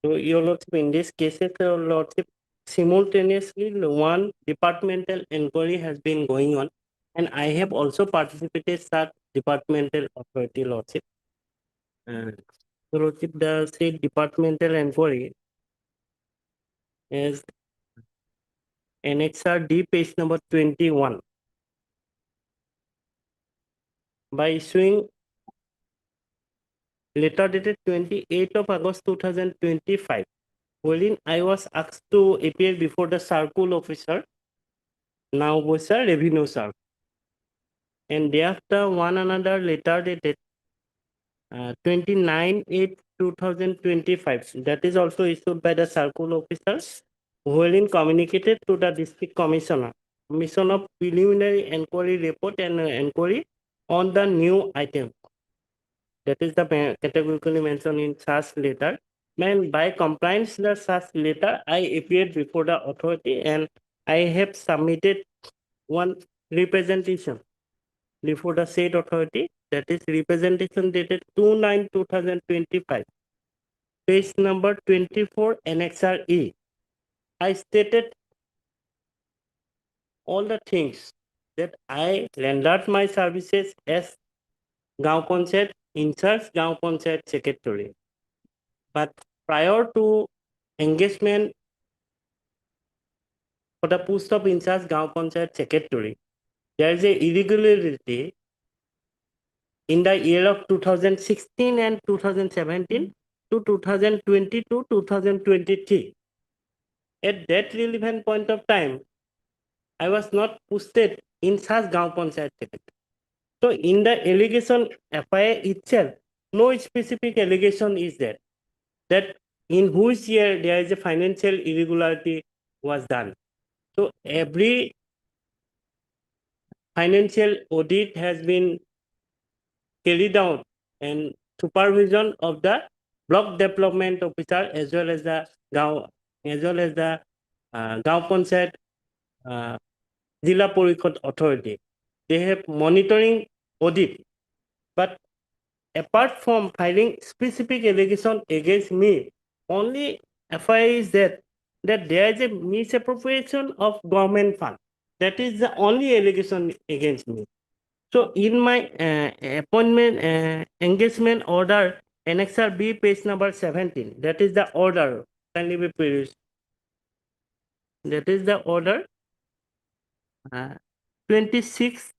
So, your Lordship, in these cases, your Lordship, simultaneously one departmental inquiry has been going on, and I have also participated such departmental authority, Lordship. So, Lordship, the state departmental inquiry is Annexer D page number 21. By issuing letter dated 28th of August 2025, wherein I was asked to appear before the circle officer, now was a revenue sir. And thereafter one another letter dated 29/8/2025, that is also issued by the circle officers, wherein communicated to the district commissioner, mission of preliminary inquiry report and inquiry on the new item. That is the categorically mentioned in such letter. And by compliance with such letter, I appeared before the authority and I have submitted one representation before the said authority, that is representation dated 2/9/2025, page number 24, Annexer E. I stated all the things that I rendered my services as Gaon Panchayat in charge Gaon Panchayat secretary. But prior to engagement for the post of in charge Gaon Panchayat secretary, there is a irregularity in the year of 2016 and 2017 to 2020 to 2023. At that relevant point of time, I was not posted in such Gaon Panchayat secretary. So in the allegation FIR itself, no specific allegation is there that in which year there is a financial irregularity was done. So every financial audit has been carried out and supervision of the block development officer as well as the Gaon Panchayat Jilla Parikhod authority. They have monitoring audit, but apart from filing specific allegation against me, only FIR is that there is a misappropriation of government fund. That is the only allegation against me. So in my appointment engagement order, Annexer B, page number 17, that is the order. Kindly be perused. That is the order 26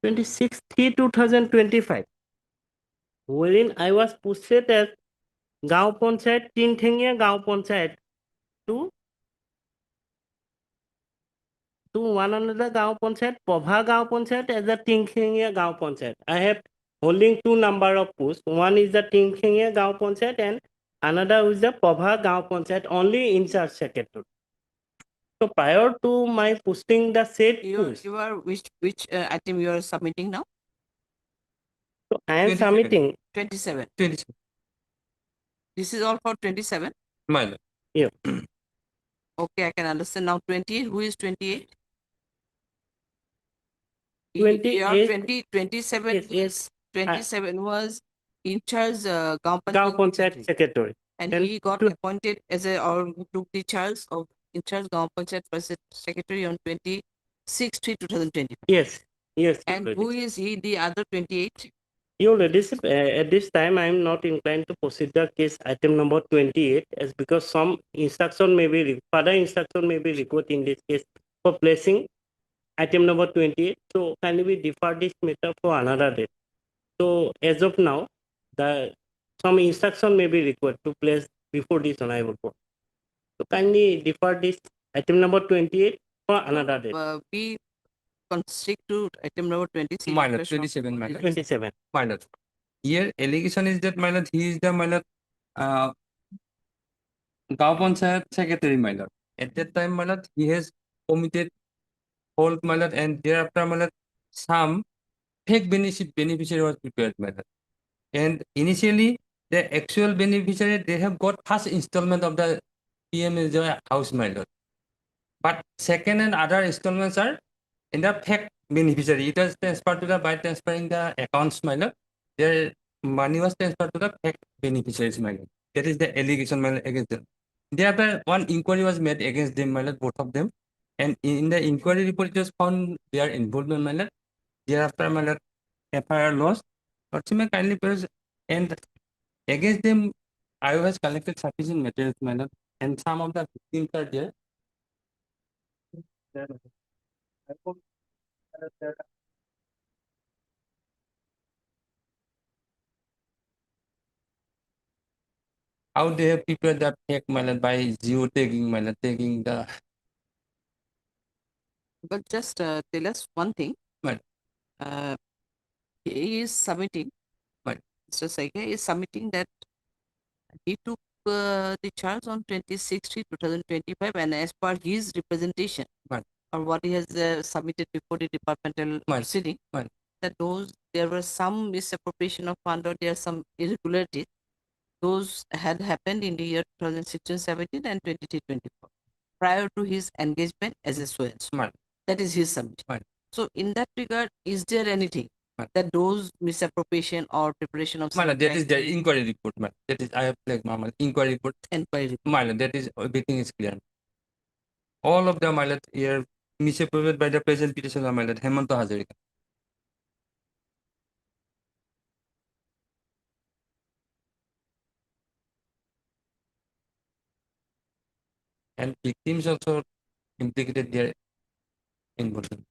3/2025, wherein I was posted as Gaon Panchayat, Tinthengia Gaon Panchayat to one another Gaon Panchayat, Pobha Gaon Panchayat as the Tinthengia Gaon Panchayat. I have holding two number of posts. One is the Tinthengia Gaon Panchayat and another is the Pobha Gaon Panchayat, only in charge secretary. So prior to my posting the said post, you are which item you are submitting now? so I am 27. submitting 27. 27. This is all for 27. My lord. here. Okay, I can understand now. 28, who is 28? 28 27 Yes, yes. 27 was in charge Gaon Gaon Panchayat Panchayat Secretary. and and he got to- appointed as a or took the charge of in charge Gaon Panchayat Secretary on 26/3/2020. Yes, yes. And Your who Ladyship. is he, the other 28? Your Ladyship, at this time, I am not inclined to proceed the case item number 28 as because some instruction may be, further instruction may be required in this case for placing item number 28. So kindly we defer this matter for another date. So as of now, some instruction may be required to place before this honorable court. So kindly defer this item number 28 for another date. We constrict to item number 26. Minor 27, my lord. 27. My lord. Here allegation is that my lord, he is the my lord, Gaon Panchayat secretary, my lord. At that time, my lord, he has committed fault, my lord, and thereafter, my lord, some fake beneficiary was prepared, my lord. And initially, the actual beneficiary, they have got first installment of the PMJ house, my lord. But second and other installments are in the fake beneficiary. It was transferred to the by transferring the accounts, my lord. Their money was transferred to the fake beneficiaries, my lord. That is the allegation, my lord, against them. Thereafter, one inquiry was made against them, my lord, both of them. And in the inquiry report, it was found their involvement, my lord. Thereafter, my lord, FIR lost. But may kindly please, and against them, I has collected sufficient materials, my lord, and some of the victims are there. How they have prepared the fake, my lord, by geotagging, my lord, tagging the. But just tell us one thing. Right. He is submitting, Right. Mr. Saike is submitting that he took the charge on 26/3/2025 and as per his representation Right. or what he has submitted before the departmental Right. proceeding, Right. that there were some misappropriation of fund or there are some irregularities. Those had happened in the year 2016-17 and 23-24 prior to his engagement as a SOS. Right. That is his submission. Right. So in that regard, is there anything that those misappropriation or preparation of My lord, that some is the inquiry report, man. That is I have like my lord, inquiry report. inquiry report? My lord, that is everything is clear. All of them, my lord, here misappropriated by the present petitioner, my lord, Hemanta Hazarika. And victims also implicated their involvement.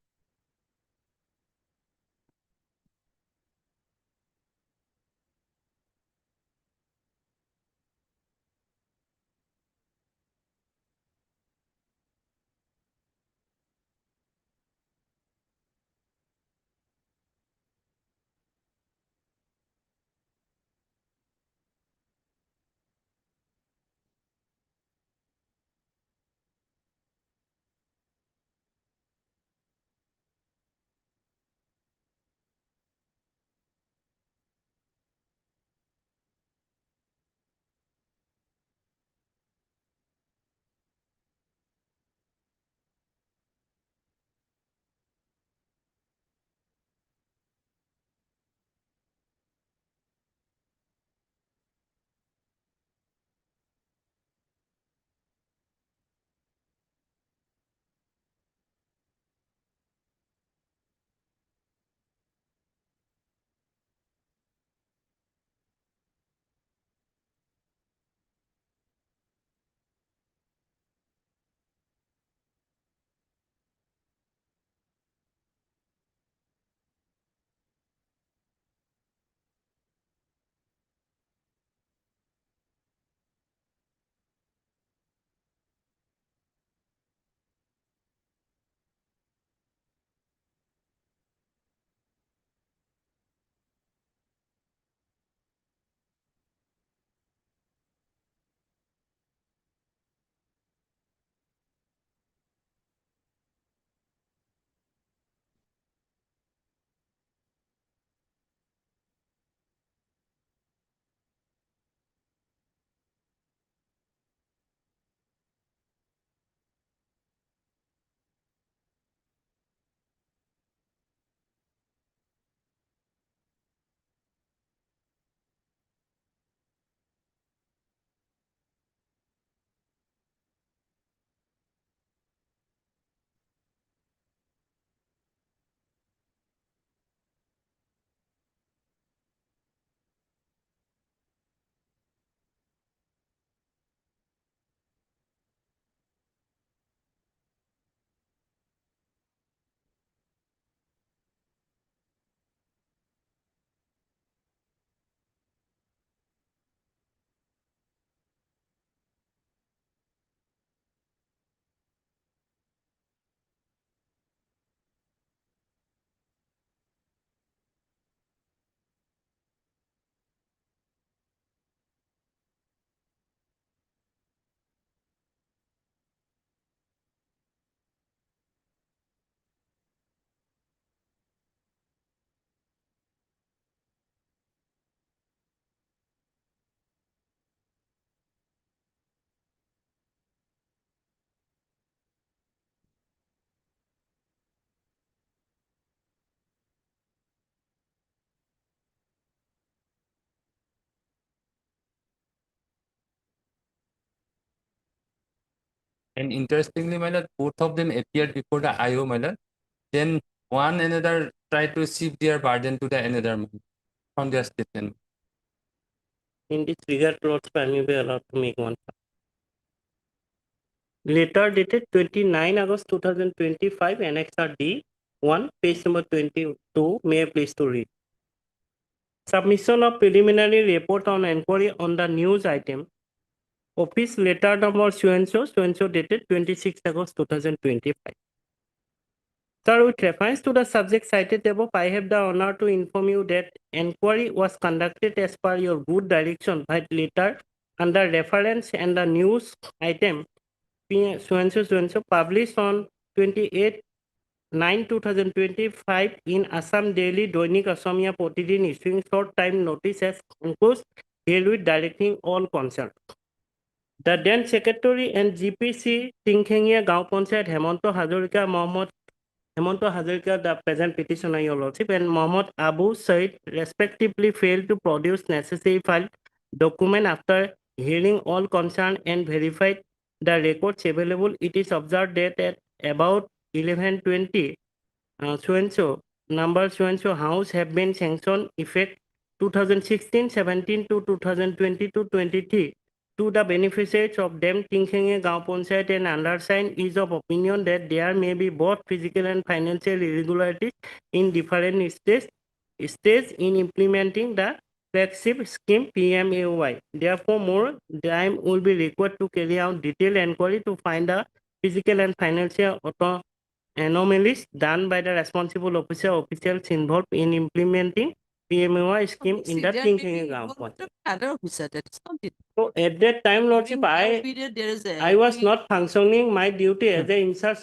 And interestingly, my lord, both of them appeared before the IO, my lord. Then one another tried to shift their burden to the another, my lord, from their statement. In this regard, Lordship, I may be allowed to make one. Letter dated 29 August 2025, Annexure D, 1, page number 22, may I please to read. Submission of preliminary report on inquiry on the news item. Office letter number so-and-so dated 26 August 2025. Sir, with reference to the subject cited above, I have the honor to inform you that inquiry was conducted as per your good direction by letter under reference and the news item so-and-so published on 28/9/2025 in Assam Daily Doinik Assamia Protidin issuing short time notice as enclosed herewith directing all concerned. The then Secretary and GPC Tingkhengia Gao Panchayat Hemanto Hazarika, the present petitioner, your lordship, and Mohammed Abu Said respectively failed to produce necessary file document after hearing all concerned and verified the records available. It is observed that at about 11:20, so-and-so, number so-and-so house have been sanctioned effect 2016-17 to 2022-23 to the beneficiaries of them Tingkhenge Gao Panchayat and undersigned is of opinion that there may be both physical and financial irregularities in different stages in implementing the flagship scheme PMAOY. Therefore, more time will be required to carry out detailed inquiry to find the physical and financial anomalies done by the responsible officials involved in implementing PMAOY scheme in the Tingkhenge Gao Panchayat. Other officer, that is not it. So at that time, Lordship, I was not functioning my duty as a in-charge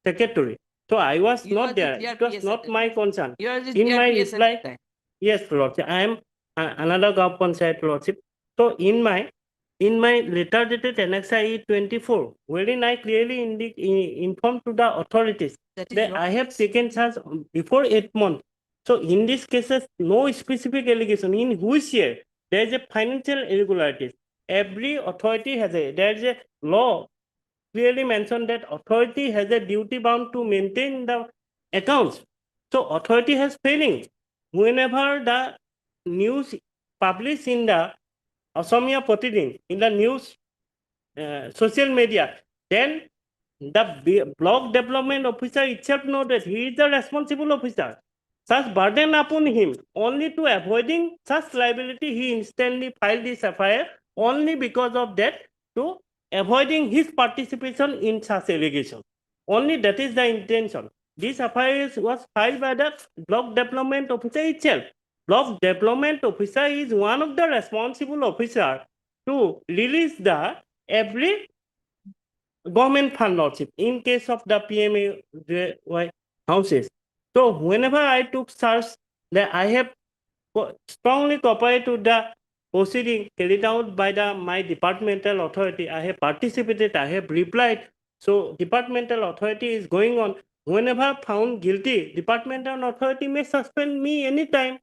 secretary. So I was You are not the there. It was GRPS not at my that concern. You are the In my GRPS at reply, that time. yes, Lordship, I am another Gao Panchayat, Lordship. So in my letter dated NXIE 24, wherein I clearly informed to the authorities That is that your I have case. taken charge before 8 months. So in these cases, no specific allegation in which year there is a financial irregularities. Every authority has there is a law clearly mentioned that authority has a duty bound to maintain the accounts. So authority has failing. Whenever the news published in the Assamia Protidin, in the news social media, then the block development officer itself knows that he is the responsible officer. Such burden upon him, only to avoiding such liability, he instantly filed this FIR only because of that, to avoiding his participation in such allegation. Only that is the intention. This FIR was filed by the block development officer itself. Block development officer is one of the responsible officer to release the every government fund lordship in case of the PMA houses. So whenever I took charge, that I have strongly cooperated to the proceeding carried out by my departmental authority. I have participated, I have replied. So departmental authority is going on. Whenever found guilty, departmental authority may suspend me anytime.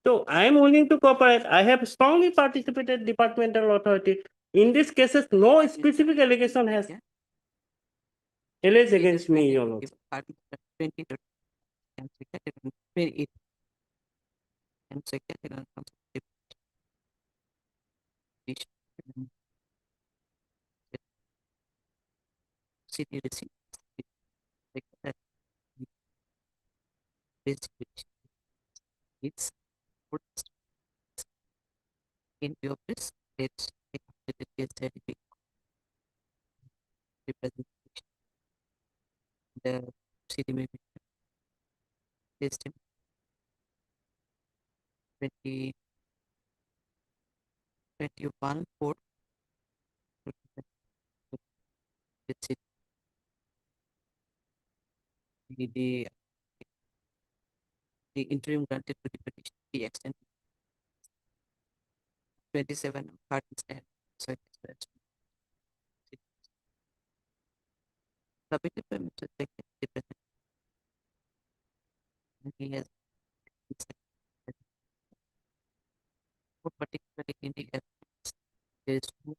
So I am willing to cooperate. I have strongly participated departmental authority. In these cases, no specific allegation has alleged against me, Your Lord. And second, city receipt. It's in your place. Let's representation. The city may be system 2021 4. The interim granted to the petition be extended 27 parties and so submitted by Mr. Secretary. He has particularly in the evidence, there is no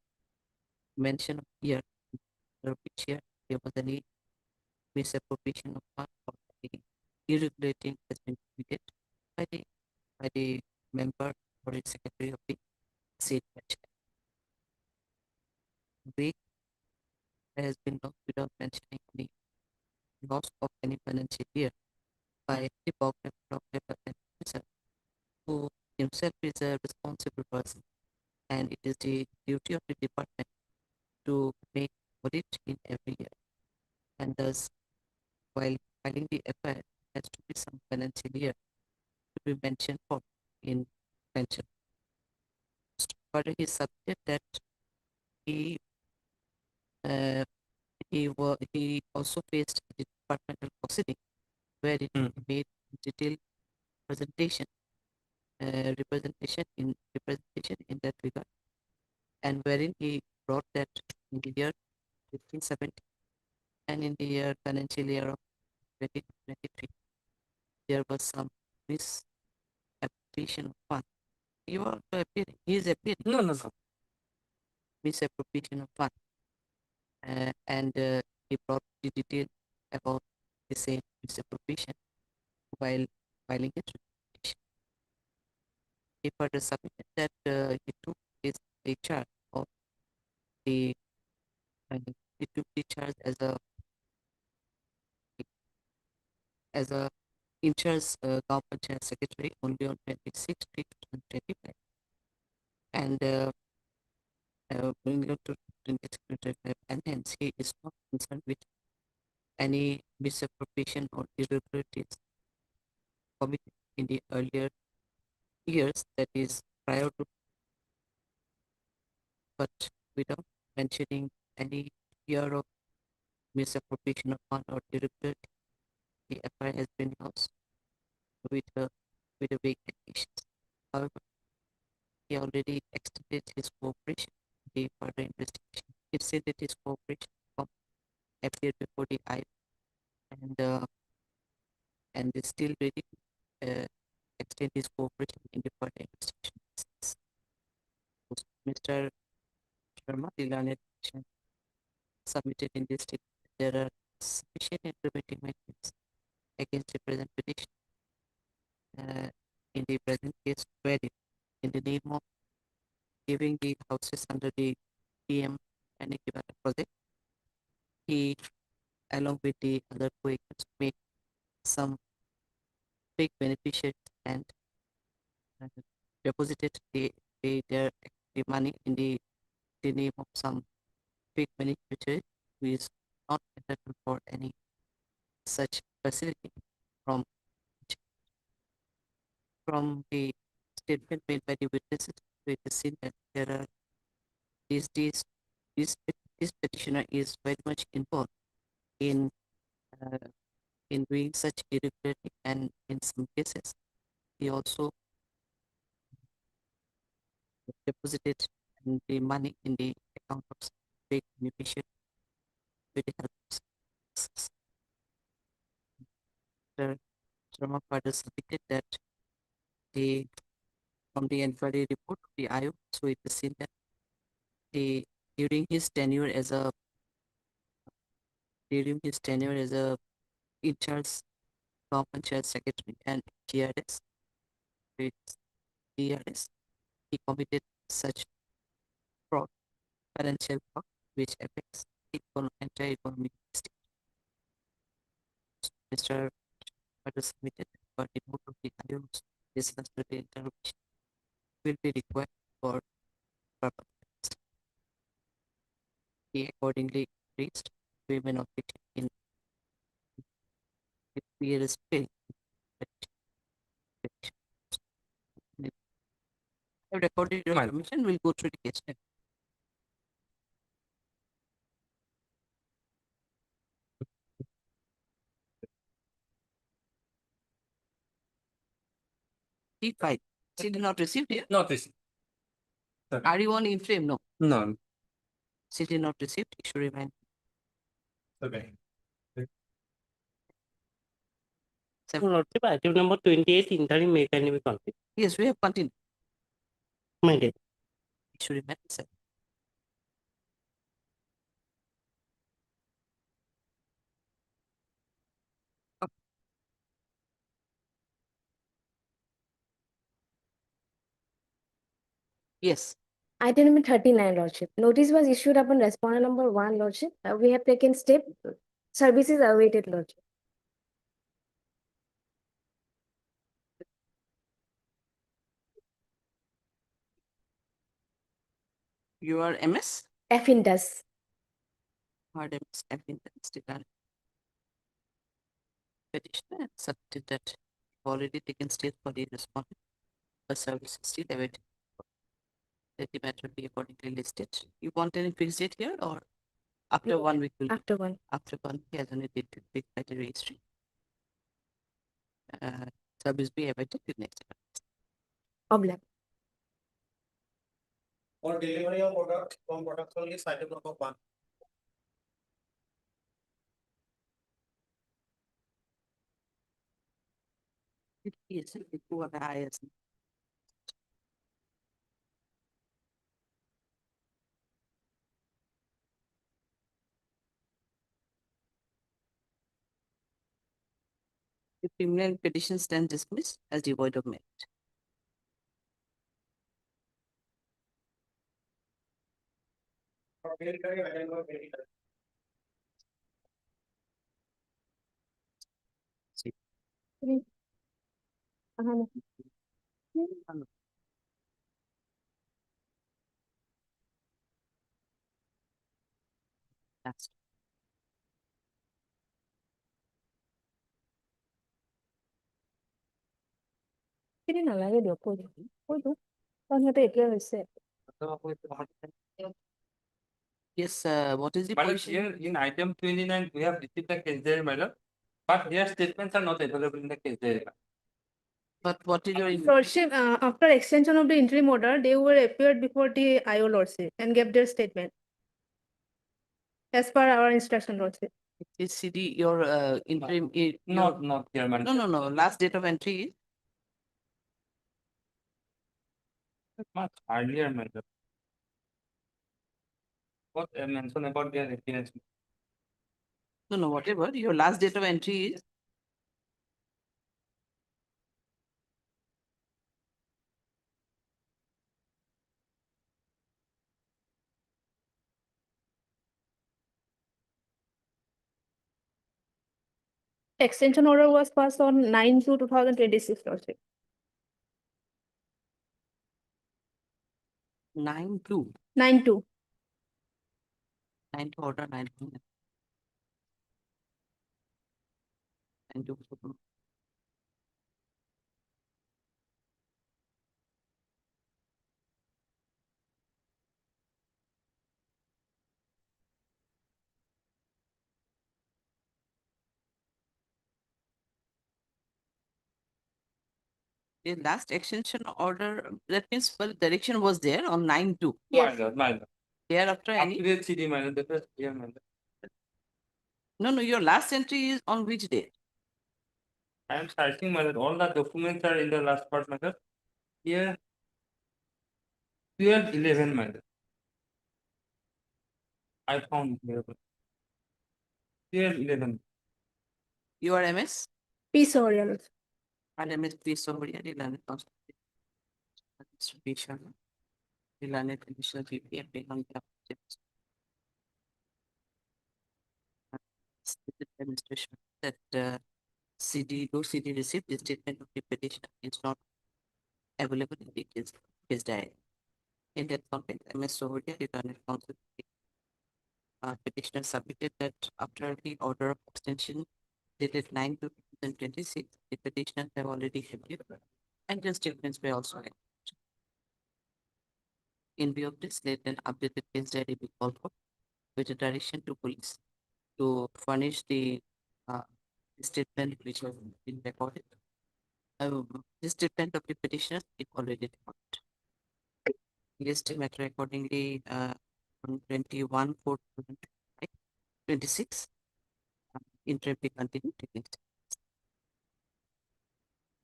mention of year which here there was any misappropriation of funds or any irregulating has been committed by the member or the secretary of the said batch. Break has been lost without mentioning any loss of any financial year by the block level officer who himself is a responsible person, and it is the duty of the department to make audit in every year, and thus while filing the FIR has to be some financial year to be mentioned for in pension. Further, he submitted that he he also faced the departmental proceeding where it made detailed presentation representation in that regard, and wherein he brought that in the year 1570 and in the year financial year of 2023 there was some misappropriation of funds. You are appearing. He is appearing. No. Misappropriation of funds. And he brought the detail about the same misappropriation while filing his representation. He further submitted that he took his charge of the he took the charge as a in-charge Gaon Panchayat secretary only on 26/3/2025, and bringing it to 26/3/2025, and hence he is not concerned with any misappropriation or irregularities committed in the earlier years, that is prior to, but without mentioning any year of misappropriation of fund or irregularity. The FIR has been lost with a vague allegations. However, he already extended his cooperation in the further investigation. He said that his cooperation appeared before the IO and is still ready to extend his cooperation in the further investigation. Mr. Sharma, the learned petition submitted in this statement, there are sufficient interpreting mechanisms against the present petition in the present case, wherein in the name of giving the houses under the PM and equivalent project, he, along with the other co-agents, made some fake beneficiaries and deposited the money in the name of some fake beneficiary who is not entitled for any such facility. From the statement made by the witnesses, it is seen that there are this petitioner is very much involved in doing such irregularity, and in some cases he also deposited the money in the account of fake beneficiary with the help of the Sharma further submitted that from the inquiry report of the IO, so it is seen that during his tenure as a in-charge Gaon Panchayat secretary and GRS, he committed such fraud, financial fraud, which affects the entire economic state. Mr. Further submitted for the vote of the IOs discussed with the interrogation will be required for purpose. He accordingly raised women of it in the previous bill. I have recorded your information. We'll go through the case. T5. She did not receive it. Not received. Are you on in frame? No. No. She did not receive. It should remain. Okay. Lordship, item number 28, interim may can be continued. Yes, we have continued. My dear. It should remain, sir. Yes. Item number 39, Lordship. Notice was issued upon respondent number 1, Lordship. We have taken step. Services awaited, Lordship. You are MS? F in does. Hard MS, F in the petitioner accepted that already taken steps for the respondent. The service is still awaited. Let the matter be accordingly listed. You want any fixed date here or after 1 week? After 1. After 1, he has only date to pick by the registry. Service be awaited till next time. Oblak. For delivery of product from product only item number 1. Yes, it was the highest. The criminal petition stands dismissed as devoid of merit. For delivery item number 29. That's Hindi nalalagay diyo po. Pwede. Pag natin হৈছে. yes, what is the My lord, position? here in item 29, we have received the case diary, my lord. But here statements are not available in the case diary. But what is your Lordship, after extension of the interim order, they were appeared before the IO Lordship and gave their statement. As per our instruction, Lordship. is CD your interim? Not here, my No, no, no. Last date of entry is much earlier, my lord. What mention about their residence? no, no. Whatever your last date of entry is. Extension order was passed on 9/2/2026, Lordship. 9/2. 9/2. 9/2 order 9/2. 9/2. The last extension order, that means well, direction was there on 9/2. My lord, my lord. Thereafter, Up any to date CD, my lord, that was here, my lord. no, no. Your last entry is on which date? I am searching, my lord. All the documents are in the last part, my lord. Here, 12/11, my lord. I found here. 12/11. You are MS Peace order, Lordship. and MS. Please, somebody learn distribution. Learn conditional GP and pay on the administration that CD received the statement of the petition is not available in the case diary. In that context, MS Sohodia returned counsel. Petitioner submitted that after the order of extension dated 9/2026, the petitioners have already appeared and their statements were also acknowledged. In view of this, let an updated case diary be called for with a direction to police to furnish the statement which has been recorded. The statement of the petitioners is already recorded. List the matter accordingly on 21/4/2026. Interim be continued.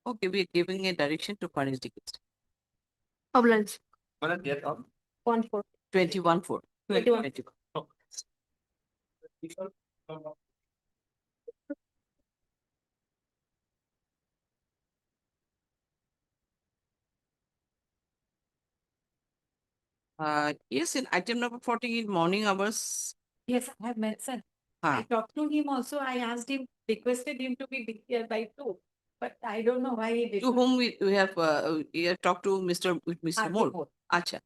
Okay, we are giving a direction to furnish the case. Oblak. My lord, date of 1/4. 21/4. 21. Oh. Yes, in item number 40 in morning hours. Yes, I have mentioned. Ah. I talked to him also. I asked him, requested him to be here by 2, but I don't know why he did. To whom we have talked to with Mr. RK Moore. Moore. Acha.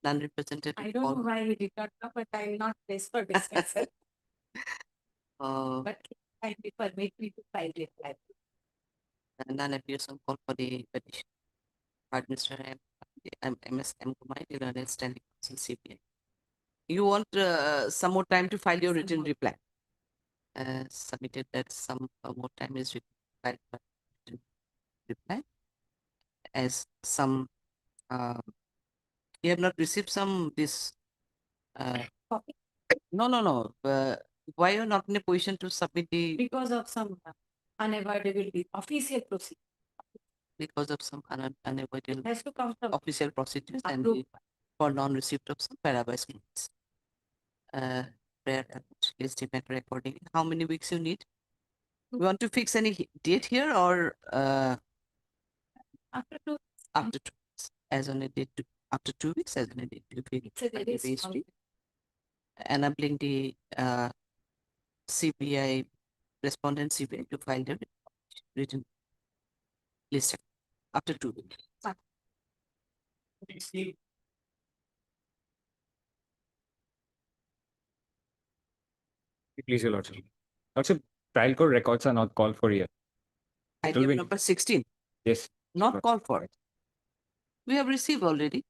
Non-representative. I don't know why he did not come, but I will not press for discussion. But kindly permit me to file reply. And then appears on call for the petition. Part Mr. MS M. Kumar, Learned Standing Counsel CPI. You want some more time to file your written reply? Submitted that some more time is required for written reply. As some you have not received this. Copy. No. Why you're not in a position to submit the Because of some unavoidable official procedure. because of some unavoidable Has to come from official procedures and approved. for non-receipt of some parabias claims. Prayer estimate recording. How many weeks you need? You want to fix any date here or After 2. after 2 weeks? As on a date after 2 weeks, as on a date to be It's a very small. history. Enabling the CBI respondent CBI to file the written list after 2 weeks. Please, Your Lordship. Lordship, trial court records are not called for here. It will Item be- number 16, Yes. not Lord. called for. We have received already.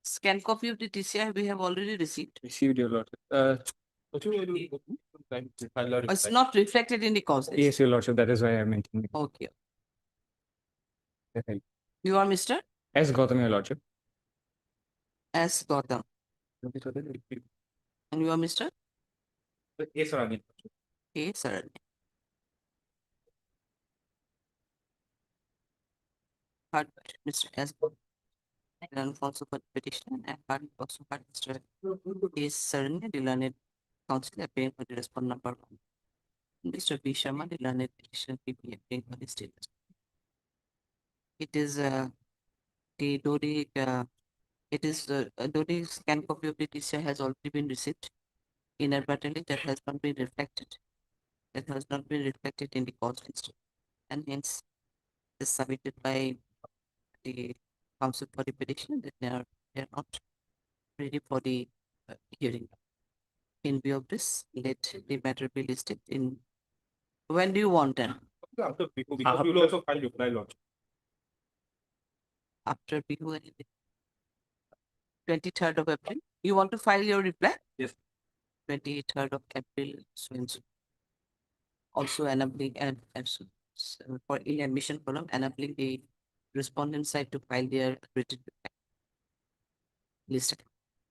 Scan copy of the TCI we have already received. Received, Your Lordship. It's not reflected in the cause list. Yes, Your Lordship. That is why I mentioned it. Okay. Okay. You are Mr. As Gautam, Your Lordship. S. Gautam. And you are Mr. Yes, sir. A. Saran. Heard Mr. S. And also for petition and heard also heard Mr. A. Saran, the learned counsel appearing for the respondent number 1. Mr. B. Sharma, the learned petition PP appearing for the status. It is the Dodi, Dodi scan copy of the TCI has already been received. Inadvertently, that has not been reflected. That has not been reflected in the cause list. And hence, is submitted by the counsel for the petition that they are not ready for the hearing. In view of this, let the matter be listed in. When do you want them? After because you will also file reply, Lordship. After Bihu, 23rd of April. You want to file your reply? Yes. 23rd of April, so and so. Also enabling and for in admission column, enabling the respondent side to file their written reply. Listed.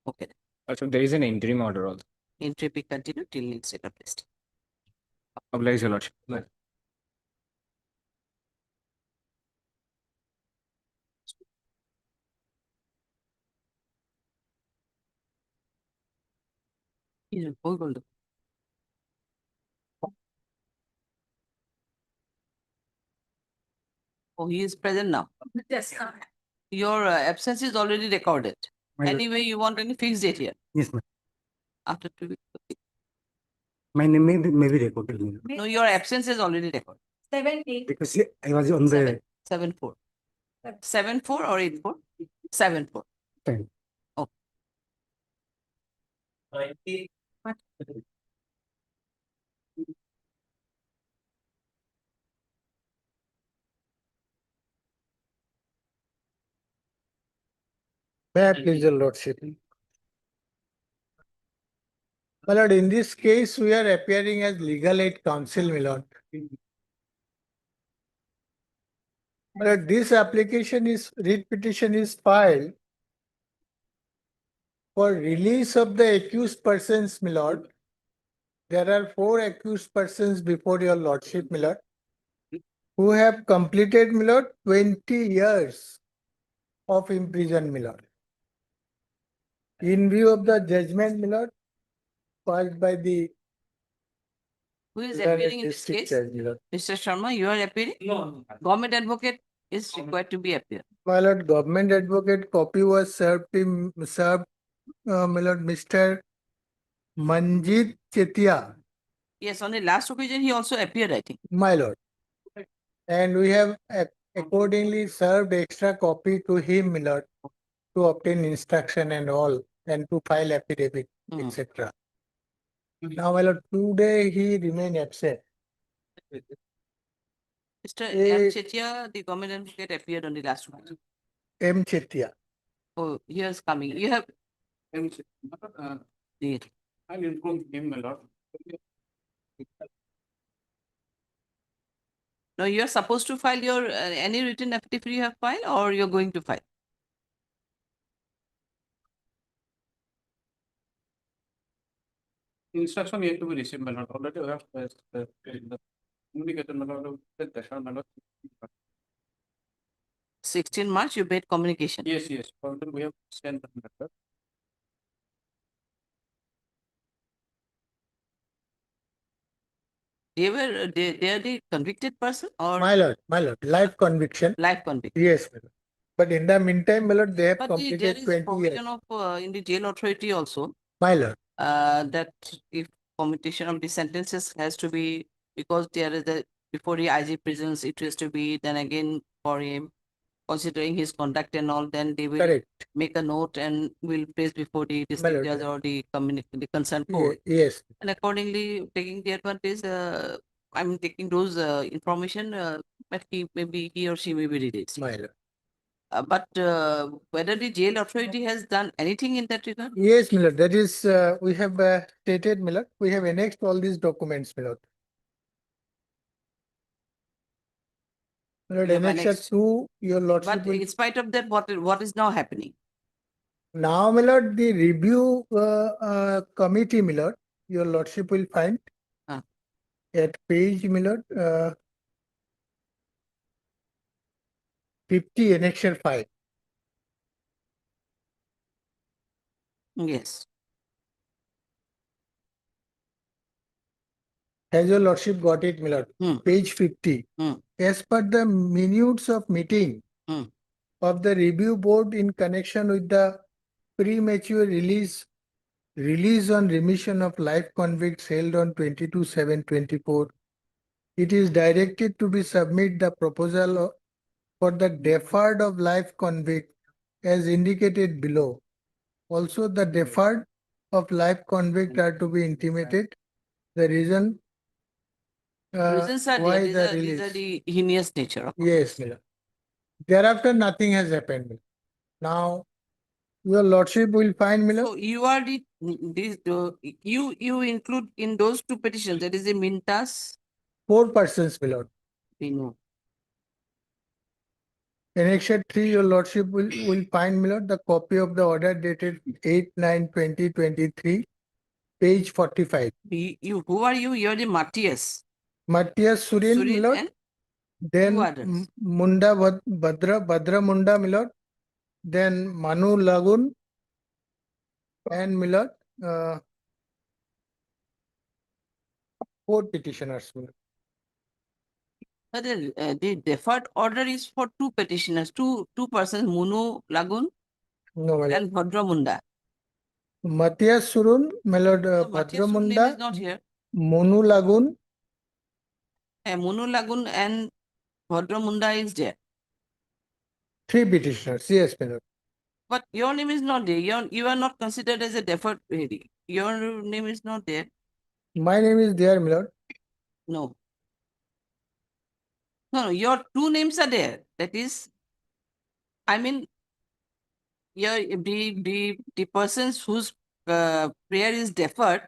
Okay. Also, there is an interim order also. Entry be continued till next set of list. Oblige, Your Lordship. Hold on. Oh, he is present now. Yes. Your absence is already recorded. My lord. Anyway, you want any fixed date here? Yes, ma'am. After 2 weeks? My name may be recorded, ma'am. No, your absence is already recorded. 70. Because I was on the 7-4. 7-4 or 8-4? 7-4. time. May I please, your lordship? My lord, in this case, we are appearing as legal aid counsel, my lord. My lord, this writ petition is filed for release of the accused persons, my lord. There are 4 accused persons before your lordship, my lord, who have completed, my lord, 20 years of imprisonment, my lord. In view of the judgment, my lord, passed by the Who is appearing in this district case? judge, my lord. Mr. Sharma, you are appearing? No. Government advocate is required to be appeared. My lord, government advocate copy was served, my lord, Mr. Manjit Chetia, Yes, on the last occasion, he also appeared, I think. my lord. And we have accordingly served extra copy to him, my lord, to obtain instruction and all, and to file affidavit, Mhm. etc. Now, my lord, today he remained absent. Mr. Eh, M. Chetia, the government advocate appeared on the last occasion. M. Chetia. Oh, here's coming. You have the I'll inform him, my lord. no, you're supposed to file your any written affidavit you have filed, or you're going to file. Instruction yet to be received, my lord. Already we have communicated, my lord, with the my lord. 16 March, you made communication. Yes, yes. Already we have sent the letter. They are the convicted person or My lord, life conviction. life conviction. Yes, my lord. But in the meantime, my lord, they have But there completed is 20 years. provision of in the jail authority also My lord. that if commutation of the sentences has to be because there is the before the IG prisons it has to be then again for him considering his conduct and all then they will Correct. make a note and will place before the district lord. judge or the the concerned Ye- court Yes. and accordingly taking the advantage I'm taking those information but maybe he or she may be released. My lord. But whether the jail authority has done anything in that regard? Yes, my lord. That is, we have stated, my lord. We have annexed all these documents, my lord. My lord, You have annexure annexed. 2, your lordship But will. in spite of that, what is now happening? Now, my lord, the review committee, my lord, your lordship will find Ah. at page, my lord, 50 annexure 5. Yes. Has your lordship got it, my lord? Hmm. Page 50. Hmm. As per the minutes of meeting Hmm. of the review board in connection with the premature release on remission of life convicts held on 22/7/24, it is directed to be submit the proposal for the deferred of life convict as indicated below. Also, the deferred of life convict are to be intimated. The reason Reasons are why there. the These are release. the heinous nature. Of Yes, my lord. Thereafter, nothing has happened, my lord. Now, your lordship will find, my lord. So you are these you include in those two petitions. That is the Mintas. 4 persons, my lord. We know. Annexure 3, your lordship will find, my lord, the copy of the order dated 8/9/2023, page 45. Who are you? You are the Matthias. Matthias Surin, my Surin lord. and Then two others. Munda Badra Munda, my lord. Then Manu Lagun and, my lord, 4 petitioners, my lord. But the deferred order is for two petitioners, two persons, Munu Lagun No, my lord. and Bhadra Munda. Matthias Surun, my lord, So Matthias Badra Surun name is Munda, not here. Monu Lagun, Munu Lagun and Bhadra Munda is there. 3 petitioners. Yes, my lord. But your name is not there. You are not considered as a deferred lady. Your name is not there. My name is there, my lord. No. No, your two names are there. That is, I mean, the persons whose prayer is deferred,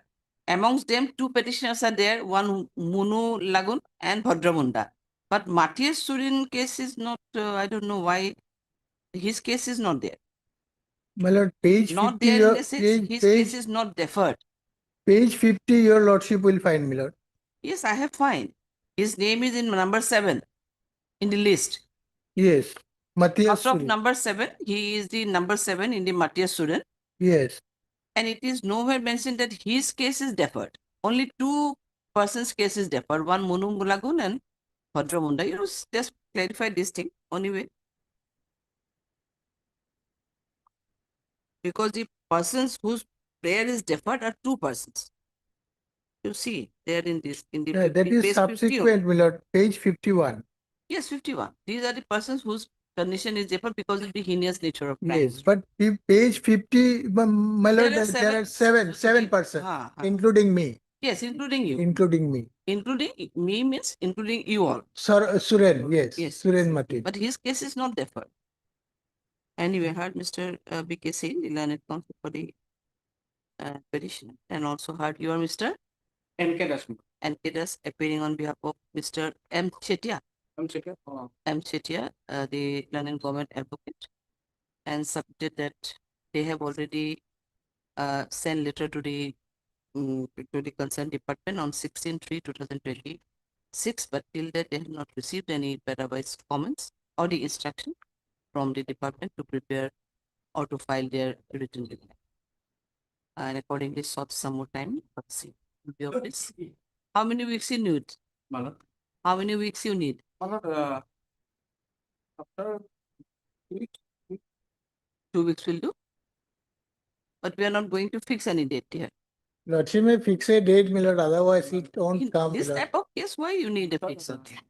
amongst them two petitioners are there, one Munu Lagun and Bhadramunda. But Matthias Surin case is not, I don't know why his case is not there. My lord, page Not 50, there in your the sense his case is not deferred. page 50, your lordship will find, my lord. Yes, I have found. His name is in number 7 in the list. Yes, Matthias Out of Surin. number 7, he is the number 7 in the Matthias Surin. Yes. And it is nowhere mentioned that his case is deferred. Only two persons' case is deferred. One Munu Mulagun and Bhadramunda, you know, just clarify this thing anyway. Because the persons whose prayer is deferred are two persons. You see, there in this, in the That 50 is page 50 subsequent, my lord, page 51. Yes, 51. These are the persons whose condition is deferred because of the heinous nature of crime. Yes, but page 50, my lord, There are there are seven- seven persons, Ha, ha. including me, Yes, including you. including me. Including me means including you all. Suren, yes, Yes. Suren Matin. But his case is not deferred. Anyway, heard Mr. B.K. Singh, the learned counsel for the petition, and also heard you are Mr. N.K. Rashmi. N.K. Das appearing on behalf of Mr. M. Chetia. M. Chetia, the learned government advocate, and submitted that they have already sent letter to the concerned department on 16/3/2026, but till that they have not received any better-wise comments or the instruction from the department to prepare or to file their written reply. And accordingly sought some more time. Let's see. How many weeks you need? How many weeks you need? After 2 weeks will do. But we are not going to fix any date here. Lordship may fix a date, my lord, otherwise it won't In come, my this lord. type of case, why you need a fix date?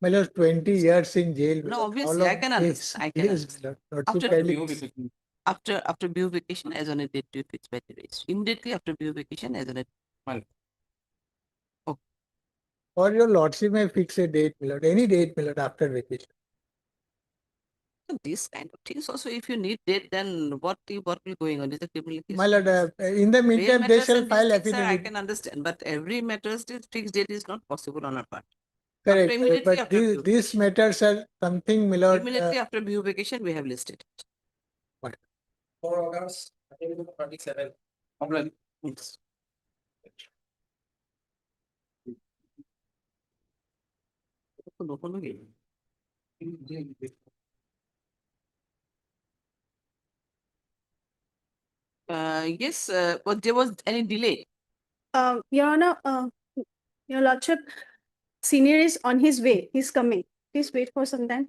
My lord, 20 years in jail. No, all obviously, of I can this. understand. I can Yes, understand. my lord. Lordship After kindly- after beautification as on a date to fix by the race. Immediately after beautification as on a Or your lordship may fix a date, my lord, any date, my lord, after vacation. so this kind of things also, if you need date, then what will going on? Is the criminal case? My lord, in the Bail meantime, they matters shall and these file things are, I affidavit. can understand, but every matters this fixed date is not possible on our part. Correct, immediately but after these beautification. matters are something, my lord. Immediately after beautification, we have listed. 4 August 1927. Yes. Yes, but there was any delay. Your Honor, Your Lordship, senior is on his way. He's coming. Please wait for some time.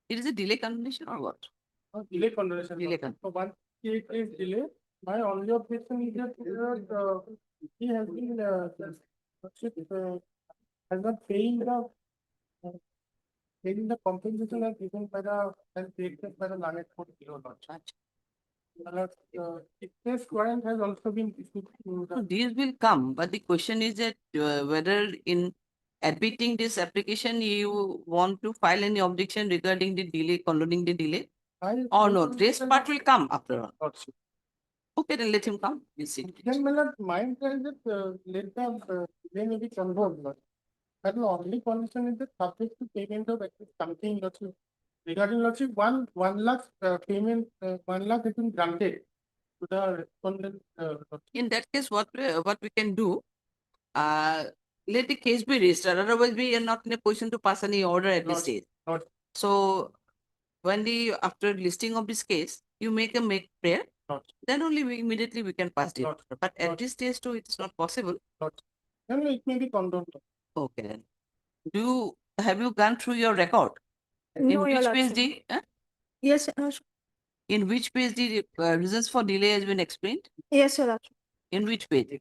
It is a delay condition or what? delay condition. Delay con- So once it is delay, my only objection is that he has been has not paying the compensation as given by the and taken by the learned court below lodge. If this warrant has also been issued to So the these will come, but the question is that whether in admitting this application, you want to file any objection regarding the delay, concluding the delay, or not? Rest part will come after all. lordship. Okay, then let him come. We'll see. Then my lord, my intent is that let the delay may be controlled. But the only condition is that subject to payment of at least something lordship. Regarding lordship, one lakh payment, 1 lakh has been granted to the respondent. In that case, what we can do, let the case be registered. Otherwise, we are not in a position to pass any order at this stage. Not So when after listing of this case, you make prayer, Not. then only we can pass the Not. order. But at Not. this stage too, it's not possible. then it may be condoned. Okay then. Have you gone through your record? In No, Your which Lordship. page Yes, Your Lordship. in which page the reasons for delay has been explained? Yes, Your Lordship. In which page?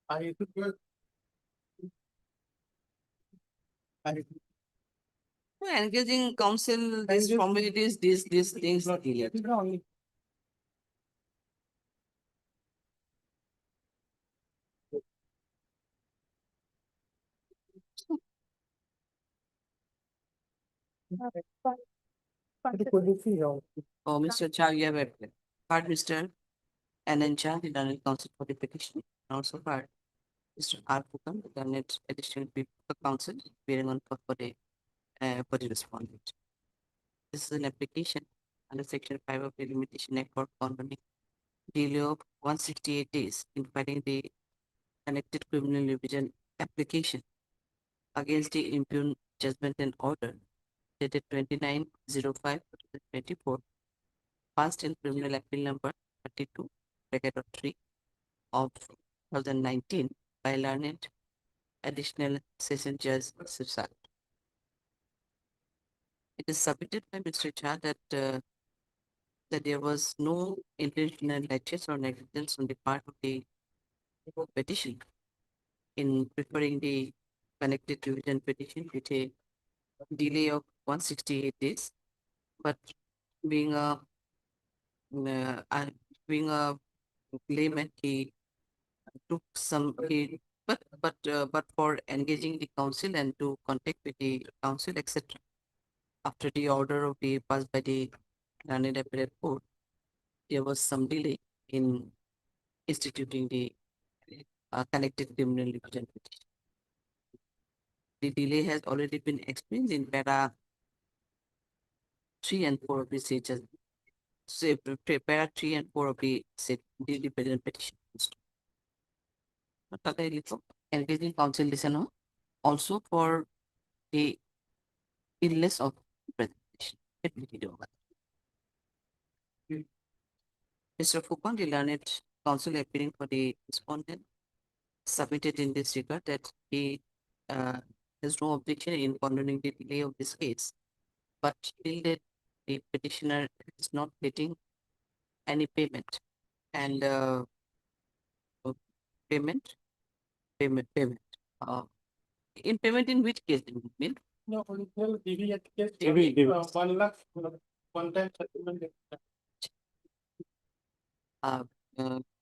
I Engaging counsel, these formalities, these things delayed. Oh, Mr. Cha, you have applied. Heard Mr. Anand Cha, the learned counsel for the petition. Also heard Mr. R. Pukam, the learned additional counsel, appearing on for the respondent. This is an application under Section 5 of the Limitation Act for condoning delay of 168 days in filing the connected criminal revision application against the impugned judgment and order dated 29/05/2024, passed in criminal appeal number 32, bracket of 3 of 2019 by learned additional session judge Sirsak. It is submitted by Mr. Jha that there was no intentional laches or negligence on the part of the petition in preparing the connected division petition with a delay of 168 days, but being a being a layman, he took some but for engaging the council and to contact with the council, etc. After the order of the passed by the learned appellate court, there was some delay in instituting the connected criminal division petition. The delay has already been explained in para 3 and 4 of the said judgment. So, para 3 and 4 of the said the present petition. Engaging counsel listen also for the illness of presentation. Mr. Fupang, the learned counsel appearing for the respondent, submitted in this regard that he has no objection in condoning the delay of this case, but till that the petitioner is not getting any payment and payment. In payment in which case? Mean? No, original DV case. DV. 1 lakh, one time settlement.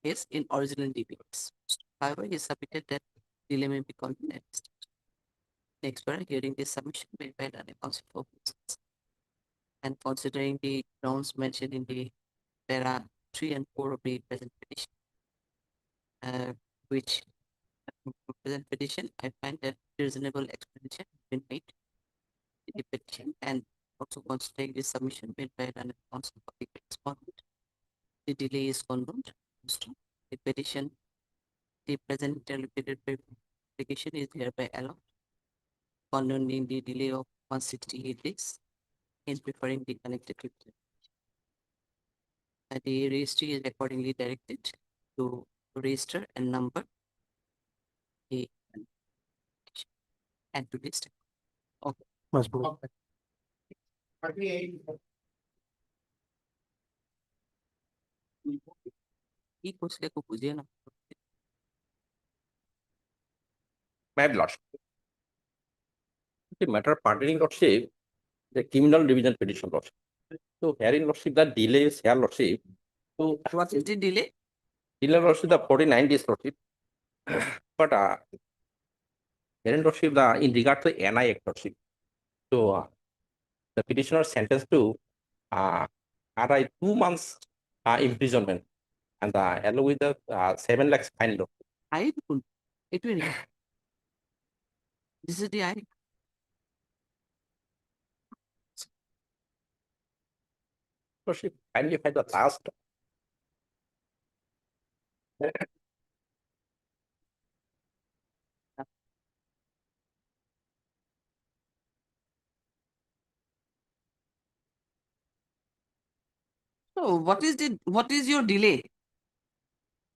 Case in original DBS. However, he submitted that delay may be called next. Next, we are hearing the submission made by the counsel for business and considering the grounds mentioned in the para 3 and 4 of the present petition, which present petition, I find that reasonable explanation has been made in the petition and also considering the submission made by the counsel for the respondent. The delay is condoned. The petition, the present interlocuted application is hereby allowed, condoning the delay of 168 days in preparing the connected petition. The registry is accordingly directed to register and number the and to list. Okay. He puts the Kupuziana. My lordship. The matter pertaining lordship, the criminal division petition lordship. So herein lordship, the delay is here lordship. So what is the delay? Delay lordship, the 49 days lordship. But herein lordship, the in regard to NI Act lordship. So the petitioner sentenced to RI 2 months imprisonment and along with the 7 lakhs fine. I don't. It will. This is the I. Lordship, kindly find the last. So what is your delay?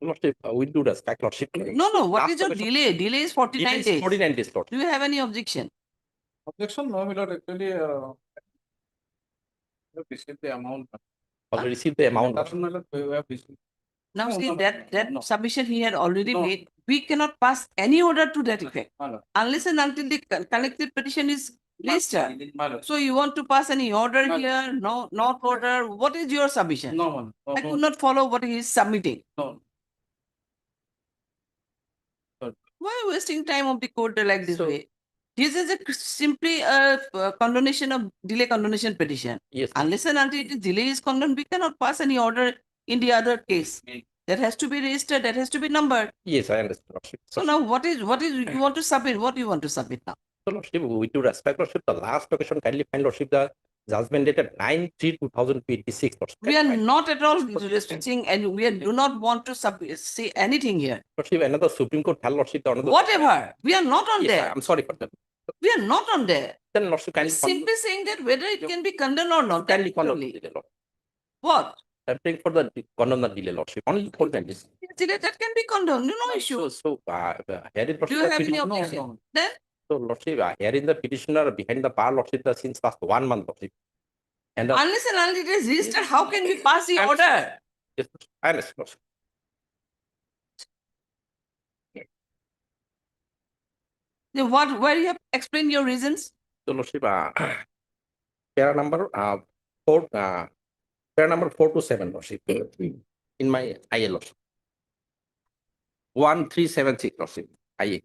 Lordship, we do respect lordship. No. What is your delay? Delay is 49 days. 49 days, lord. Do you have any objection? Objection, no, my lord, actually, we have received the amount. Already received the amount. My lord, we have received. Now No, see no, that no. submission he had already No. made. We cannot pass any order to that effect My lord. unless and until the connected petition is registered. My lord. So you want to pass any order My- here? No, not order. What is your submission? No, man. I could not follow what he is submitting. No. Why wasting time of the court like this So- way? This is simply a condonation of delay condonation petition. Yes. Unless and until it is delay is condoned, we cannot pass any order in the other case. That has to be registered, that has to be numbered. Yes, I understand, lordship. So now what is you want to submit? What do you want to submit now? So, lordship, we do respect lordship. The last occasion, kindly find lordship the judgment dated 9/3/2026. We are not at all restricting and we do not want to say anything here. Lordship, another Supreme Court held lordship. Another Whatever. We are not on Yes, there. I'm sorry for that. We are not on there. Then Lordship We're kindly simply saying that whether it can be condoned or not. kindly that's condone only. the delay, Lord. What? I'm praying for the condone the delay, Lordship. Only for that. Delay that can be condoned, no issue. Here in Do you have any objection? Then So, Lordship, here in the petitioner behind the bar, Lordship, the since last 1 month, Lordship. And unless and until it is registered, how can we pass the order? yes, I understand, Lordship. Then what? Where you have explained your reasons? So, Lordship, para number 4, para number 4 to 7, Lordship, in my IA, Lordship. 1376, Lordship, IA.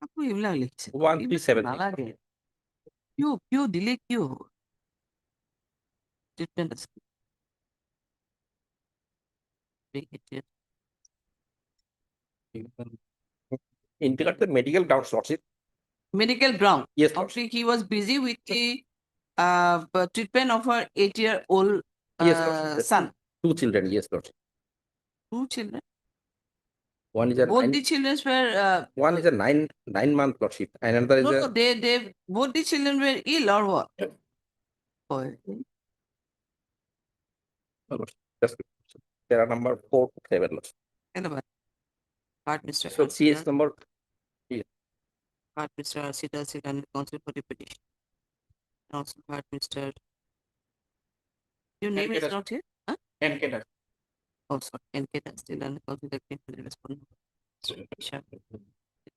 আপু এগুলা লিখছে 1376. না লাগে Q দিলে Q treatment আছে Integrate the medical grounds, Lordship. medical ground. Yes, Actually, he was busy with the treatment of her 8-year-old Yes, Lordship. The son. Two children, yes, Lordship. 2 children. One is a Both nine, the children were one is a 9 month, Lordship, and another is no, a no, they both the children were ill or what? Boy. just para number 4 to 7, Lordship. Part Mr. So, CS number Part Mr. Arsita Silan counsel for the petition. Also part Mr. Your name is not here? Huh? NK. Oh, sorry. NK that's still on the counsel that came to the respondent. Sharp.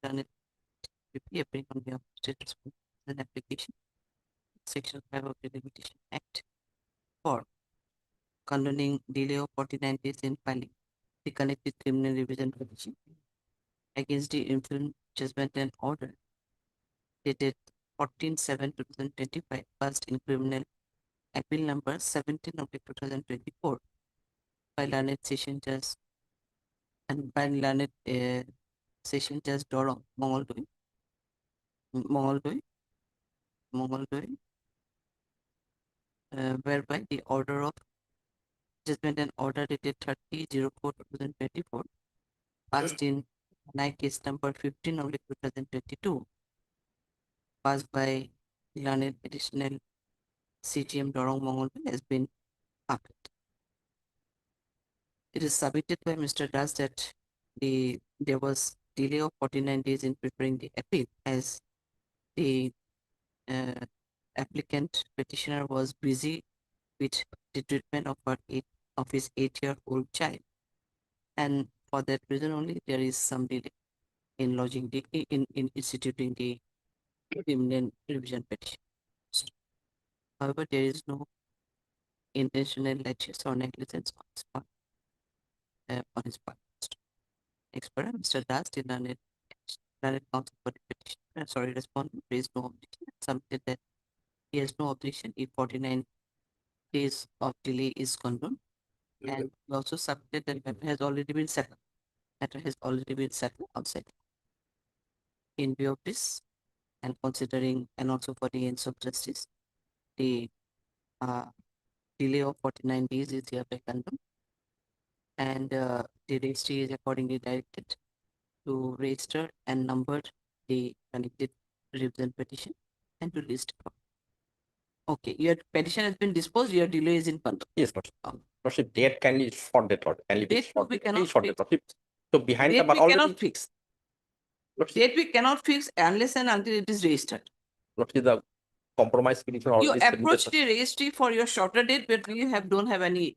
Done it. Appearing on behalf of state respondent an application. Section 5 of the Limitation Act for condoning delay of 49 days in filing the connected criminal revision petition against the infirm judgment and order dated 14/7/2025, passed in criminal appeal number 17 of 2024 by learned session judge and by learned session judge Dorong Mongoldoi, whereby the order of judgment and order dated 30/04/2024, passed in case number 15 of 2022, passed by learned additional CGM Dorong Mongolpur has been upheld. It is submitted by Mr. Das that there was delay of 49 days in preparing the appeal as the applicant petitioner was busy with the treatment of his 8-year-old child, and for that reason only there is some delay in lodging in instituting the criminal revision petition. However, there is no intentional laches or negligence on his part. Next paragraph, Mr. Das did not need counsel for the petition. Respondent raised no objection. Submitted that he has no objection if 49 days of delay is condoned, and he also submitted that matter has already been settled. Outside. In view of this, and considering, and also for the ends of justice, the delay of 49 days is hereby condoned, and the registry is accordingly directed to register and number the connected revision petition and to list. Okay, your petition has been disposed, your delay is in control. Yes, Lordship. Lordship, date kindly short date, Lord. Kindly Date short we date. cannot Short fix. date, Lordship. So behind the Date bar we already. cannot fix. Lordship, Date we cannot fix unless and until it is registered. Lordship, the compromise petition You already approach submitted. the registry for your shorter date, but you don't have any.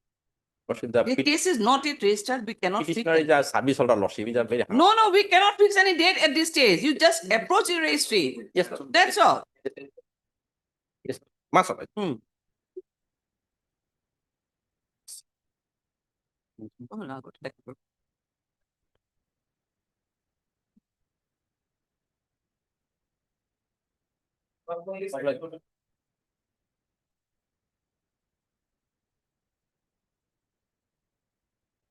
Lordship, The case is not yet registered, we cannot fix petitioner is it. a service holder, Lordship. Is a very No, we cannot fix any date at this stage. You just approach the registry. Yes, That's all. yes, Master. Oh, now go to that.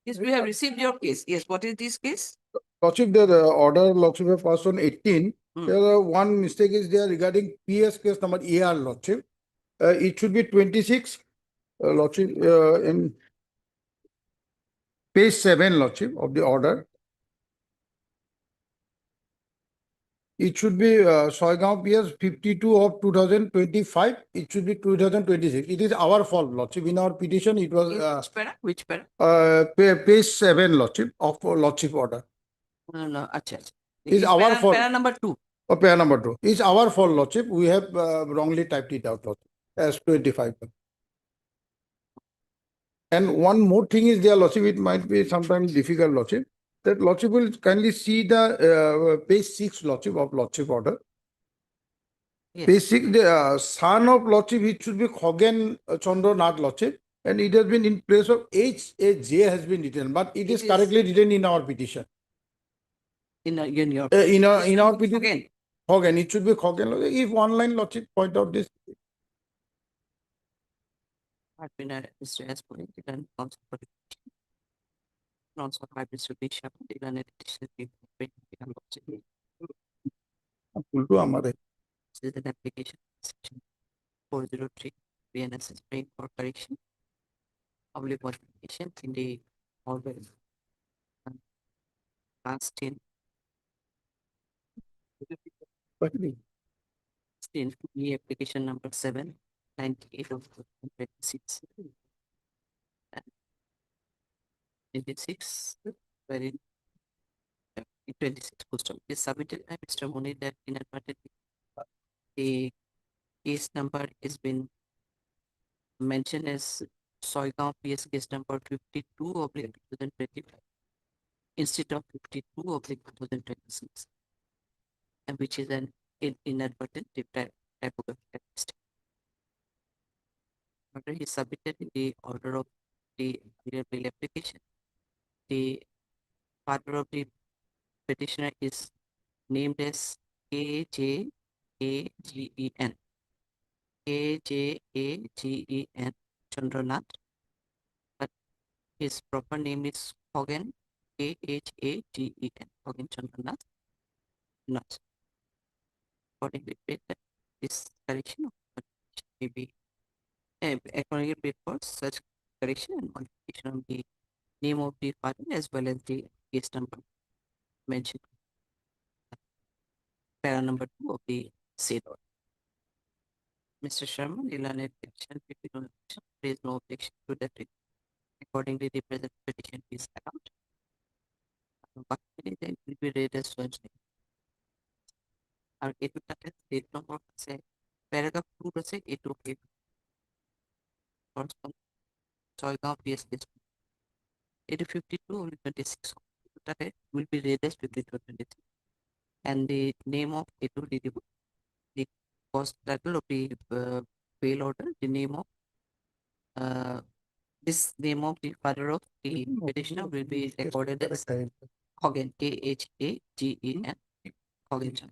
Yes, we have received your case. Yes, what is this case? Lordship, the order Lordship have passed on 18. There one mistake is there regarding PS case number AR Lordship. It should be 26 Lordship in page 7 Lordship of the order. It should be Soigaon PS 52 of 2025. It should be 2026. It is our fault, Lordship. In our petition, it was Which para? Which para? page 7, Lordship, of Lordship order. No, acha. It's our fault. Para number 2. Or pair number 2. It's our fault, Lordship. We have wrongly typed it out, Lordship, as 25. And one more thing is there, Lordship, it might be sometimes difficult, Lordship, that Lordship will kindly see the page 6, Lordship, of Lordship order. Page 6, the son of Lordship, it should be Khogen Chandra Nath, Lordship, and it has been in place of H.A.J. has been written, but it is correctly written in our petition. In our petition. Again. Khogen, it should be Khogen. If online, Lordship, point out this. Mr. S. and also for the also hybrid solution, the additional this is an application section 403 BNSS frame for correction of modification in the order class 10. 10 the application number 798 of 2026. 26 wherein 26 custom is submitted by Mr. Moni that inadvertently the case number is been mentioned as Soigaon PS case number 52 of 2025 instead of 52 of 2026, and which is an inadvertent typographical mistake. Order is submitted in the order of the bill application. The father of the petitioner is named as K.J.A.G.E.N. K.J.A.G.E.N. Chandranath, but his proper name is Khogen, K.H.A.G.E.N. Khogen Chandranath. Not. Accordingly, this correction of may be accordingly for such correction and modification of the name of the father as well as the case number mentioned. Para number 2 of the said order. Mr. Sharma, the learned petition, there is no objection to that. Accordingly, the present petition is allowed. But then will be read as such. Our A2 state number say paragraph 2 say A2 okay. Correspond Soigaon PS case. 852 only 26 will be read as 5226. And the name of A2 DD, the cost title of the bail order, the name of this name of the father of the petitioner will be recorded as Khogen, K.H.A.G.E.N. Khogen.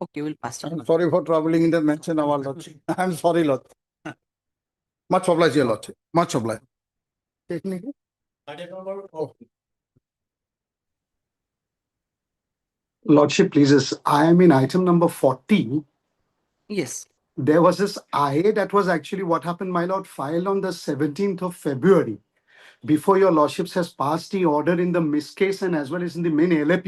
Okay, we'll pass it. I'm sorry for troubling in the mention of our Lordship. I'm sorry, Lord. Much obliged, your Lordship. Much obliged. Technically. Oh. Lordship pleases, I am in item number 40. Yes. There was this IA that was actually what happened, my lord, filed on the 17th of February. Before your lordships has passed the order in the miss case and as well as in the main LAP.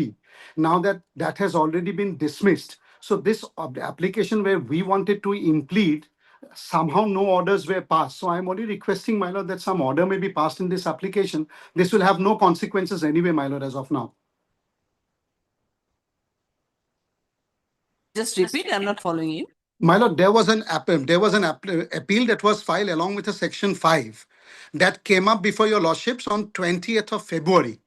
Now that has already been dismissed. So this application where we wanted to implead, somehow no orders were passed. So I'm only requesting, my lord, that some order may be passed in this application. This will have no consequences anyway, my lord, as of now. Just repeat, I'm not following you. My lord, there was an appeal that was filed along with a section 5 that came up before your lordships on 20th of February.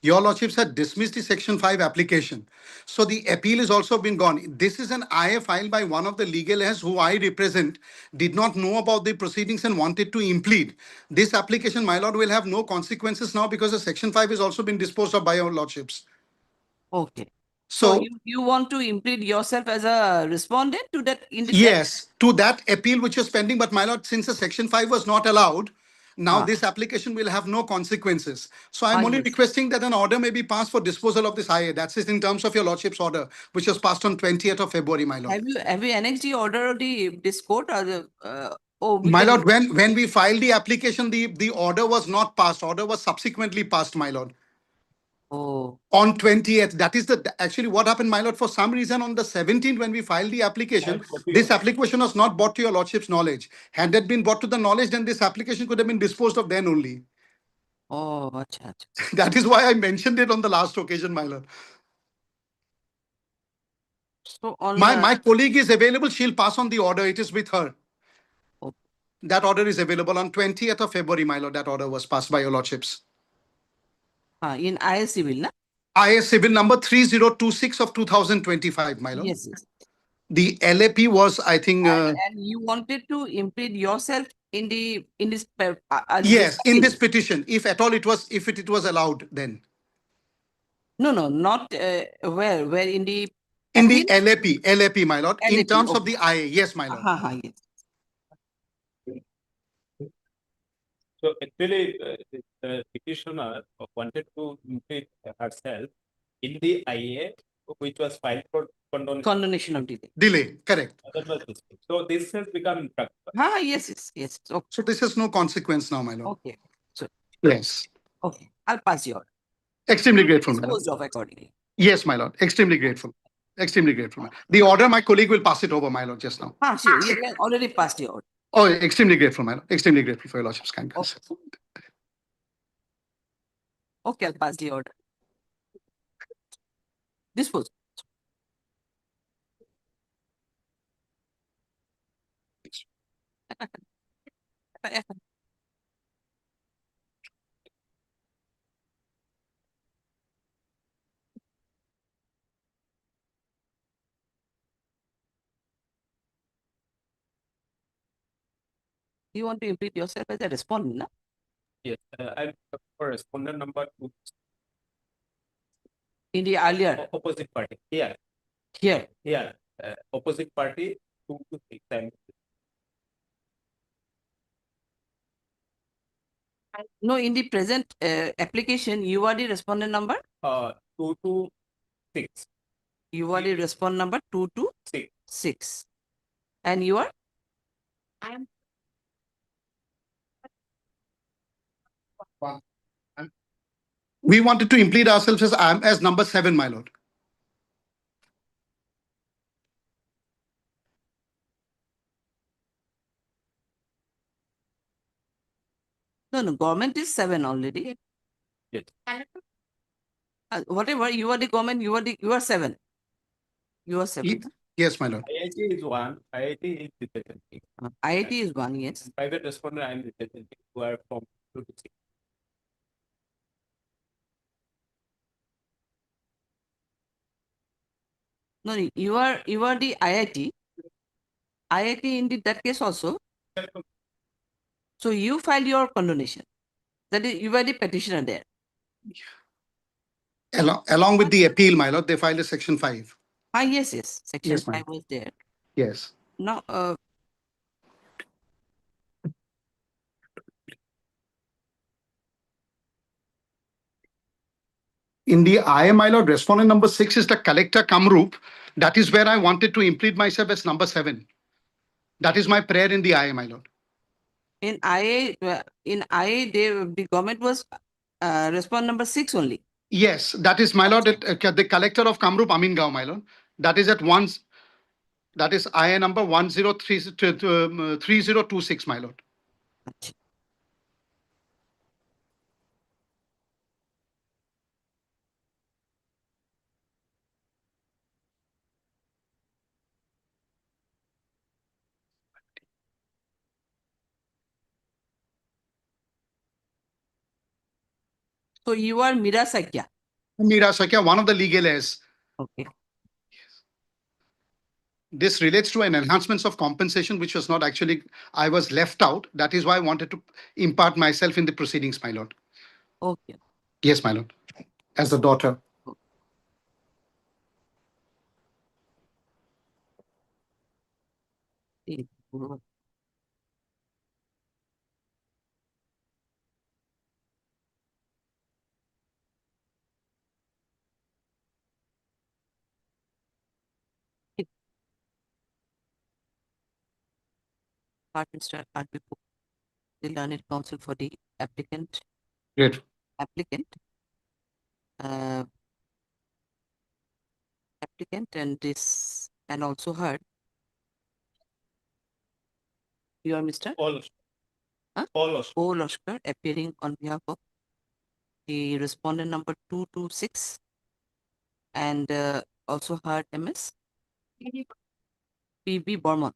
Your lordships had dismissed the section 5 application. So the appeal has also been gone. This is an IA filed by one of the legal heirs who I represent, did not know about the proceedings and wanted to implead. This application, my lord, will have no consequences now because the section 5 has also been disposed of by your lordships. Okay. So you want to implead yourself as a respondent to that indictment? Yes, to that appeal which is pending. But my lord, since the section 5 was not allowed, now this application will have no consequences. So I'm only requesting that an order may be passed for disposal of this IA. That's it in terms of your lordship's order, which was passed on 20th of February, my lord. Have you annexed the order of this court or the my lord, when we filed the application, the order was not passed. Order was subsequently passed, my lord. Oh, On 20th. That is actually what happened, my lord. For some reason, on the 17th, when we filed the application, this application was not brought to your lordship's knowledge. Had that been brought to the knowledge, then this application could have been disposed of then only. oh, acha, acha. That is why I mentioned it on the last occasion, my lord. So on My colleague is available. She'll pass on the order. It is with her. Okay. That order is available on 20th of February, my lord. That order was passed by your lordships. In IS civil, na? IS civil number 3026 of 2025, my lord. Yes, yes. The LAP was, I think, And you wanted to impede yourself in this yes, in this appeal. petition, if at all it was allowed then. No, not where in the In the appeal? LAP, my lord, in LAP, terms of okay. the IA, yes, my lord. Yes. So actually, the petitioner wanted to impede herself in the IA, which was filed for Condonation of delay. Delay, correct. That was this. So this has become impractical. Yes. Okay. So this has no consequence now, my lord. Okay. So Yes. okay, I'll pass your order. Extremely grateful, my lord. Disposed of accordingly. Yes, my lord. Extremely grateful. Extremely grateful. The order, my colleague will pass it over, my lord, just now. Sure. You can already passed your order. Oh, extremely grateful, my lord. Extremely grateful for your lordship's kind concern. Okay, I'll pass the order. Dispose. You want to impede yourself as a respondent, na? Yes, I'm for respondent number 2. In the earlier. Opposite party. Here. Opposite party 2 to 6 times. No, in the present application, you are the respondent number? 2 to 6. You are the respondent number 2 to 6. And you are? I am. We wanted to impede ourselves as number 7, my lord. No, government is 7 already. Yes. Whatever, you are the government, you are 7. You are 7. Yes, my lord. IIT is 1. IIT is representing. IIT is 1, yes. Private respondent I am representing who are from 2 to 6. No, you are the IIT. IIT in that case also. So you filed your condonation. That is, you are the petitioner there. Along with the appeal, my lord, they filed a section 5. Yes. Section 5 was there. Yes. Now, in the IA, my lord, respondent number 6 is the collector Kamrup. That is where I wanted to impede myself as number 7. That is my prayer in the IA, my lord. in IA, the government was respondent number 6 only. Yes, that is, my lord, the collector of Kamrup Amingao, my lord. That is at once. That is IA number 3026, my lord. So you are Mira Sakya. Mira Sakya, one of the legal heirs. Okay. This relates to an enhancements of compensation, which was not actually, I was left out. That is why I wanted to impart myself in the proceedings, my lord. Okay. Yes, my lord. As the daughter. Mr. Arbipo, the learned counsel for the applicant. Great. Applicant. applicant and this and also heard. You are Mr. Huh? O. Lashkar appearing on behalf of the respondent number 226 and also heard MS P.B. Burman,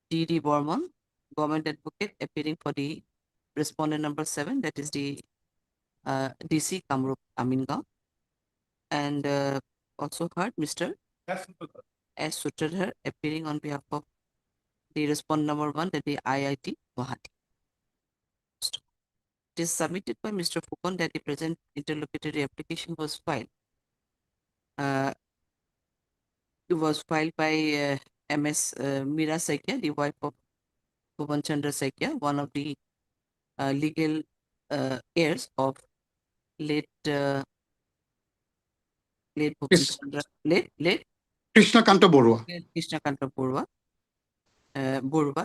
D.D. Burman, government advocate appearing for the respondent number 7, that is the DC Kamrup Amingaon, and also heard Mr. S. Sutradhar appearing on behalf of the respondent number 1, that is the IIT Gauhati. It is submitted by Mr. Fukon that the present interlocutory application was filed. It was filed by MS Meera Saikia, the wife of Bhuvan Chandra Saikia, one of the legal heirs of late Bhuvan Yes. Chandra, late Krishna Kanta Borua. Krishna Kanta Borua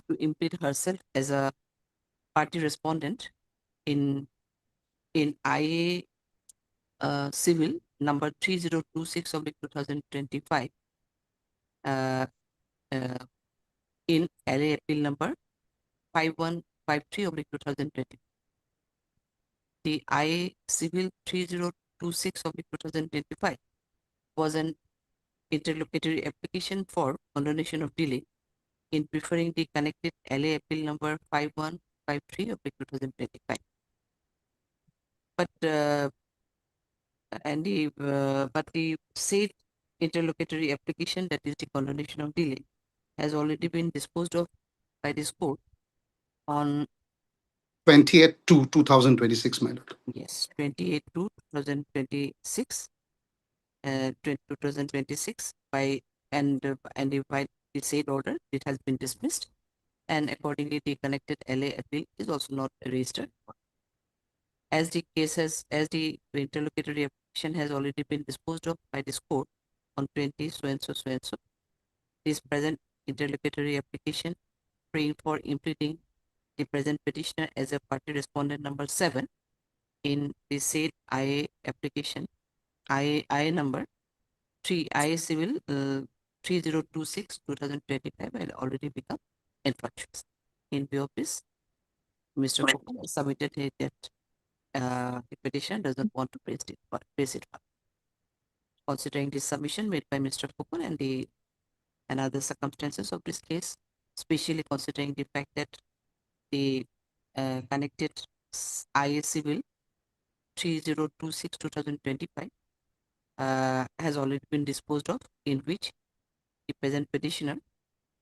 to impede herself as a party respondent in IA Civil number 3026 of 2025 in alia appeal number 5153 of 2020. The IA Civil 3026 of 2025 was an interlocutory application for condonation of delay in preferring the connected LA appeal number 5153 of 2025. But the said interlocutory application, that is the condonation of delay, has already been disposed of by this court on 28/2/2026, my lord. yes 28/2/2026 2026 by and by the said order. It has been dismissed, and accordingly the connected LA appeal is also not registered. As the interlocutory application has already been disposed of by this court on 20 so and so, this present interlocutory application praying for implementing the present petitioner as a party respondent number 7 in the said IA application, IA number 3, IA Civil 3026/2025 will already become infructuous. In view of this, Mr. Fukun has submitted that the petition does not want to place it further. Considering this submission made by Mr. Fukun and other circumstances of this case, especially considering the fact that the connected IA Civil 3026/2025 has already been disposed of, in which the present petitioner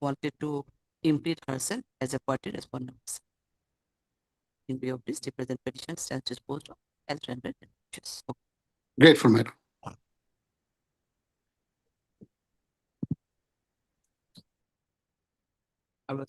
wanted to impede herself as a party respondent. In view of this, the present petition stands disposed of as rendered infructuous. Grateful, my lord. I was